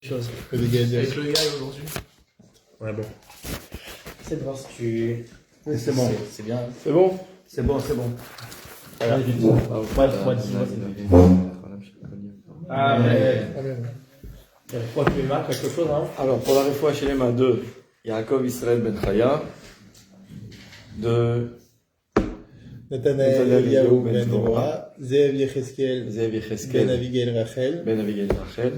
Chose. Avec le gars aujourd'hui. Ouais, bon. C'est de voir si tu. C'est bon. C'est bien. C'est bon? C'est bon, c'est bon. Voilà. Ouais, dis-moi, Ah, mais. Amen. Il y a quoi tu marques quelque chose, hein? Alors, pour la Refoua Shelema de Yaakov Israël Ben Chaya, de Nathanaël Eliyahu Ben Deborah, Zeev Yecheskel Zeev Ben Yecheskel Abigail Rachel, Ben Abigail Rachel,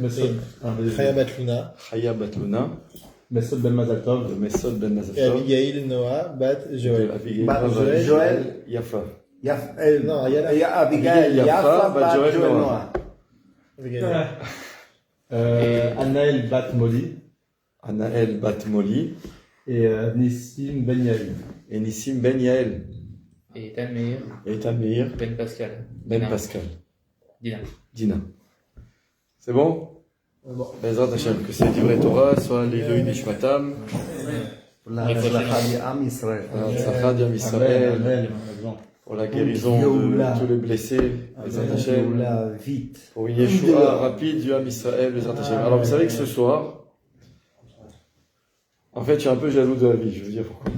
Chaya Batluna, Chaya Batluna, Mesod Ben Mazal Tov. de Mesod Ben et Mazatov, Abigail Noah Bat Joël. de Abigail Bat Joël, Joël. Yafa. Non, il y a Abigail Yafa, Bat Joël Joël Noah. Noah. Abigail. Anaël Bat Moli Anaël Bat Moli et Nissim Ben Yael. et Nissim Ben Yael Et Ethan Meir, et Tamir Ben Pascal, Ben Dina. Pascal. Dina. Dina. C'est bon? Bezrat Hashem, que ces divrei Torah soient les Elohim Nishmatam, Pour la Rachel Am Israël. pour la Tzachad Yam Israël, Amen. pour la guérison de tous les blessés, Bezrat Hashem, Géoula, vite. pour une Yeshua rapide du Ham Israël, Bezrat Hashem. Alors vous savez que ce soir, en fait je suis un peu jaloux de la vie, je veux dire pourquoi.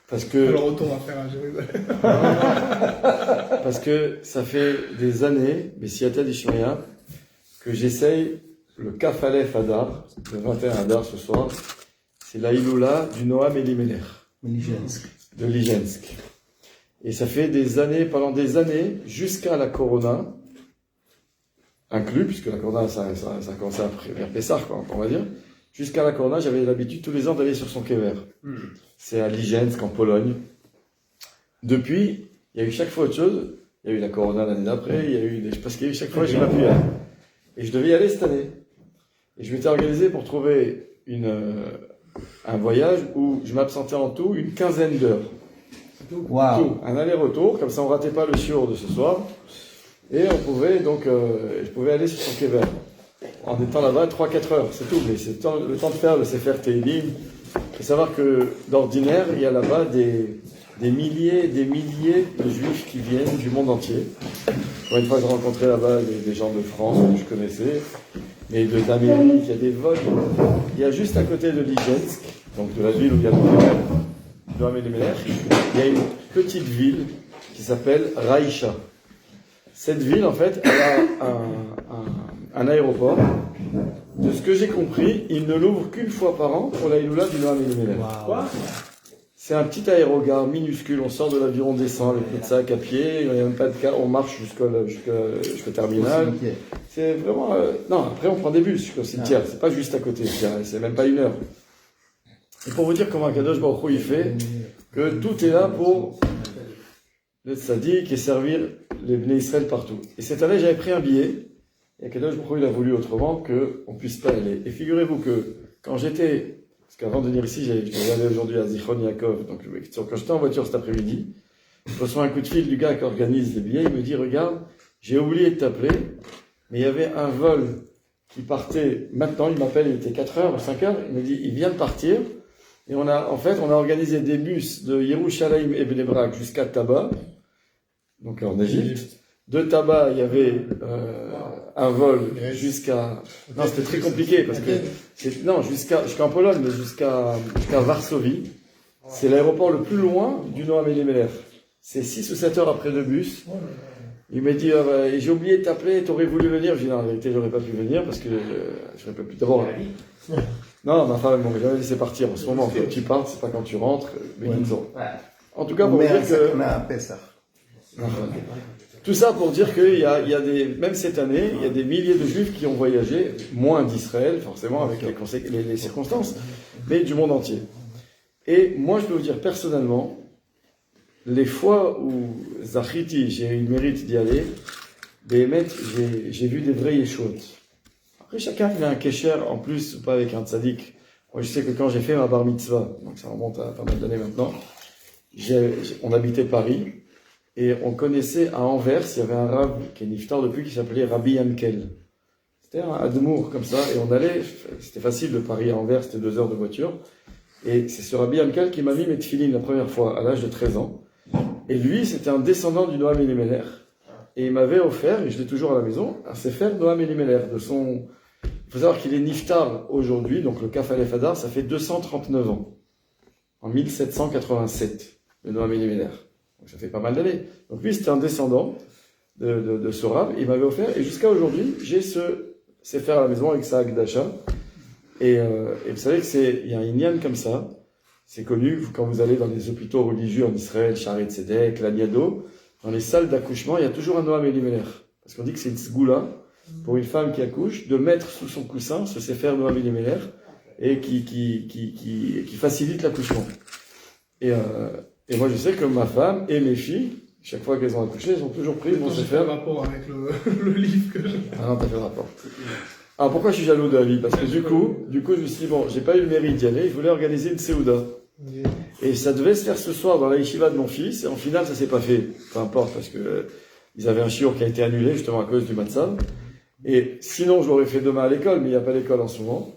Parce que, Le retour à faire à Jérusalem. parce que ça fait des années, mais si Yata Dishmaya, que j'essaye le Kaf Aleph Adar, le 21 Adar ce soir, c'est la Iloula du Noam Elimelech, Milijensk. de Lijensk. Et ça fait des années, pendant des années, jusqu'à la Corona, inclus, puisque la Corona, ça a commencé après, vers Pessah, quoi, on va dire. Jusqu'à la Corona, j'avais l'habitude tous les ans d'aller sur son kever. C'est à Lijensk, en Pologne. Depuis, il y a eu chaque fois autre chose. Il y a eu la Corona l'année d'après, il y a eu des... parce qu'il y a eu chaque fois, j'ai pas pu y aller. Et je devais y aller cette année. Et je m'étais organisé pour trouver un voyage où je m'absentais en tout une quinzaine d'heures. Waouh. Tout, un aller-retour, comme ça on ratait pas le shiur de ce soir. Et on pouvait donc, je pouvais aller sur son kever. En étant là-bas 3-4 heures, c'est tout. Mais c'est le temps de faire le Sefer Teilim. Il faut savoir que d'ordinaire, il y a là-bas des milliers de juifs qui viennent du monde entier. Pour une fois, j'ai rencontré là-bas des gens de France que je connaissais, mais d'Amérique, il y a des vols. Il y a juste à côté de Lijensk, donc de la ville où il y a le Noam Elimelech, il y a une petite ville qui s'appelle Raïcha. Cette ville, en fait, elle a un aéroport. De ce que j'ai compris, il ne l'ouvre qu'une fois par an pour la Iloula du Noam Elimelech. Quoi? C'est un petit aérogare minuscule, on sort de l'avion, on descend avec notre sac à pied, il n'y a même pas de car, on marche jusqu'au terminal. C'est vraiment... non, après on prend des bus jusqu'au cimetière, c'est pas juste à côté, c'est même pas 1 heure. Et pour vous dire comment Kadosh Baruch Hu il fait, que tout est là pour le tzaddik et servir les Bnei Israël partout. Et cette année j'avais pris un billet, et Kadosh Baruch Hu il a voulu autrement qu'on puisse pas aller. Et figurez-vous que quand j'étais... Parce qu'avant de venir ici, je devais aller aujourd'hui à Zichron Yaakov. Donc, quand j'étais en voiture cet après-midi, je reçois un coup de fil du gars qui organise les billets. Il me dit, regarde, j'ai oublié de t'appeler, mais il y avait un vol qui partait maintenant. Il m'appelle, il était 4 heures ou 5 heures. Il me dit, il vient de partir. Et on a organisé des bus de Yerushalayim et Bnei Brak jusqu'à Taba, donc en Égypte. De Taba, il y avait un vol jusqu'à... Non, c'était très compliqué parce que... jusqu'en Pologne, mais jusqu'à Varsovie. C'est l'aéroport le plus loin du Noam Elimelech. C'est 6 ou 7 heures après le bus. Il m'a dit, j'ai oublié de t'appeler, t'aurais voulu venir. Je dis, non, en réalité, j'aurais pas pu venir parce que j'aurais pas pu... D'abord... Non, ma femme, bon, j'avais laissé partir en ce moment. Quand tu partes, c'est pas quand tu rentres, mais disons. En tout cas, pour dire que... Tout ça pour dire qu'il y a même cette année, il y a des milliers de juifs qui ont voyagé, moins d'Israël, forcément, avec les circonstances, mais du monde entier. Et moi, je peux vous dire personnellement, les fois où Zachiti, j'ai eu le mérite d'y aller, j'ai vu des vrais Yeshuot. Après, chacun, il a un kécher, en plus, pas avec un tzaddik. Moi, je sais que quand j'ai fait ma bar mitzvah, donc ça remonte à pas mal d'années maintenant, on habitait Paris, et on connaissait à Anvers, il y avait un rab qui est niftar depuis, qui s'appelait Rabbi Yankel. C'était un admour comme ça, et on allait, c'était facile de Paris à Anvers, c'était 2 heures de voiture. Et c'est ce Rabbi Yankel qui m'a mis mes tefilines la première fois, à l'âge de 13 ans. Et lui, c'était un descendant du Noam Elimelech. Et il m'avait offert, et je l'ai toujours à la maison, un sefer Noam Elimelech, de son faut savoir qu'il est niftar aujourd'hui, donc le Kaf Aleph Adar, ça fait 239 ans. En 1787, le Noam Elimelech. Donc ça fait pas mal d'années. Donc lui, c'était un descendant de ce Rav, il m'avait offert, et jusqu'à aujourd'hui, j'ai ce Sefer à la maison avec sa Agdasha. Et vous savez il y a un inyan comme ça, c'est connu, quand vous allez dans les hôpitaux religieux en Israël, Sharet Tzedek, Laniado, dans les salles d'accouchement, il y a toujours un Noam Elimelech. Parce qu'on dit que c'est une sgoula, pour une femme qui accouche, de mettre sous son coussin ce Sefer Noam Elimelech, et qui facilite l'accouchement. Et moi, je sais que ma femme et mes filles, chaque fois qu'elles ont accouché, elles ont toujours pris mon J'ai fait Sefer. le rapport avec le livre que j'ai. Ah non, t'as fait le rapport. Alors pourquoi je suis jaloux de la vie? Parce que du coup, je me suis dit, bon, j'ai pas eu le mérite d'y aller, je voulais organiser une Seouda. Et ça devait se faire ce soir dans la yeshiva de mon fils, et en finale, ça s'est pas fait. Peu importe, parce que ils avaient un shiur qui a été annulé, justement, à cause du matzah. Et sinon, je l'aurais fait demain à l'école, mais il n'y a pas d'école en ce moment.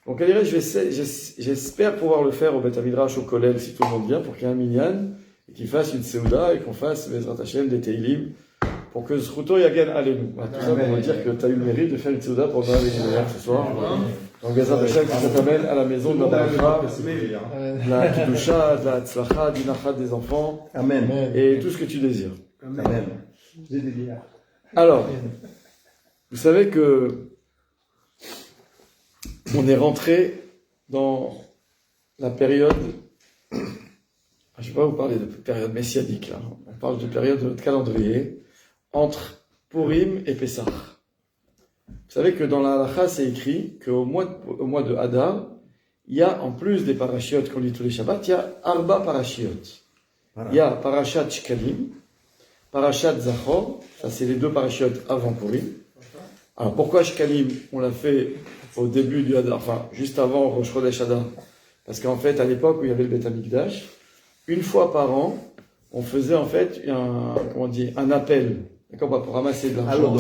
Donc, à l'irée, j'espère pouvoir le faire au Beth Midrash, au Kollel, si tout le monde vient, pour qu'il y ait un minyan, et qu'il fasse une Seouda, et qu'on fasse, Bezrat Hashem, des Teilim, pour que Zruto Yagen Alenu. Tout ça pour me dire que tu as eu le mérite de faire une Seouda pour Noël et ce soir. Donc, Bezrat Hashem, que ça t'amène à la maison de la Baracha, de la Kidusha, de la Tzlacha, du Nachat des enfants, Amen. et tout ce que tu désires. Amen. Alors, vous savez que on est rentré dans la période, je ne vais pas vous parler de période messianique, là. On parle de période de notre calendrier, entre Purim et Pessah. Vous savez que dans la halakha, c'est écrit qu'au mois de Hadar, il y a, en plus des parachiotes qu'on lit tous les Shabbats, il y a Arba parachiotes. Il y a Parashat Shkalim, Parashat Zachor, ça c'est les deux parachiotes avant Purim. Alors pourquoi Shkalim, on l'a fait au début du Hadar, enfin juste avant Rosh Chodesh Hadar? Parce qu'en fait, à l'époque où il y avait le Beth Amikdash, une fois par an, on faisait en fait un appel, d'accord, pour ramasser de l'argent.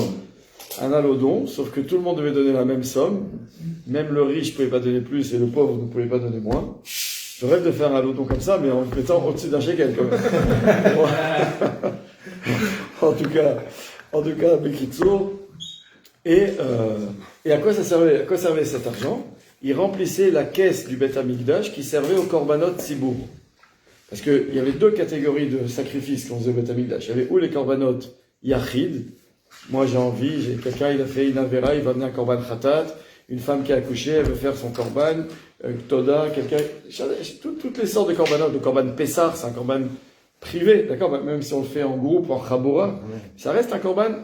Un allodon, sauf que tout le monde devait donner la même somme, même le riche ne pouvait pas donner plus et le pauvre ne pouvait pas donner moins. Je rêve de faire un allodon comme ça, mais en le mettant au-dessus d'un shekel quand même. en tout cas, Bekitsour. Et à quoi ça servait? À quoi servait cet argent? Il remplissait la caisse du Beth Amikdash qui servait au korbanot Tzibour. Parce qu'il y avait deux catégories de sacrifices qu'on faisait au Beth Amikdash. Il y avait ou les korbanot Yachid. Moi j'ai envie, quelqu'un il a fait une avera, il va amener un korban khatat. Une femme qui a accouché, elle veut faire son korban. Toda, quelqu'un. Toutes les sortes de korbanot. Le korban Pessar, c'est un korban privé, d'accord? Même si on le fait en groupe, en Chabura, ça reste un korban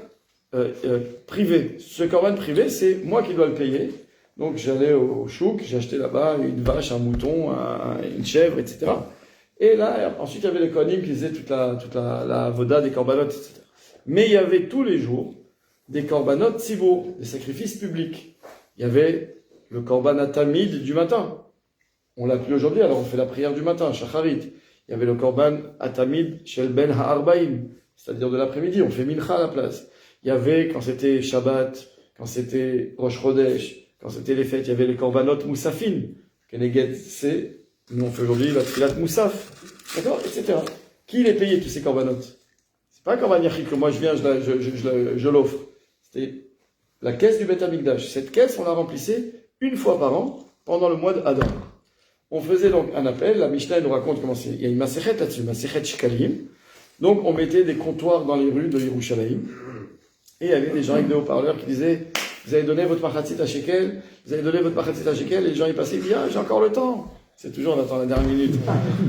privé. Ce korban privé, c'est moi qui dois le payer. Donc j'allais au chouk, j'ai acheté là-bas une vache, un mouton, une chèvre, etc. Et là, ensuite, il y avait les kohanim qui faisaient toute la voda des korbanot, etc. Mais il y avait tous les jours des korbanot tzibour, des sacrifices publics. Il y avait le korban atamid du matin. On l'a plus aujourd'hui, alors on fait la prière du matin, shacharit. Il y avait le korban atamid shel ben ha'arbaim, c'est-à-dire de l'après-midi, on fait mincha à la place. Il y avait, quand c'était Shabbat, quand c'était Rosh Chodesh, quand c'était les fêtes, il y avait les korbanot moussafin. Keneged, c'est, nous on fait aujourd'hui la tfilat moussaf. D'accord? Etc. Qui les payait tous ces korbanot? C'est pas un korban yachid que moi je viens, je l'offre. C'était la caisse du Beth Amikdash. Cette caisse, on la remplissait une fois par an, pendant le mois de Hadar. On faisait donc un appel, la Mishnah nous raconte comment c'est. Il y a une masechet là-dessus, masechet shkalim. Donc on mettait des comptoirs dans les rues de Yerushalayim. Et il y avait des gens avec des haut-parleurs qui disaient, vous avez donné votre machatzit à shekel, vous avez donné votre machatzit à shekel, et les gens ils passaient, ils disaient, ah, j'ai encore le temps. C'est toujours, on attend la dernière minute.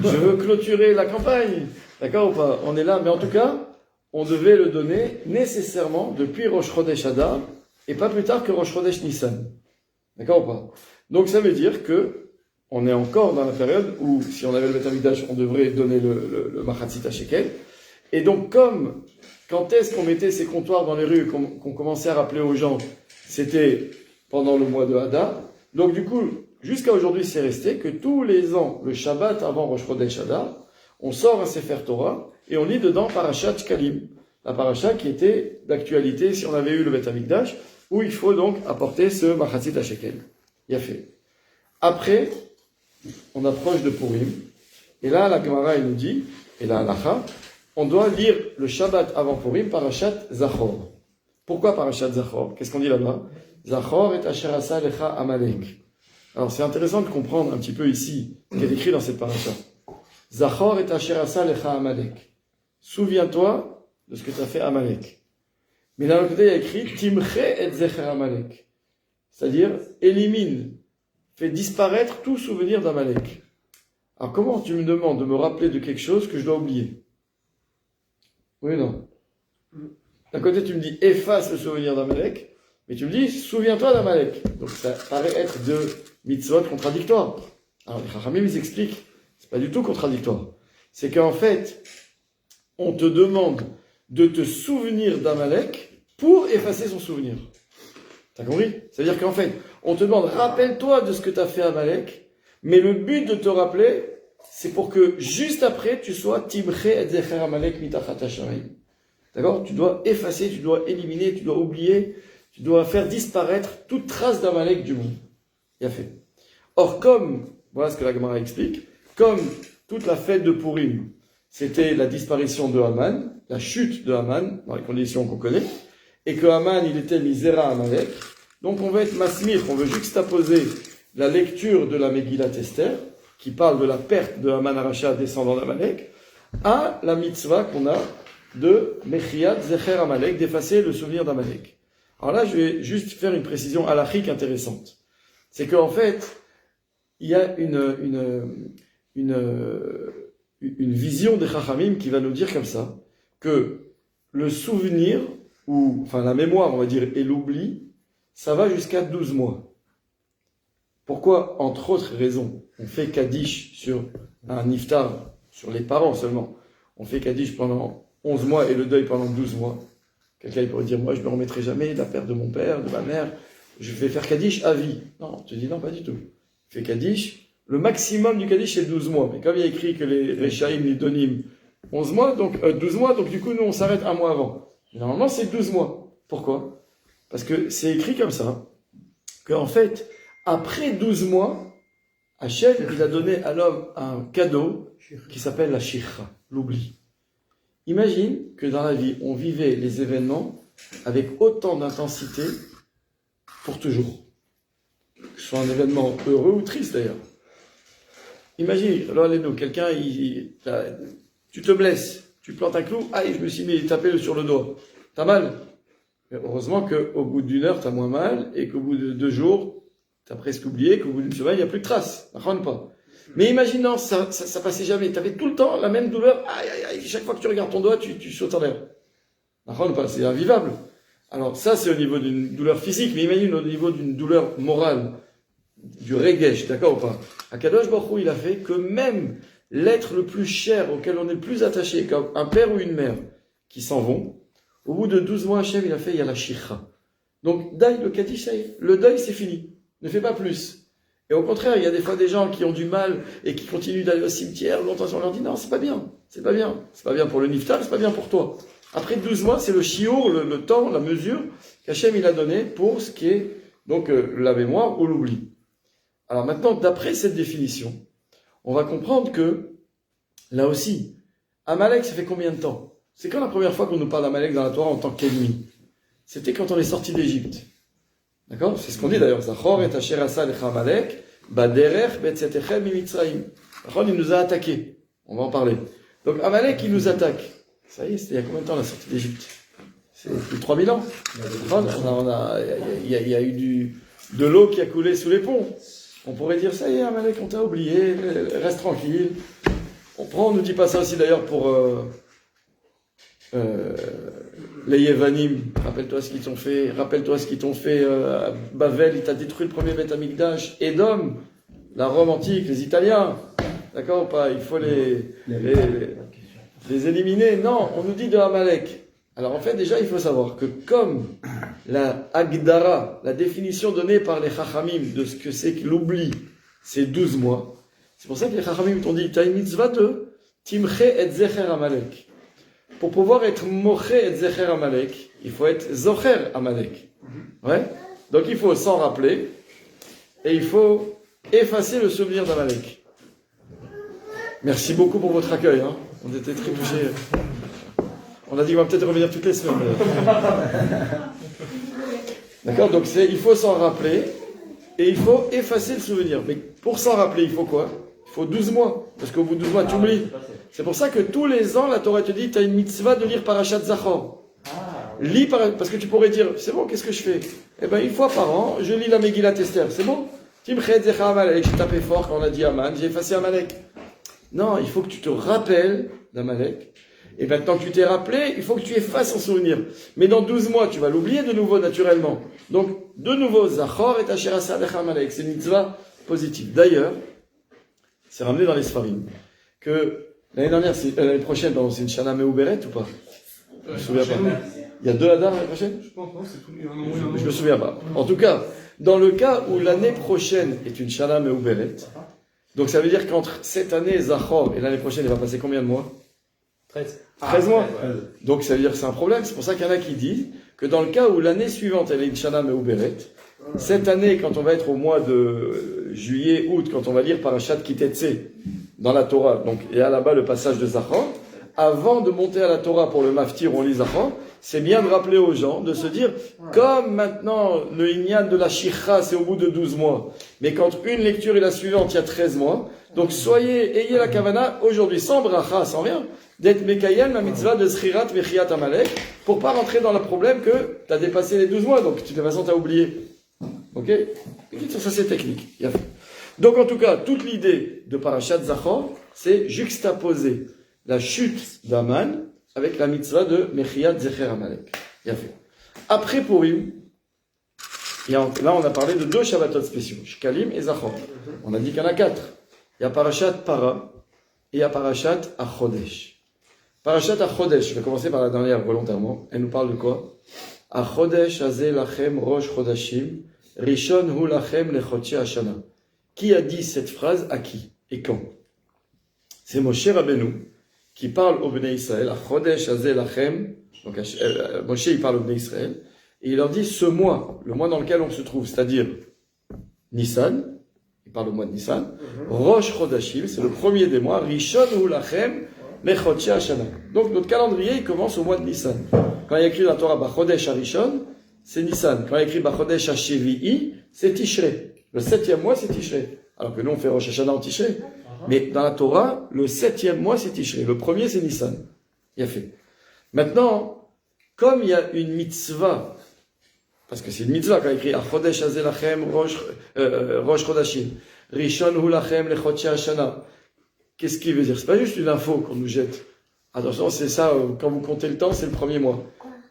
Je veux clôturer la campagne. D'accord ou pas? On est là, mais en tout cas, on devait le donner nécessairement depuis Rosh Chodesh Hadar, et pas plus tard que Rosh Chodesh Nissan. D'accord ou pas? Donc ça veut dire que on est encore dans la période où, si on avait le Beth Amikdash, on devrait donner le machatzit à shekel. Et donc, quand est-ce qu'on mettait ces comptoirs dans les rues, qu'on commençait à rappeler aux gens, c'était pendant le mois de Hadar. Donc du coup, jusqu'à aujourd'hui, c'est resté que tous les ans, le Shabbat avant Rosh Chodesh Hadar, on sort un Sefer Torah et on lit dedans Parashat Shkalim. La paracha qui était d'actualité si on avait eu le Beth Amikdash, où il faut donc apporter ce machatzit à shekel. Il a fait. Après, on approche de Purim, et là, la Gemara, elle nous dit, et la halacha, on doit lire le Shabbat avant Purim, Parashat Zachor. Pourquoi Parashat Zachor? Qu'est-ce qu'on dit là-bas? Zachor et asher asa lecha Amalek. Alors c'est intéressant de comprendre un petit peu ici ce qui est écrit dans cette paracha. Zachor et asher asa lecha Amalek. Souviens-toi de ce que tu as fait Amalek. Mais d'un autre côté, il y a écrit Timche et zecher Amalek. C'est-à-dire, élimine, fais disparaître tout souvenir d'Amalek. Alors comment tu me demandes de me rappeler de quelque chose que je dois oublier? Oui ou non? D'un côté, tu me dis efface le souvenir d'Amalek, mais tu me dis souviens-toi d'Amalek. Donc ça paraît être deux mitzvot contradictoires. Alors les Chachamim, ils expliquent, c'est pas du tout contradictoire. C'est qu'en fait, on te demande de te souvenir d'Amalek pour effacer son souvenir. T'as compris? C'est-à-dire qu'en fait, on te demande, rappelle-toi de ce que t'as fait à Amalek, mais le but de te rappeler, c'est pour que juste après, tu sois Timche et Zecher Amalek mitachat hashamayim. D'accord? Tu dois effacer, tu dois éliminer, tu dois oublier, tu dois faire disparaître toute trace d'Amalek du monde. Il a fait. Or, voilà ce que la Gemara explique, comme toute la fête de Purim, c'était la disparition de Haman, la chute de Haman, dans les conditions qu'on connaît, et que Haman, il était misera Amalek. Donc on va être masmir, on veut juxtaposer la lecture de la Megillat Esther, qui parle de la perte de Haman Arasha descendant d'Amalek, à la mitzvah qu'on a de Mechiat Zecher Amalek, d'effacer le souvenir d'Amalek. Alors là, je vais juste faire une précision halachique intéressante. C'est qu'en fait, il y a une vision des Chachamim qui va nous dire comme ça, que le souvenir, enfin la mémoire, on va dire, et l'oubli, ça va jusqu'à 12 mois. Pourquoi, entre autres raisons, on fait Kaddish sur un niftar, sur les parents seulement, on fait Kaddish pendant 11 mois et le deuil pendant 12 mois. Quelqu'un pourrait dire, moi je ne me remettrai jamais de la perte de mon père, de ma mère, je vais faire Kaddish à vie. Non, tu dis non, pas du tout. Fais Kaddish, le maximum du Kaddish c'est 12 mois, mais comme il y a écrit que les Rechaim, les Donim, 11 mois, donc 12 mois, donc du coup nous on s'arrête un mois avant. Et normalement c'est 12 mois. Pourquoi? Parce que c'est écrit comme ça, qu'en fait, après 12 mois, Hachem, il a donné à l'homme un cadeau qui s'appelle la shikha, l'oubli. Imagine que dans la vie, on vivait les événements avec autant d'intensité pour toujours. Que ce soit un événement heureux ou triste d'ailleurs. Imagine, alors allez-nous, quelqu'un, tu te blesses, tu plantes un clou, aïe, je me suis mis tapé sur le doigt. T'as mal? Mais heureusement qu'au bout d'une heure, t'as moins mal, et qu'au bout de 2 jours, t'as presque oublié, qu'au bout d'une semaine, il n'y a plus de traces. Ça ne pas. Mais imagine, non, ça passait jamais. T'avais tout le temps la même douleur. Aïe, aïe, aïe. Chaque fois que tu regardes ton doigt, tu sautes en l'air. Pas, c'est invivable. Alors, ça, c'est au niveau d'une douleur physique, mais imagine au niveau d'une douleur morale, du regesh, d'accord ou pas? Akadosh Baruch Hu, il a fait que même l'être le plus cher, auquel on est le plus attaché, comme un père ou une mère, qui s'en vont, au bout de 12 mois, Hachem, il a fait, il y a la shikha. Donc, deuil, le Kaddish, ça y est. Le deuil, c'est fini. Ne fais pas plus. Et au contraire, il y a des fois des gens qui ont du mal et qui continuent d'aller au cimetière. Longtemps, on leur dit non, c'est pas bien. C'est pas bien. C'est pas bien pour le niftar, c'est pas bien pour toi. Après 12 mois, c'est le chiour, le temps, la mesure qu'Hachem il a donné pour ce qui est donc la mémoire ou l'oubli. Alors maintenant, d'après cette définition, on va comprendre que là aussi, Amalek, ça fait combien de temps? C'est quand la première fois qu'on nous parle d'Amalek dans la Torah en tant qu'ennemi? C'était quand on est sorti d'Égypte. D'accord? C'est ce qu'on dit d'ailleurs. Zachor et asher asa lecha Amalek, baderech betzetechem mimitzraim. Zachor, il nous a attaqués. On va en parler. Donc Amalek, il nous attaque. Ça y est, c'était il y a combien de temps la sortie d'Égypte? C'est plus de 3000 ans. Il y a eu de l'eau qui a coulé sous les ponts. On pourrait dire, ça y est, Amalek, on t'a oublié, reste tranquille. On nous dit pas ça aussi d'ailleurs pour les Yevanim. Rappelle-toi ce qu'ils t'ont fait. Rappelle-toi ce qu'ils t'ont fait à Bavel. Il t'a détruit le premier Beth Amikdash. Édom, la Rome antique, les Italiens. D'accord ou pas? Il faut les éliminer. Non, on nous dit de Amalek. Alors en fait, déjà, il faut savoir que comme la Agdara, la définition donnée par les Chachamim de ce que c'est que l'oubli, c'est 12 mois. C'est pour ça que les Chachamim t'ont dit, t'as une mitzvah de Timche et Zecher Amalek. Pour pouvoir être Moche et Zecher Amalek, il faut être Zocher Amalek. Ouais? Donc il faut s'en rappeler, et il faut effacer le souvenir d'Amalek. Merci beaucoup pour votre accueil, hein. On était très touchés. On a dit qu'on va peut-être revenir toutes les semaines. D'accord? Donc il faut s'en rappeler et il faut effacer le souvenir. Mais pour s'en rappeler, il faut quoi? Il faut 12 mois. Parce qu'au bout de 12 mois, tu oublies. C'est pour ça que tous les ans, la Torah te dit, tu as une mitzvah de lire Parashat Zachor. Lis parce que tu pourrais dire, c'est bon, qu'est-ce que je fais? Eh bien, une fois par an, je lis la Megillat Esther. C'est bon? Timchet Zecha Amalek. J'ai tapé fort quand on a dit Aman, j'ai effacé Amalek. Non, il faut que tu te rappelles d'Amalek. Et maintenant que tu t'es rappelé, il faut que tu effaces son souvenir. Mais dans 12 mois, tu vas l'oublier de nouveau naturellement. Donc, de nouveau, Zachor et Asher Asadech Amalek. C'est une mitzvah positive. D'ailleurs, c'est ramené dans les Sfarim que l'année dernière, l'année prochaine, c'est une Shana Meuberet ou pas? Je me souviens pas. Il y a 2 Hadar l'année prochaine? Je pense, non, c'est tout. Je me souviens pas. En tout cas, dans le cas où l'année prochaine est une Shana Meuberet, donc ça veut dire qu'entre cette année, Zachor, et l'année prochaine, il va passer combien de mois? 13 mois. Donc ça veut dire que c'est un problème. C'est pour ça qu'il y en a qui disent que dans le cas où l'année suivante, elle est une Shana Meuberet, cette année, quand on va être au mois de juillet, août, quand on va lire Parashat Kitetse dans la Torah, donc, et à là-bas le passage de Zachor, avant de monter à la Torah pour le Maftir, on lit Zachor, c'est bien de rappeler aux gens, de se dire, comme maintenant le Inyan de la Shikha, c'est au bout de 12 mois, mais qu'entre une lecture et la suivante, il y a 13 mois, donc ayez la kavana aujourd'hui, sans bracha, sans rien, d'être Mekayem, la mitzvah de Srirat Vechiat Amalek, pour pas rentrer dans le problème que tu as dépassé les 12 mois, donc de toute façon tu as oublié. Ok? Ça c'est technique. Donc en tout cas, toute l'idée de Parashat Zachor, c'est juxtaposer la chute d'Aman avec la mitzvah de Mechiat Zecher Amalek. Après Purim, là on a parlé de 2 Shabbatot spéciaux, Shkalim et Zachor. On a dit qu'il y en a 4. Il y a Parashat Para et il y a Parashat Achodesh. Parashat Achodesh, je vais commencer par la dernière volontairement. Elle nous parle de quoi? Achodesh Azeh Lachem Rosh Chodashim Rishon Hu Lachem Lechotche Hashana. Qui a dit cette phrase à qui et quand? C'est Moshe Rabbeinu qui parle au Bnei Israël, Achodesh Azeh Lachem. Donc Moshe il parle au Bnei Israël et il leur dit ce mois, le mois dans lequel on se trouve, c'est-à-dire Nissan. Il parle au mois de Nissan. Rosh Chodashim, c'est le premier des mois. Rishon Hu Lachem Lechotche Hashana. Donc notre calendrier il commence au mois de Nissan. Quand il y a écrit dans la Torah Bachodesh Harishon, c'est Nissan. Quand il y a écrit Bachodesh Hashevi'i, c'est Tishrei. Le 7e mois, c'est Tishrei. Alors que nous, on fait Rosh Hashanah en Tishrei. Mais dans la Torah, le 7e mois, c'est Tishrei. Le premier, c'est Nissan. Il y a fait. Maintenant, comme il y a une mitzvah, parce que c'est une mitzvah quand il y a écrit Achodesh Azeh Lachem Rosh Chodashim, Rishon Hu Lachem Lechotche Hashana. Qu'est-ce qu'il veut dire? C'est pas juste une info qu'on nous jette. Attention, c'est ça, quand vous comptez le temps, c'est le premier mois.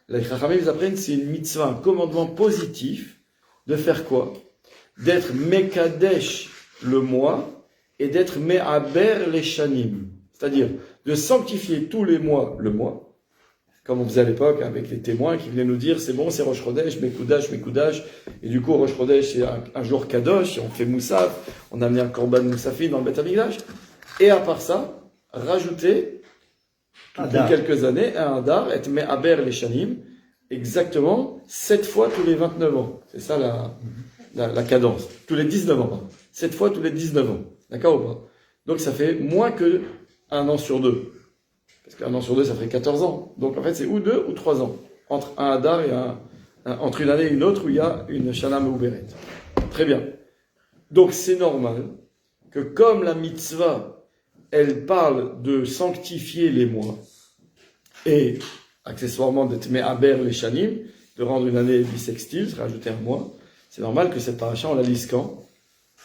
Les Chachamim, ils apprennent, c'est une mitzvah, un commandement positif de faire quoi? D'être Mekadesh le mois et d'être Me'aber les Shanim. C'est-à-dire de sanctifier tous les mois le mois, comme on faisait à l'époque avec les témoins qui venaient nous dire c'est bon, c'est Rosh Chodesh, Mekoudash. Et du coup, Rosh Chodesh, c'est un jour Kadosh, on fait Moussaf, on a amené un Korban Moussafi dans le Beth Amikdash. Et à part ça, rajouter depuis quelques années, un Hadar, et Me'aber les Shanim, exactement 7 fois tous les 29 ans. C'est ça la cadence. Tous les 19 ans. 7 fois tous les 19 ans. D'accord ou pas? Donc ça fait moins que 1 an sur 2. Parce qu'un an sur 2, ça ferait 14 ans. Donc en fait, c'est ou 2 ou 3 ans. Entre un Hadar et entre une année et une autre où il y a une Shana Meuberet. Très bien. Donc c'est normal que comme la mitzvah, elle parle de sanctifier les mois et accessoirement d'être Me'aber les Shanim, de rendre une année bissextile, rajouter un mois, c'est normal que cette paracha, on la lise quand?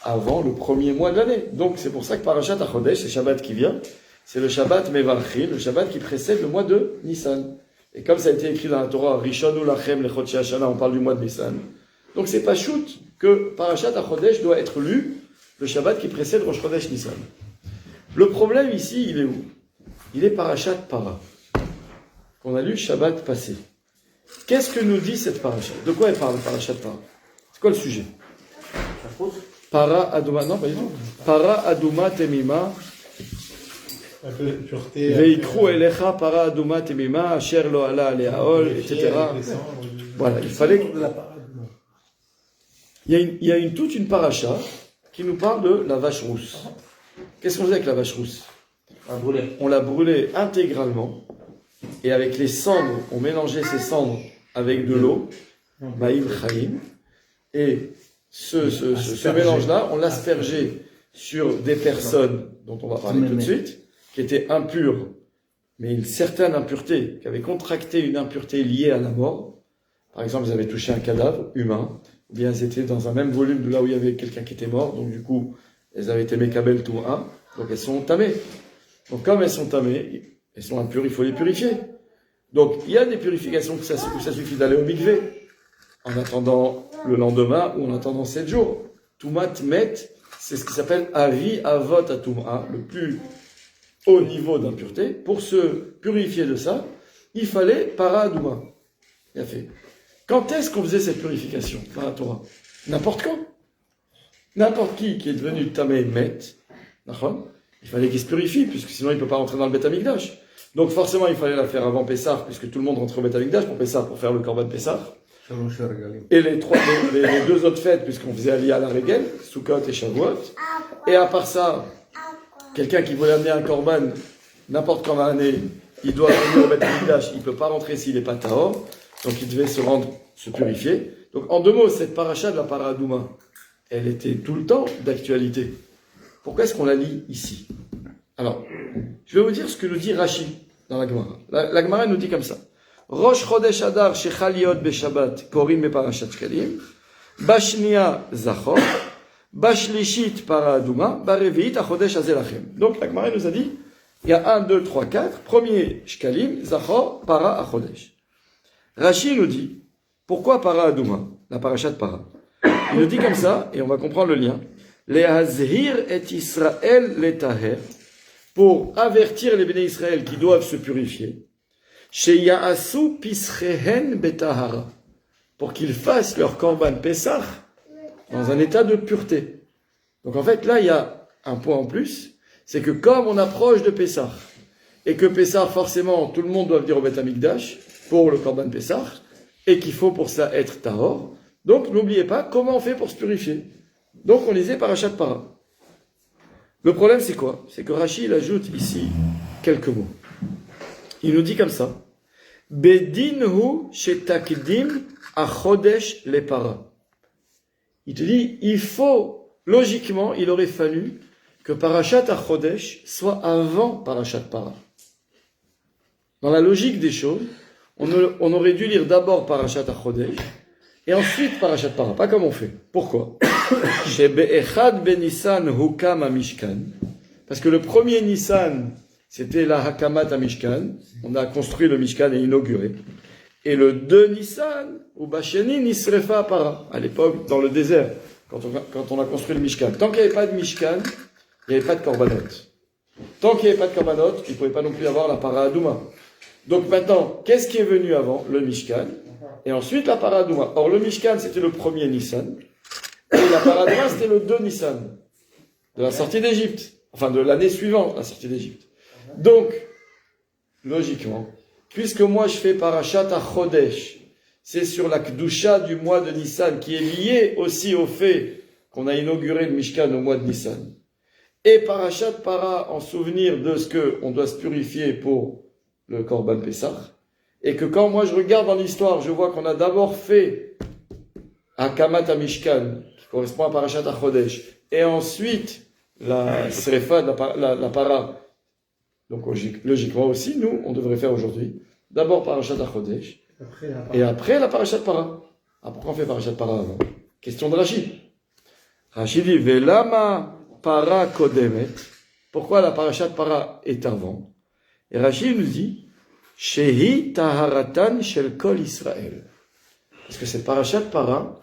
Avant le premier mois de l'année. Donc c'est pour ça que Parashat Achodesh, c'est le Shabbat qui vient, c'est le Shabbat Mevarchi, le Shabbat qui précède le mois de Nissan. Et comme ça a été écrit dans la Torah, Rishon Hu Lachem Lechotche Hashana, on parle du mois de Nissan. Donc c'est pas shoot que Parashat Achodesh doit être lu le Shabbat qui précède Rosh Chodesh Nissan. Le problème ici, il est où? Il est Parashat Para, qu'on a lu Shabbat passé. Qu'est-ce que nous dit cette paracha? De quoi elle parle, Parashat Para? C'est quoi le sujet? Para Aduma, non, pas du tout. Para Aduma Temima. Un peu de pureté. Veikru Elecha Para Aduma Temima, Asher Lo Ala Aleaol, etc. Voilà, il fallait. Il y a toute une paracha qui nous parle de la vache rousse. Qu'est-ce qu'on faisait avec la vache rousse? On l'a brûlée intégralement. Et avec les cendres, on mélangeait ces cendres avec de l'eau. Maïm Chaim. Et ce mélange-là, on l'aspergeait sur des personnes dont on va parler tout de suite, qui étaient impures, mais une certaine impureté, qui avaient contracté une impureté liée à la mort. Par exemple, ils avaient touché un cadavre humain, ou bien elles étaient dans un même volume de là où il y avait quelqu'un qui était mort, donc du coup, elles avaient été mékabel tout un, donc elles sont tamées. Donc comme elles sont tamées, elles sont impures, il faut les purifier. Donc il y a des purifications où ça suffit d'aller au mikvé, en attendant le lendemain ou en attendant 7 jours. Toumat met, c'est ce qui s'appelle Ari Avot Atum'a, le plus haut niveau d'impureté. Pour se purifier de ça, il fallait Paradouma. Il a fait. Quand est-ce qu'on faisait cette purification par la Torah? N'importe quand. N'importe qui est devenu Tamé Met, il fallait qu'il se purifie, puisque sinon il ne peut pas rentrer dans le Beth Amikdash. Donc forcément il fallait la faire avant Pessah, puisque tout le monde rentrait au Beth Amikdash pour Pessah, pour faire le Korban Pessah. Et les deux autres fêtes, puisqu'on faisait Aliyah à la Régel, Sukkot et Shavuot. Et à part ça, quelqu'un qui voulait amener un Korban, n'importe quand dans l'année, il doit venir au Beth Amikdash, il ne peut pas rentrer s'il n'est pas Tahor, donc il devait se purifier. Donc en 2 mots, cette paracha de la Paradouma, elle était tout le temps d'actualité. Pourquoi est-ce qu'on la lit ici? Alors, je vais vous dire ce que nous dit Rashi dans la Gemara. La Gemara nous dit comme ça. Rosh Chodesh Adar Shechaliot Beshabbat Korim Beparashat Shkalim Bashnia Zachor Bashlishit Paraduma Bareviit Achodesh Azelachem. Donc la Gemara nous a dit, il y a 1, 2, 3, 4. Premier Shkalim, Zachor, Para Achodesh. Rashi nous dit, pourquoi Para Aduma, la Parashat Para? Il nous dit comme ça, et on va comprendre le lien. Le'azhir et Israël letaher, pour avertir les béné Israël qui doivent se purifier. Sheya'asu pisrehen betahara, pour qu'ils fassent leur korban Pessah dans un état de pureté. Donc en fait, là, il y a un point en plus, c'est que comme on approche de Pessah, et que Pessah, forcément, tout le monde doit venir au Beth Amikdash pour le korban Pessah, et qu'il faut pour ça être tahor, donc n'oubliez pas comment on fait pour se purifier. Donc on lisait Parashat Para. Le problème c'est quoi? C'est que Rashi il ajoute ici quelques mots. Il nous dit comme ça. Bedinhu shetakdim achodesh le para. Il te dit, il faut, logiquement, il aurait fallu que Parashat Achodesh soit avant Parashat Para. Dans la logique des choses, on aurait dû lire d'abord Parashat Achodesh et ensuite Parashat Para. Pas comme on fait. Pourquoi? Chez Be'echad ben Nissan hukam Mishkan. Parce que le premier Nissan, c'était la Hakamat à Mishkan. On a construit le Mishkan et inauguré. Et le 2 Nissan, ou Basheni Nisrefa Para. À l'époque, dans le désert, quand on a construit le Mishkan. Tant qu'il n'y avait pas de Mishkan, il n'y avait pas de Korbanot. Tant qu'il n'y avait pas de Korbanot, il ne pouvait pas non plus avoir la Para Adouma. Donc maintenant, qu'est-ce qui est venu avant? Le Mishkan. Et ensuite la Para Adouma. Or, le Mishkan, c'était le premier Nissan. Et la Para Adouma, c'était le 2 Nissan. De la sortie d'Égypte. Enfin, de l'année suivante, la sortie d'Égypte. Donc, logiquement, puisque moi je fais Parashat Achodesh, c'est sur la Kedusha du mois de Nissan, qui est lié aussi au fait qu'on a inauguré le Mishkan au mois de Nissan. Et Parashat Para en souvenir de ce qu'on doit se purifier pour le Korban Pessah. Et que quand moi je regarde dans l'histoire, je vois qu'on a d'abord fait Hakamat Mishkan, qui correspond à Parashat Achodesh, et ensuite la Srefa, la Para. Donc logiquement aussi, nous, on devrait faire aujourd'hui d'abord Parashat Achodesh, et après la Parashat Para. Ah, pourquoi on fait Parashat Para avant? Question de Rashi. Rashi dit, Velama Para Kodemet. Pourquoi la Parashat Para est avant? Et Rashi nous dit, Shehi Taharatan Shel Kol Israël. Parce que cette Parashat Para,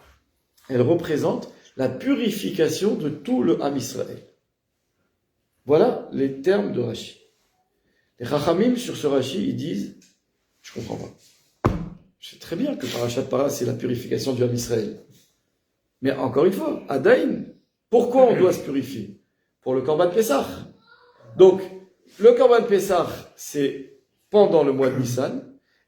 elle représente la purification de tout le Ham Israël. Voilà les termes de Rashi. Les Chachamim sur ce Rashi, ils disent, je comprends pas. Je sais très bien que Parashat Para, c'est la purification du Ham Israël. Mais encore une fois, Adaïn, pourquoi on doit se purifier? Pour le Korban Pessah. Donc, le Korban Pessah, c'est pendant le mois de Nissan.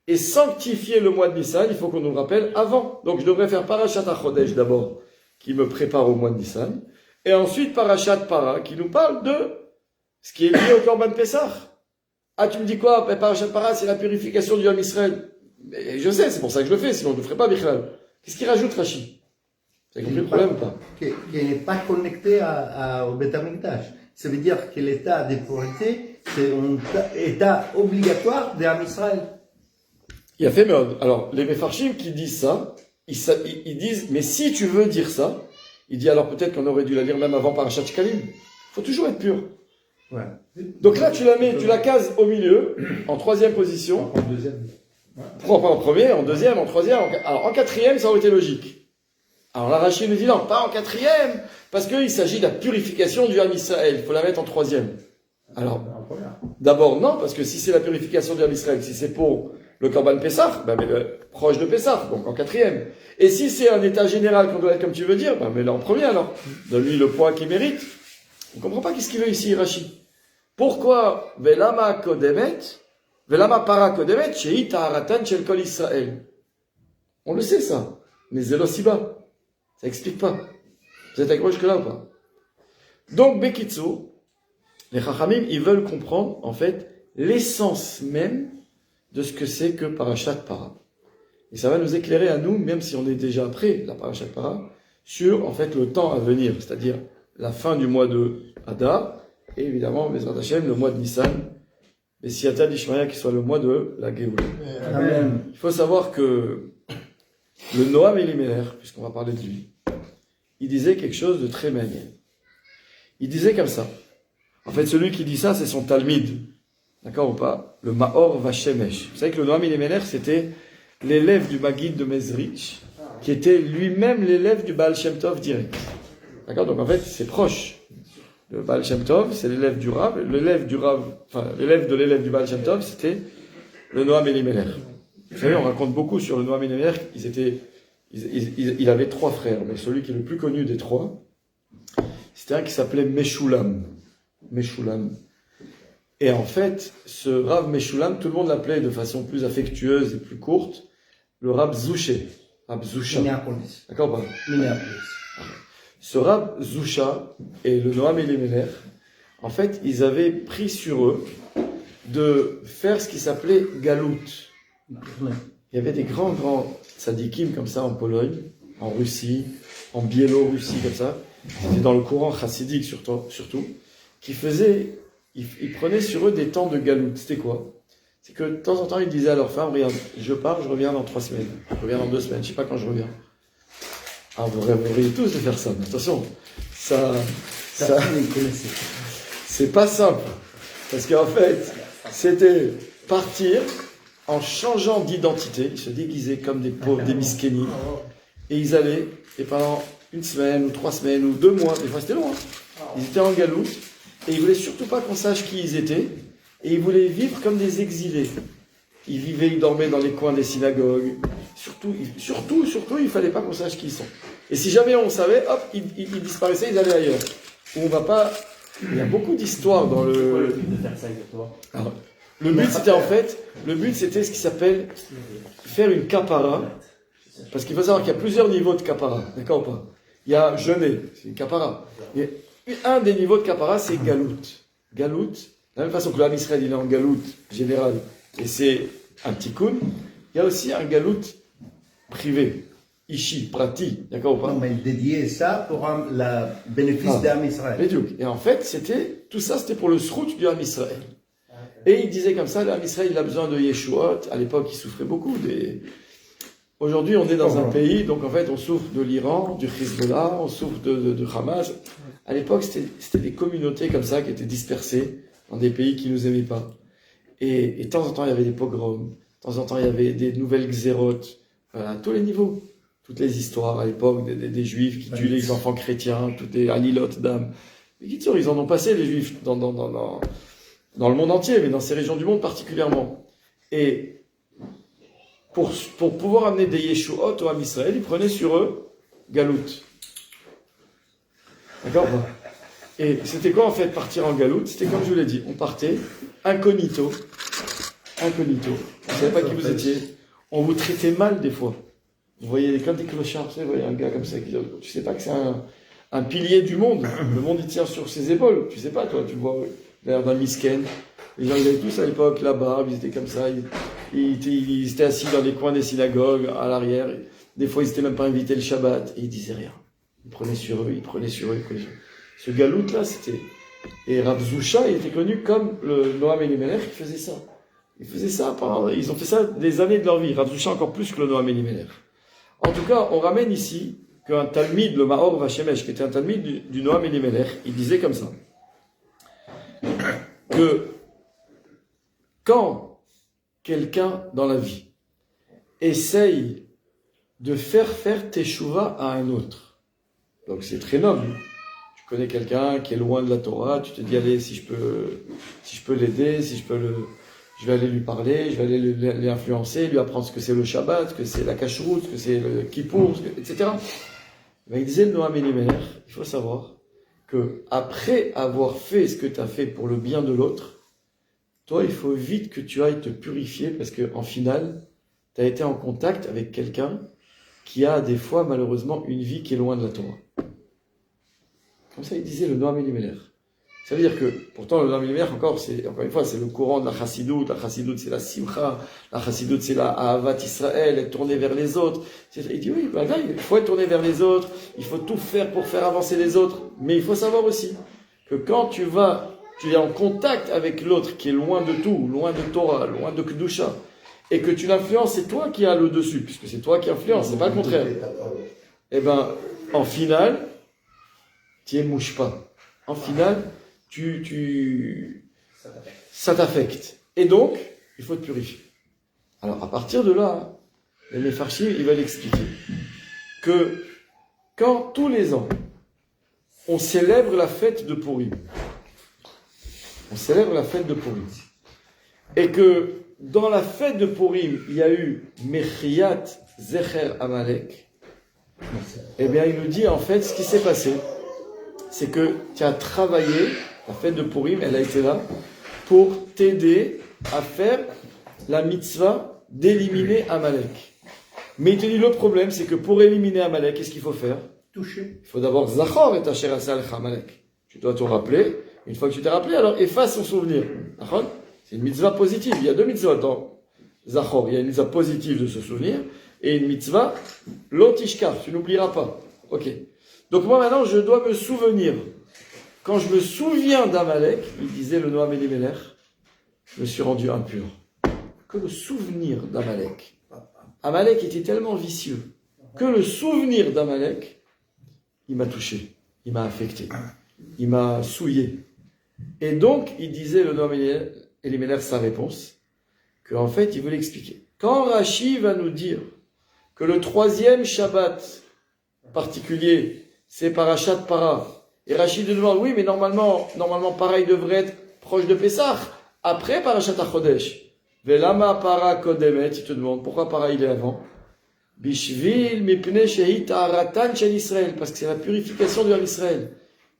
Et sanctifier le mois de Nissan, il faut qu'on nous le rappelle avant. Donc, je devrais faire Parashat Achodesh d'abord, qui me prépare au mois de Nissan. Et ensuite, Parashat Para, qui nous parle de ce qui est lié au Korban Pessah. Ah, tu me dis quoi? Parashat Para, c'est la purification du Ham Israël. Mais je sais, c'est pour ça que je le fais, sinon je ne le ferai pas, Bichlal. Qu'est-ce qu'il rajoute Rashi? Vous avez compris le problème ou pas? Qui n'est pas connecté au Beth Amikdash. Ça veut dire que l'état de pureté, c'est un état obligatoire d'Am Israël. Il a fait merde. Alors, les Mefarshim qui disent ça, ils disent, mais si tu veux dire ça, il dit alors peut-être qu'on aurait dû la lire même avant Parashat Shkalim. Il faut toujours être pur. Ouais. Donc là, tu la cases au milieu, en troisième position. En deuxième. Pourquoi pas en premier, en deuxième, en troisième, alors en quatrième, ça aurait été logique. Alors la Rachid nous dit non, pas en quatrième, parce qu'il s'agit de la purification du Ham Israël, il faut la mettre en troisième. Alors, En première. d'abord non, parce que si c'est la purification du Ham Israël, si c'est pour le Korban Pessah, ben mets-le proche de Pessah, donc en quatrième. Et si c'est un état général qu'on doit être comme tu veux dire, ben mets-le en premier alors. Donne-lui le poids qu'il mérite. On comprend pas qu'est-ce qu'il veut ici, Rachid. Pourquoi Velama Kodemet, Velama Para Kodemet, Shei Taharatan Shel Kol Israël. On le sait ça, mais Zelosiba. Ça explique pas. Vous êtes avec moi jusque-là ou pas? Donc, Bekitsu, les Chachamim, ils veulent comprendre, en fait, l'essence même de ce que c'est que Parashat Para. Et ça va nous éclairer à nous, même si on est déjà après la Parashat Para, sur, en fait, le temps à venir, c'est-à-dire la fin du mois de Adar, et évidemment, Bezrat Hashem, le mois de Nissan, et Siyata d'Ishmaïa, qui soit le mois de la Géoula. Amen. Il faut savoir que le Noam Elimelech, puisqu'on va parler de lui, il disait quelque chose de très manière. Il disait comme ça. En fait, celui qui dit ça, c'est son Talmid. D'accord ou pas? Le Maor Vashemesh. Vous savez que le Noam Elimelech, c'était l'élève du Maguid de Mezrich, qui était lui-même l'élève du Baal Shem Tov direct. D'accord? Donc en fait, c'est proche. Le Baal Shem Tov, c'est l'élève du Rav. L'élève de l'élève du Baal Shem Tov, c'était le Noam Elimelech. Vous savez, on raconte beaucoup sur le Noam Elimelech. Il avait 3 frères, mais celui qui est le plus connu des 3, c'était un qui s'appelait Meshulam. Meshulam. Et en fait, ce Rav Meshulam, tout le monde l'appelait de façon plus affectueuse et plus courte, le Rav Zouché. Rav Zousha. Minneapolis. D'accord, pardon. Minneapolis. Ce Rav Zousha et le Noam Elimelech, en fait, ils avaient pris sur eux de faire ce qui s'appelait Galout. Il y avait des grands tzadikim comme ça en Pologne, en Russie, en Biélorussie comme ça. C'était dans le courant chassidique surtout, qui faisaient, ils prenaient sur eux des temps de Galout. C'était quoi? C'est que de temps en temps, ils disaient à leur femme, regarde, je pars, je reviens dans 3 semaines. Je reviens dans 2 semaines, je sais pas quand je reviens. Ah, vous rêveriez tous de faire ça, mais attention, c'est pas simple. Parce qu'en fait, c'était partir en changeant d'identité, ils se déguisaient comme des pauvres, des miskénis, et ils allaient, et pendant 1 semaine, ou 3 semaines, ou 2 mois, des fois c'était long, hein, ils étaient en galoute, et ils voulaient surtout pas qu'on sache qui ils étaient, et ils voulaient vivre comme des exilés. Ils dormaient dans les coins des synagogues. Surtout, il fallait pas qu'on sache qui ils sont. Et si jamais on savait, hop, ils disparaissaient, ils allaient ailleurs. Où on va pas. Il y a beaucoup d'histoires dans le. Pourquoi le but de faire ça exactement? Alors, le but c'était ce qui s'appelle faire une kapara. Parce qu'il faut savoir qu'il y a plusieurs niveaux de kapara. D'accord ou pas? Il y a jeûner, c'est une kapara. Et un des niveaux de kapara, c'est galout. Galout, de la même façon que l'Am Israël, il est en galout général, et c'est un tikkun, il y a aussi un galout privé, ishi, prati, d'accord ou pas? Non, mais il dédiait ça pour le bénéfice d'Am Israël. Et en fait, tout ça, c'était pour le srout du Ham Israël. Et il disait comme ça, le Ham Israël, il a besoin de Yeshuot. À l'époque, il souffrait beaucoup. Aujourd'hui, on est dans un pays, donc en fait, on souffre de l'Iran, du Hezbollah, on souffre de Hamas. À l'époque, c'était des communautés comme ça qui étaient dispersées dans des pays qui nous aimaient pas. Et de temps en temps, il y avait des pogroms. De temps en temps, il y avait des nouvelles xérotes. Voilà, à tous les niveaux. Toutes les histoires à l'époque des juifs qui tuent les enfants chrétiens, toutes les anilotes d'âme. Mais qui ils en ont passé, les juifs, dans le monde entier, mais dans ces régions du monde particulièrement. Et pour pouvoir amener des Yeshuot au Ham Israël, ils prenaient sur eux Galout. D'accord? Et c'était quoi en fait partir en Galout? C'était comme je vous l'ai dit, on partait incognito. Incognito. Vous ne savez pas qui vous étiez. On vous traitait mal des fois. Vous voyez comme des clochards, vous voyez un gars comme ça, tu sais pas que c'est un pilier du monde. Le monde il tient sur ses épaules. Tu sais pas, toi, tu vois l'air d'un misken. Les gens ils avaient tous à l'époque la barbe, ils étaient comme ça, ils étaient assis dans les coins des synagogues, à l'arrière. Des fois, ils n'étaient même pas invités le Shabbat. Et ils disaient rien. Ils prenaient sur eux, ils prenaient sur eux. Ce galout là, c'était... Et Rav Zusha, il était connu comme le Noam Elimelech qui faisait ça. Ils ont fait ça des années de leur vie. Rav Zusha encore plus que le Noam Elimelech. En tout cas, on ramène ici qu'un Talmid, le Maor Vachemesh, qui était un Talmid du Noam Elimelech, il disait comme ça. Que quand quelqu'un dans la vie essaye de faire teshuva à un autre, donc c'est très noble. Tu connais quelqu'un qui est loin de la Torah, tu te dis allez, si je peux l'aider, je vais aller lui parler, je vais aller l'influencer, lui apprendre ce que c'est le Shabbat, ce que c'est la Kashrut, ce que c'est le Kippour, etc. Ben, il disait le Noam Elimelech, il faut savoir que après avoir fait ce que tu as fait pour le bien de l'autre, toi, il faut vite que tu ailles te purifier parce que en finale, tu as été en contact avec quelqu'un qui a des fois malheureusement une vie qui est loin de la Torah. Comme ça, il disait le Noam Elimelech. Ça veut dire que, pourtant, le Noam Elimelech, encore une fois, c'est le courant de la Chassidoute. La Chassidoute, c'est la Simcha. La Chassidoute, c'est la Ahavat Israël, être tourné vers les autres. Il dit, oui, ben là, il faut être tourné vers les autres. Il faut tout faire pour faire avancer les autres. Mais il faut savoir aussi que quand tu es en contact avec l'autre qui est loin de tout, loin de Torah, loin de Kedusha, et que tu l'influences, c'est toi qui as le dessus, puisque c'est toi qui influences, c'est pas le contraire. Eh ben, en finale, tu émouches pas. En finale, ça t'affecte. Et donc, il faut te purifier. Alors, à partir de là, les Mefarshim, ils veulent expliquer que quand tous les ans, on célèbre la fête de Purim, et que dans la fête de Purim, il y a eu Mechiat Zecher Amalek, eh bien, il nous dit en fait ce qui s'est passé. C'est que tu as travaillé, la fête de Purim, elle a été là, pour t'aider à faire la mitzvah d'éliminer Amalek. Mais il te dit, le problème, c'est que pour éliminer Amalek, qu'est-ce qu'il faut faire? Toucher. Il faut d'abord Zachor et Asher Asal Amalek. Tu dois te rappeler. Une fois que tu t'es rappelé, alors efface son souvenir. C'est une mitzvah positive. Il y a deux mitzvahs dans Zachor. Il y a une mitzvah positive de se souvenir et une mitzvah l'otishkar. Tu n'oublieras pas. Ok. Donc moi maintenant, je dois me souvenir. Quand je me souviens d'Amalek, il disait le Noam Elimelech, je me suis rendu impur. Que le souvenir d'Amalek. Amalek était tellement vicieux que le souvenir d'Amalek, il m'a touché, il m'a affecté, il m'a souillé. Et donc, il disait le Noam Elimelech sa réponse, qu'en fait, il voulait expliquer. Quand Rashi va nous dire que le troisième Shabbat particulier, c'est Parashat Para. Et Rachid nous demande, oui, mais normalement, pareil devrait être proche de Pessah. Après Parashat HaChodesh. Velama Para Kodemet, il te demande, pourquoi Para il est avant? Bishvil mipnei shehi ta'aratan shel Israël. Parce que c'est la purification de Israël.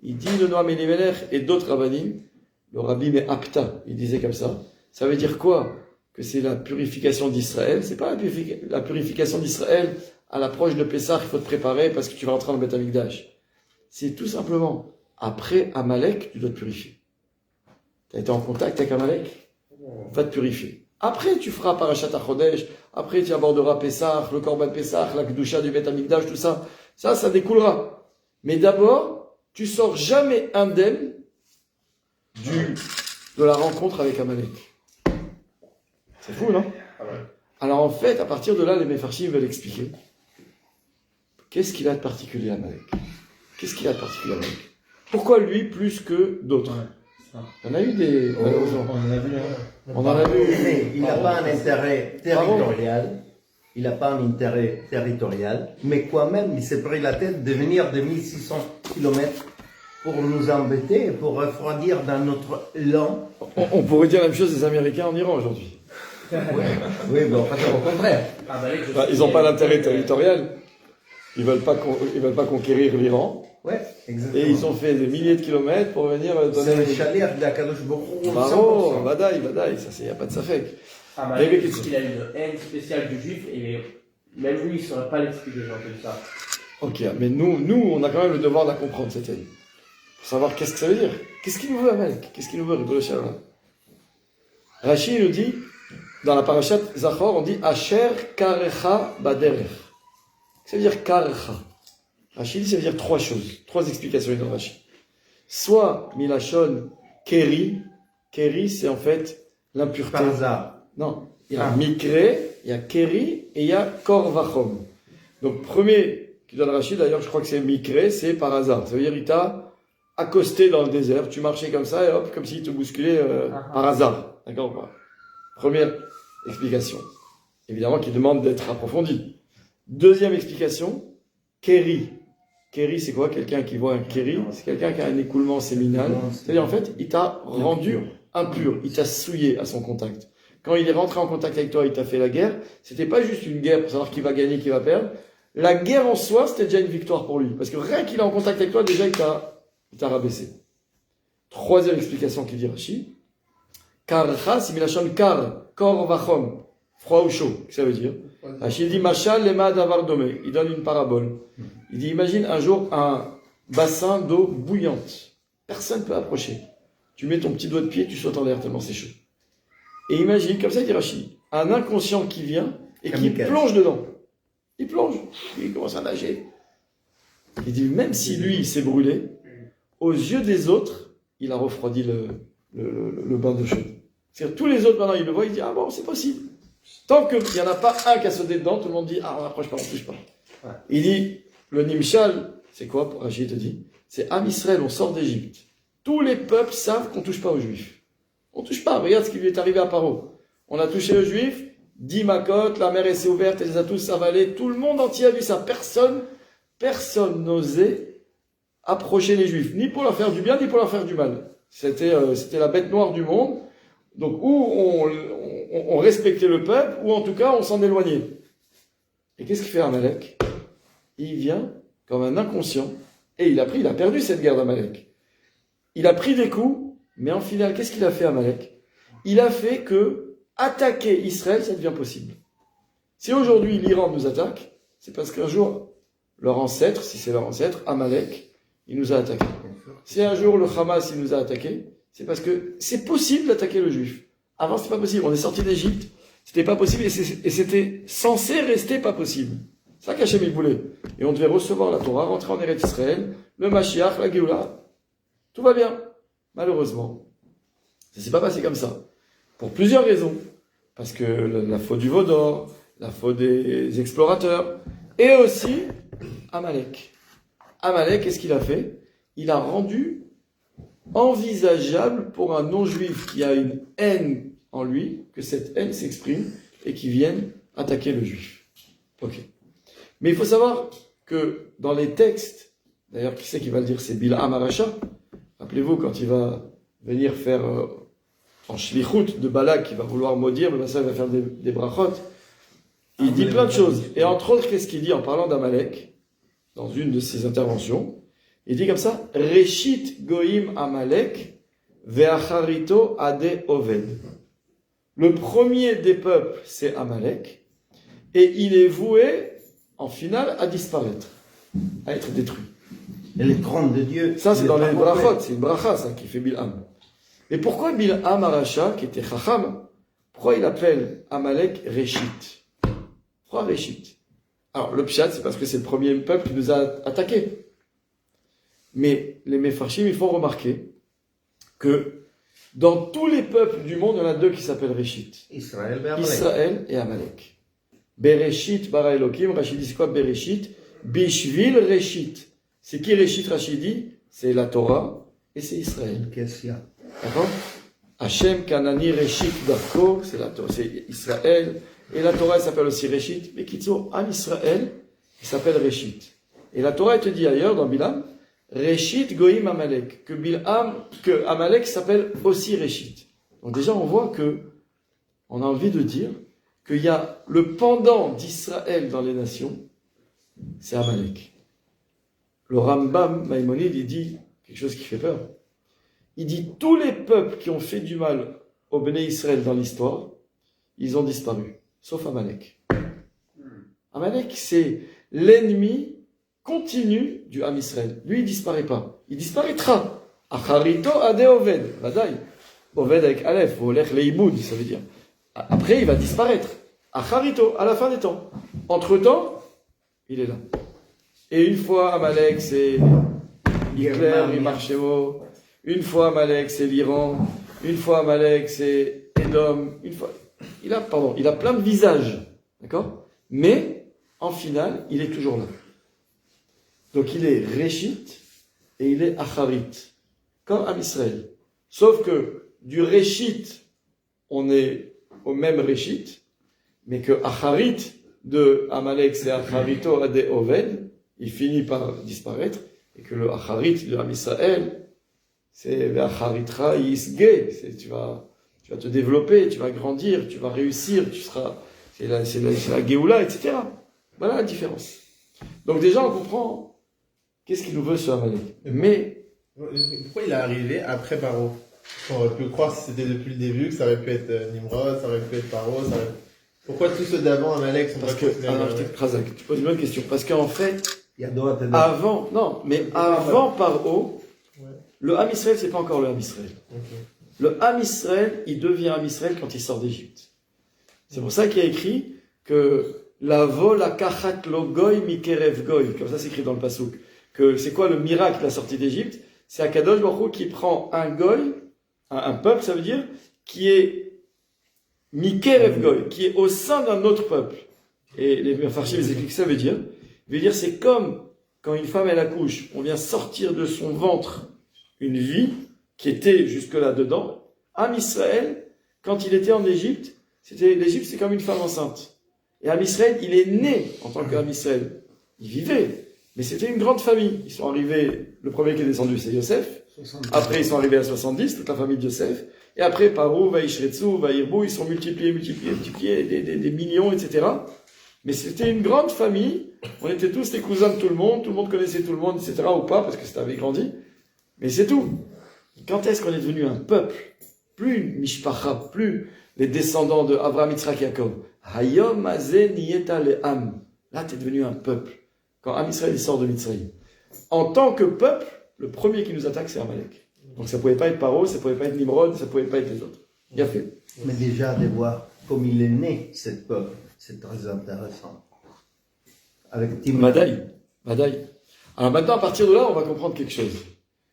Il dit le Noam Elimelech et d'autres rabbinim, le rabbi Me'apta, il disait comme ça. Ça veut dire quoi? Que c'est la purification d'Israël. C'est pas la purification d'Israël à l'approche de Pessah, il faut te préparer parce que tu vas rentrer dans le Beth Amikdash. C'est tout simplement, après Amalek, tu dois te purifier. Tu as été en contact avec Amalek, va te purifier. Après, tu feras Parashat HaChodesh, après tu aborderas Pessah, le Korban Pessah, la Kedusha du Beth Amikdash, tout ça. Ça découlera. Mais d'abord, tu sors jamais indemne de la rencontre avec Amalek. C'est fou, non? Alors en fait, à partir de là, les Mefarshim veulent expliquer qu'est-ce qu'il a de particulier à Amalek. Pourquoi lui plus que d'autres? On a eu des... malheureusement. On en a vu. Il n'a pas un intérêt territorial. Il n'a pas un intérêt territorial. Mais quand même, il s'est pris la tête de venir de 1600 km pour nous embêter, pour refroidir dans notre élan. On pourrait dire la même chose des Américains en Iran aujourd'hui. Oui, mais en fait, au contraire. Ils n'ont pas d'intérêt territorial. Ils veulent pas conquérir l'Iran. Ouais, exactement. Et ils ont fait des milliers de kilomètres pour venir donner... C'est le chalir de la Kadosh Baruch Hu. Bravo, Vadaï, ça c'est, y a pas de safek. Amalek, parce qu'il a une haine spéciale du juif et même lui, il ne saurait pas l'expliquer, genre comme ça. Ok, mais nous, on a quand même le devoir de la comprendre, cette haine. Pour savoir qu'est-ce que ça veut dire. Qu'est-ce qu'il nous veut, Amalek? Qu'est-ce qu'il nous veut, Ribono Shel Olam? Rashi nous dit, dans la parashat Zachor, on dit Asher karecha baderech. Ça veut dire karcha. Rachid dit, ça veut dire trois choses, trois explications dans Rachid. Soit milachon keri. Keri, c'est en fait l'impureté. Par hasard. Non, il y a mikre, il y a keri et il y a korvachom. Donc, premier qui donne Rachid, d'ailleurs, je crois que c'est mikre, c'est par hasard. Ça veut dire, il t'a accosté dans le désert, tu marchais comme ça et hop, comme s'il te bousculait par hasard. D'accord ou pas? Première explication. Évidemment, qui demande d'être approfondie. Deuxième explication, keri. Keri, c'est quoi? Quelqu'un qui voit un keri, c'est quelqu'un qui a un écoulement séminal. C'est-à-dire, en fait, il t'a rendu impur, il t'a souillé à son contact. Quand il est rentré en contact avec toi, il t'a fait la guerre, c'était pas juste une guerre pour savoir qui va gagner, qui va perdre. La guerre en soi, c'était déjà une victoire pour lui. Parce que rien qu'il est en contact avec toi, déjà, il t'a rabaissé. Troisième explication qu'il dit Rachid. Karcha, c'est milachon kar, kor vachom. Froid ou chaud, qu'est-ce que ça veut dire? Rachid dit, machal lema davar domé. Il donne une parabole. Il dit, imagine un jour un bassin d'eau bouillante. Personne ne peut approcher. Tu mets ton petit doigt de pied, tu sautes en l'air tellement c'est chaud. Et imagine, comme ça, il dit Rachid, un inconscient qui vient et qui plonge dedans. Il plonge, il commence à nager. Il dit, même si lui, il s'est brûlé, aux yeux des autres, il a refroidi le bain de chaude. C'est-à-dire, tous les autres, maintenant, ils le voient, ils disent, ah bon, c'est possible. Tant qu'il n'y en a pas un qui a sauté dedans, tout le monde dit, ah, on n'approche pas, on ne touche pas. Ouais. Il dit, le Nimshal, c'est quoi, pour Rachid te dit? C'est Am Israël, on sort d'Égypte. Tous les peuples savent qu'on ne touche pas aux Juifs. On ne touche pas. Regarde ce qui lui est arrivé à Paro. On a touché aux Juifs, 10 macotes, la mer s'est ouverte, elle les a tous avalés. Tout le monde entier a vu ça. Personne n'osait approcher les Juifs, ni pour leur faire du bien, ni pour leur faire du mal. C'était la bête noire du monde. Donc, ou on respectait le peuple, ou en tout cas, on s'en éloignait. Et qu'est-ce qu'il fait Amalek? Il vient comme un inconscient, et il a perdu cette guerre d'Amalek. Il a pris des coups, mais en finale, qu'est-ce qu'il a fait Amalek? Il a fait que attaquer Israël, ça devient possible. Si aujourd'hui l'Iran nous attaque, c'est parce qu'un jour, leur ancêtre, si c'est leur ancêtre, Amalek, il nous a attaqués. Si un jour le Hamas, il nous a attaqués, c'est parce que c'est possible d'attaquer le juif. Avant, c'était pas possible. On est sorti d'Égypte, c'était pas possible, et c'était censé rester pas possible. C'est ça qu'Hachem il voulait. Et on devait recevoir la Torah, rentrer en Eretz Israël, le Mashiach, la Géoula. Tout va bien. Malheureusement, ça s'est pas passé comme ça. Pour plusieurs raisons. Parce que la faute du Vaudor, la faute des explorateurs, et aussi Amalek. Amalek, qu'est-ce qu'il a fait? Il a rendu envisageable pour un non-juif qui a une haine en lui, que cette haine s'exprime et qu'il vienne attaquer le juif. Ok. Mais il faut savoir que dans les textes, d'ailleurs, qui c'est qui va le dire? C'est Bil'am Aracha. Rappelez-vous, quand il va venir faire en shlichut de Balak, qui va vouloir maudire, mais ça il va faire des brachot. Il dit plein de choses. Et entre autres, qu'est-ce qu'il dit en parlant d'Amalek, dans une de ses interventions? Il dit comme ça, Reshit goïm Amalek, ve'acharito ade oved. Le premier des peuples, c'est Amalek, et il est voué, en finale, à disparaître, à être détruit. Et les trônes de Dieu. Ça, c'est dans les brachot, c'est une bracha, ça, qui fait Bil'am. Et pourquoi Bil'am Aracha, qui était Chacham, pourquoi il appelle Amalek Reshit? Pourquoi Reshit? Alors, le pshat, c'est parce que c'est le premier peuple qui nous a attaqués. Mais les Mefarshim, il faut remarquer que dans tous les peuples du monde, il y en a deux qui s'appellent Reshit. Israël et Amalek. Bereshit bara Elokim, Rachid dit c'est quoi Bereshit? Bishvil Reshit. C'est qui Reshit, Rachid dit? C'est la Torah et c'est Israël. D'accord? Hashem Kanani Reshit Darko, c'est la Torah, c'est Israël. Et la Torah, elle s'appelle aussi Reshit. Mais Kitso, Am Israël, il s'appelle Reshit. Et la Torah, elle te dit ailleurs, dans Bilam, Reshit Goïm Amalek. Que Amalek s'appelle aussi Reshit. Donc déjà, on voit on a envie de dire qu'il y a le pendant d'Israël dans les nations, c'est Amalek. Le Rambam Maïmonide, il dit quelque chose qui fait peur. Il dit tous les peuples qui ont fait du mal au Béné Israël dans l'histoire, ils ont disparu, sauf Amalek. Amalek, c'est l'ennemi continu du Ham Israël. Lui, il disparaît pas. Il disparaîtra. Acharito ade Oved. Vadaï. Oved avec Aleph, Olech leimoud, ça veut dire. Après, il va disparaître. Acharito, à la fin des temps. Entre-temps, il est là. Et une fois, Amalek, c'est Hitler, Imarchemo. Une fois, Amalek, c'est l'Iran. Une fois, Amalek, c'est Edom. Une fois, il a plein de visages. D'accord? Mais, en finale, il est toujours là. Donc, il est Réchit et il est Acharit. Comme Am Israël. Sauf que, du Réchit, on est au même Réchit, mais que Acharit de Amalek, c'est Acharito Ade Oved, il finit par disparaître, et que le Acharit de Am Israël, c'est Acharitra Yisge, tu vas te développer, tu vas grandir, tu vas réussir, c'est la Géoula, etc. Voilà la différence. Donc déjà, on comprend qu'est-ce qu'il nous veut sur Amalek. Mais pourquoi il est arrivé après Paro? On aurait pu croire si c'était depuis le début que ça aurait pu être Nimrod, ça aurait pu être Paro, Pourquoi tous ceux d'avant, Amalek, sont parce pas que, considérés Razak, tu poses une bonne question. Parce qu'en fait, Il y a d'autres. avant Paro, le Ham Israël, c'est pas encore le Ham Israël. Ok. Le Ham Israël, il devient Ham Israël quand il sort d'Égypte. C'est pour ça qu'il y a écrit que la vol akachat lo goy mikerev goy. Comme ça, c'est écrit dans le Passouk. Que c'est quoi le miracle de la sortie d'Égypte? C'est Akadosh Baruch Hu qui prend un goy, un peuple, ça veut dire, qui est mikerev goy, qui est au sein d'un autre peuple. Et les Mefarshim, ils expliquent ça veut dire. C'est comme quand une femme elle accouche, on vient sortir de son ventre une vie qui était jusque-là dedans. Am Israël, quand il était en Égypte, l'Égypte c'est comme une femme enceinte. Et Am Israël, il est né en tant qu'Am Israël. Il vivait, mais c'était une grande famille. Ils sont arrivés, le premier qui est descendu c'est Yosef. Après ils sont arrivés à 70, toute la famille de Yosef. Et après Paro, Vaishretsu, Vairbu, ils sont multipliés, des millions, etc. Mais c'était une grande famille. On était tous les cousins de tout le monde connaissait tout le monde, etc. Ou pas, parce que c'était avait grandi. Mais c'est tout. Quand est-ce qu'on est devenu un peuple? Plus une mishpacha, plus les descendants de Abraham, Yitzhak, Yaakov. Hayom hazeh niyeta le'am. Là, tu es devenu un peuple. Quand Am Israël sort de Mitzrayim. En tant que peuple, le premier qui nous attaque, c'est Amalek. Donc ça pouvait pas être Paro, ça pouvait pas être Nimrod, ça pouvait pas être les autres. Il a fait. Mais déjà, de voir comme il est né, ce peuple, c'est très intéressant. Avec Timothy. Vadaï. Alors maintenant, à partir de là, on va comprendre quelque chose. Vous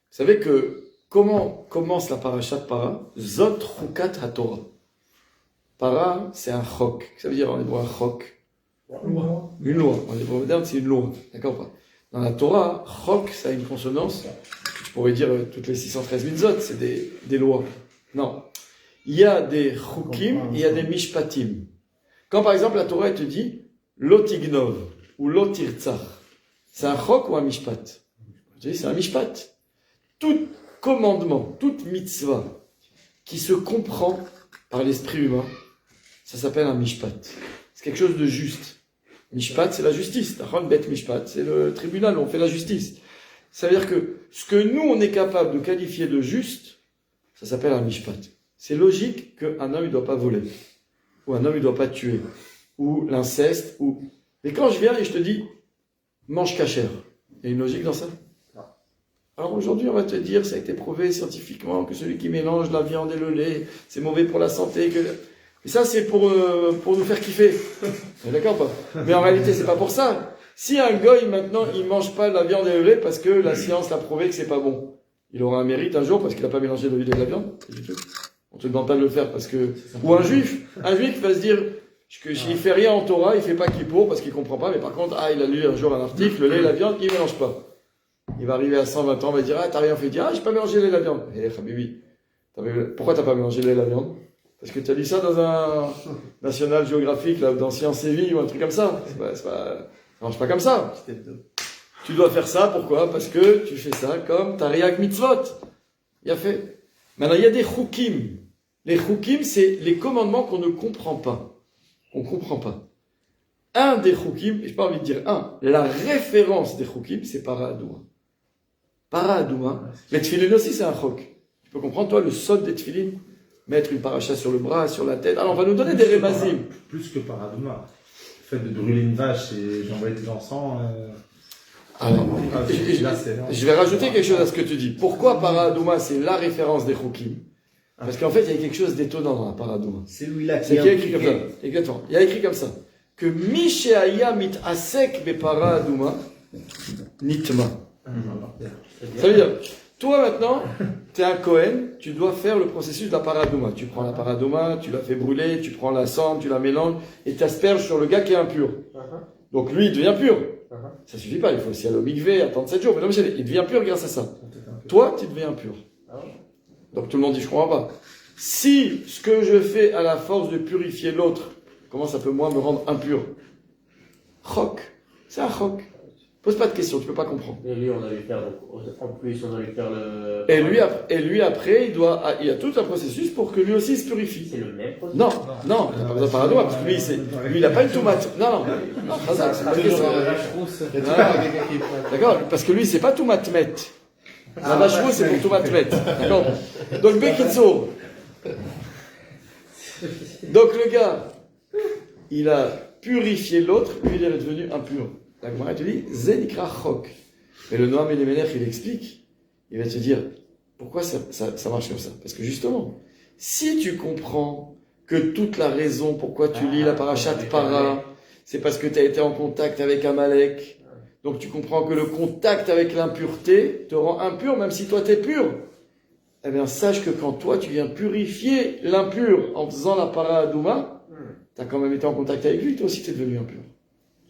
savez que comment commence la paracha de Para? Zot chukat haTorah. Para, c'est un chok. Ça veut dire en hébreu un chok. Une loi. En hébreu moderne, c'est une loi. D'accord pas? Dans la Torah, chok, ça a une consonance. Je pourrais dire toutes les 613 mitzvot, c'est des lois. Non. Il y a des chukim, il y a des mishpatim. Quand par exemple la Torah elle te dit lotignov ou lotirtzach, c'est un chok ou un mishpat? Je dis c'est un mishpat. Tout commandement, toute mitzvah qui se comprend par l'esprit humain, ça s'appelle un mishpat. C'est quelque chose de juste. Mishpat, c'est la justice. Bet mishpat, c'est le tribunal où on fait la justice. Ça veut dire que ce que nous on est capable de qualifier de juste, ça s'appelle un mishpat. C'est logique qu'un homme ne doit pas voler, ou un homme ne doit pas tuer, ou l'inceste, ou... Mais quand je viens et je te dis, mange cachère, il y a une logique dans ça? Alors aujourd'hui, on va te dire, ça a été prouvé scientifiquement, que celui qui mélange la viande et le lait, c'est mauvais pour la santé. Et ça, c'est pour nous faire kiffer. D'accord pas? Mais en réalité, c'est pas pour ça. Si un goy, maintenant, il mange pas la viande et le lait parce que la science l'a prouvé que c'est pas bon, il aura un mérite un jour parce qu'il n'a pas mélangé le lait et la viande? Pas du tout. On te demande pas de le faire parce que... Ou un juif va se dire que s'il fait rien en Torah, il fait pas kippour parce qu'il comprend pas, mais par contre, il a lu un jour un article, le lait et la viande, il mélange pas. Il va arriver à 120 ans, il va dire, t'as rien fait, il dit, j'ai pas mélangé le lait et la viande. Eh, Habibi, pourquoi t'as pas mélangé le lait et la viande? Parce que t'as lu ça dans un National Geographic, là, dans Science et Vie, ou un truc comme ça. Ça marche pas comme ça. Tu dois faire ça, pourquoi? Parce que tu fais ça comme Tariaq Mitzvot. Il a fait. Maintenant, il y a des chukim. Les chukim, c'est les commandements qu'on ne comprend pas. On comprend pas. Un des chukim, et je pas envie de dire la référence des chukim, c'est Para Adouma. Para Adouma. Les tefilin aussi, c'est un chok. Tu peux comprendre, toi, le sod des tefilin? Mettre une paracha sur le bras, sur la tête. Alors, on va nous donner des rémasim. Plus que Para Adouma. Le fait de brûler une vache et d'envoyer des encens. Alors, je vais rajouter quelque chose à ce que tu dis. Pourquoi Para Adouma, c'est la référence des chukim? Parce qu'en fait, il y a quelque chose d'étonnant dans la Para Adouma. C'est lui là C'est qu'il y a écrit comme ça. Exactement. Il y a écrit comme ça. que Mishéaya mit asek bepara aduma nitma. Ça veut dire, toi maintenant, tu es un Kohen, tu dois faire le processus de la paradouma. Tu prends la paradouma, tu la fais brûler, tu prends la cendre, tu la mélanges et tu asperges sur le gars qui est impur. Donc lui, il devient pur. Ça suffit pas, il faut aussi aller au mikvé, attendre 7 jours. Mais non, il devient pur grâce à ça. Toi, tu deviens pur. Donc tout le monde dit, je comprends pas. Si ce que je fais a la force de purifier l'autre, comment ça peut moi me rendre impur? Chok. C'est un chok. Pose pas de questions, tu peux pas comprendre. Et lui, on a lui faire, en plus, on a lui faire le. Et lui après, il y a tout un processus pour que lui aussi se purifie. C'est le même processus. Non, il n'a pas besoin de paradoxe, parce que lui, il n'a pas une tomate. Non, Khazak, c'est pas une question. D'accord, parce que lui, c'est pas tomate met. La vache rousse, c'est pour tomate met. D'accord. Donc, Bekitso. Donc, le gars, il a purifié l'autre, lui, il est devenu impur. La Gemara te dit, Zenikra Chok. Mais le Noam Elimelech, il explique, il va te dire, pourquoi ça marche comme ça? Parce que justement, si tu comprends que toute la raison pourquoi tu lis la parashat para, c'est parce que tu as été en contact avec Amalek, donc tu comprends que le contact avec l'impureté te rend impur, même si toi tu es pur. Eh bien, sache que quand toi tu viens purifier l'impur en faisant la para Adouma, tu as quand même été en contact avec lui, toi aussi tu es devenu impur.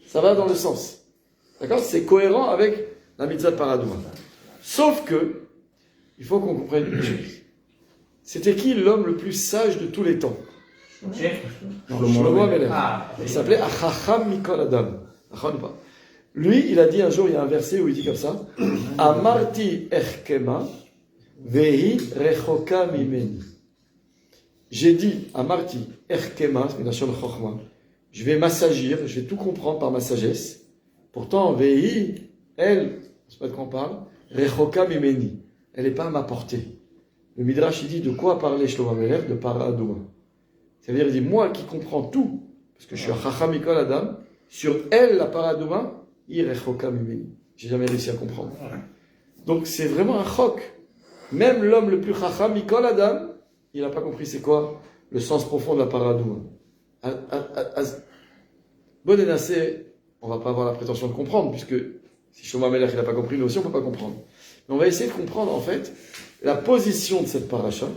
Ça va dans le sens. D'accord? C'est cohérent avec la mitzvah de Paradouma. Sauf que, il faut qu'on comprenne une chose. C'était qui l'homme le plus sage de tous les temps? Shlomo Amelech. Il s'appelait Achacham Mikol Adam. Lui, il a dit un jour, il y a un verset où il dit comme ça, Amarti Erkema Vehi Rechoka Mimeni. J'ai dit, Amarti Erkema, c'est une nation de Chochma. Je vais m'assagir, je vais tout comprendre par ma sagesse. Pourtant, Vehi, elle, on ne sait pas de quoi on parle, Rechoka Mimeni. Elle n'est pas à ma portée. Le Midrash, il dit de quoi parlait Shlomo Amelech? De Paradouma. Ça veut dire, il dit, moi qui comprends tout, parce que je suis un Chacham Mikol Adam, sur elle, la Paradouma, il Rechoka Mimeni. J'ai jamais réussi à comprendre. Donc, c'est vraiment un chok. Même l'homme le plus Chacham Mikol Adam, il n'a pas compris c'est quoi le sens profond de la Paradouma. Bon Enassé, on ne va pas avoir la prétention de comprendre, puisque si Shlomo Amelech n'a pas compris, nous aussi on ne peut pas comprendre. Mais on va essayer de comprendre en fait la position de cette paracha,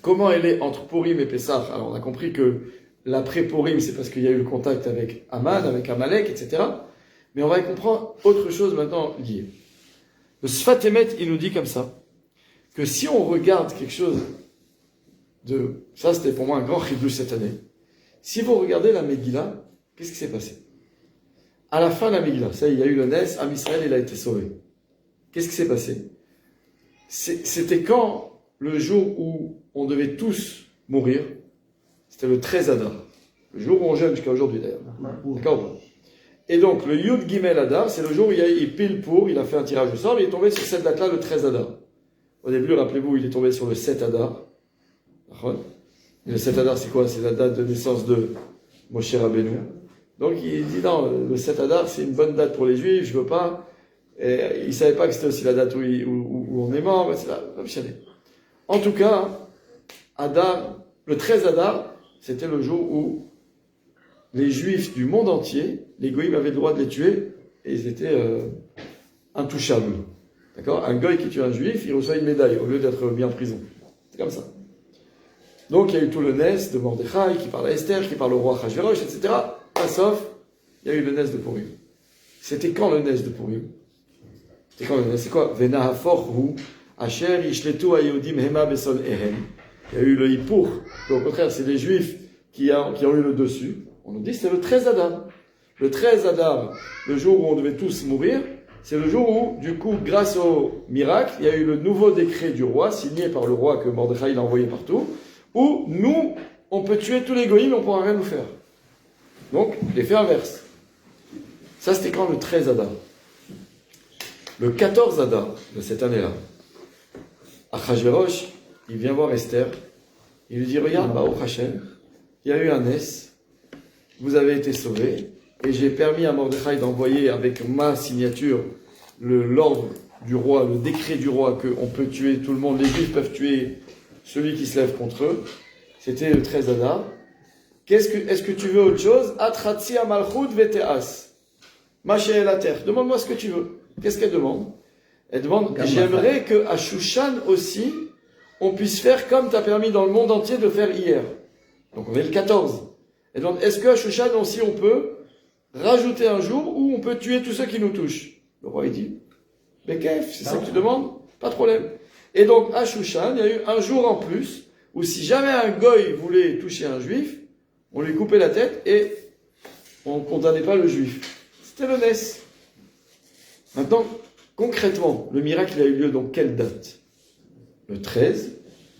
comment elle est entre Purim et Pessah. Alors on a compris que l'après-Purim, c'est parce qu'il y a eu le contact avec Aman, avec Amalek, etc. Mais on va y comprendre autre chose maintenant liée. Le Sfat Emet, il nous dit comme ça, que si on regarde quelque chose de... Ça, c'était pour moi un grand chidouche cette année. Si vous regardez la Megillah, qu'est-ce qui s'est passé? À la fin de la Megillah, ça, il y a eu le Nes, Am Israël, il a été sauvé. Qu'est-ce qui s'est passé? C'était quand le jour où on devait tous mourir? C'était le 13 Adar. Le jour où on jeûne jusqu'à aujourd'hui d'ailleurs. D'accord? Et donc, le Yud Gimel Adar, c'est le jour où il pile pour, il a fait un tirage au sort, il est tombé sur cette date-là, le 13 Adar. Au début, rappelez-vous, il est tombé sur le 7 Adar. Et le 7 Adar, c'est quoi? C'est la date de naissance de Moshe Rabbeinu. Donc, il dit non, le 7 Adar, c'est une bonne date pour les Juifs, je veux pas. Et il savait pas que c'était aussi la date où on est mort, mais c'est là, en tout cas, Adar, le 13 Adar, c'était le jour où les Juifs du monde entier, les Goïms avaient le droit de les tuer, et ils étaient intouchables. D'accord? Un Goï qui tue un Juif, il reçoit une médaille, au lieu d'être mis en prison. C'est comme ça. Donc il y a eu tout le Nes de Mordechai, qui parle à Esther, qui parle au roi Achashverosh, etc. Sauf, il y a eu le Nes de Purim. C'était quand le Nes de Purim? C'était quand le Nes? C'est quoi? Venahafor hu, Asher yishletu hayehudim hema beson ehen. Il y a eu le Hippour, au contraire, c'est les Juifs qui ont eu le dessus. On nous dit c'est le 13 Adar. Le 13 Adar, le jour où on devait tous mourir, c'est le jour où, du coup, grâce au miracle, il y a eu le nouveau décret du roi, signé par le roi que Mordechai a envoyé partout, où nous, on peut tuer tous les goïms, mais on ne pourra rien nous faire. Donc, l'effet inverse. Ça, c'était quand le 13 Adar. Le 14 Adar de cette année-là, Achashverosh, il vient voir Esther, il lui dit, regarde, Baruch Hashem, il y a eu un Nes, vous avez été sauvés, et j'ai permis à Mordechai d'envoyer avec ma signature l'ordre du roi, le décret du roi, qu'on peut tuer tout le monde, les Juifs peuvent tuer celui qui se lève contre eux. C'était le 13 Adar. est-ce que tu veux autre chose? Atratzi amalchut veteas. Maché la terre. Demande-moi ce que tu veux. Qu'est-ce qu'elle demande? Elle demande, j'aimerais que à Shushan aussi, on puisse faire comme tu as permis dans le monde entier de faire hier. Donc on est le 14. Elle demande, est-ce qu'à Shushan aussi on peut rajouter un jour où on peut tuer tous ceux qui nous touchent? Le roi il dit, Bekef, c'est ça que tu demandes? Pas de problème. Et donc à Shushan, il y a eu un jour en plus où si jamais un goy voulait toucher un juif, on lui coupait la tête et on ne condamnait pas le juif. C'était le Nes. Maintenant, concrètement, le miracle il a eu lieu dans quelle date? Le 13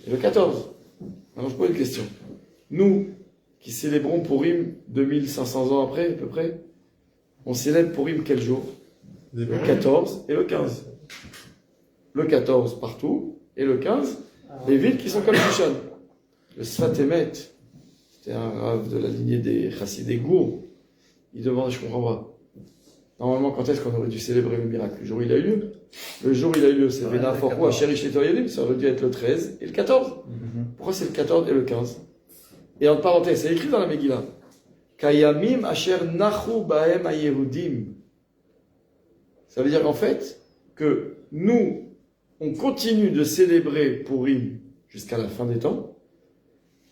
et le 14. Alors je pose une question. Nous, qui célébrons Purim 2500 ans après, à peu près, on célèbre Purim quel jour? Le 14 et le 15. Le 14 partout, et le 15, les villes qui sont comme Shushan. Le Sfat Emet, c'était un rave de la lignée des Chassidés Gour. Il demande, je comprends pas. Normalement, quand est-ce qu'on aurait dû célébrer le miracle? Le jour où il a eu lieu. Le jour où il a eu lieu, c'est Vena Forko, à Cherish Letoyalim, ça aurait dû être le 13 et le 14. Pourquoi c'est le 14 et le 15? Et entre parenthèses, c'est écrit dans la Megillah. Kayamim asher nachu bahem hayehudim. Ça veut dire qu'en fait, que nous, on continue de célébrer Purim jusqu'à la fin des temps.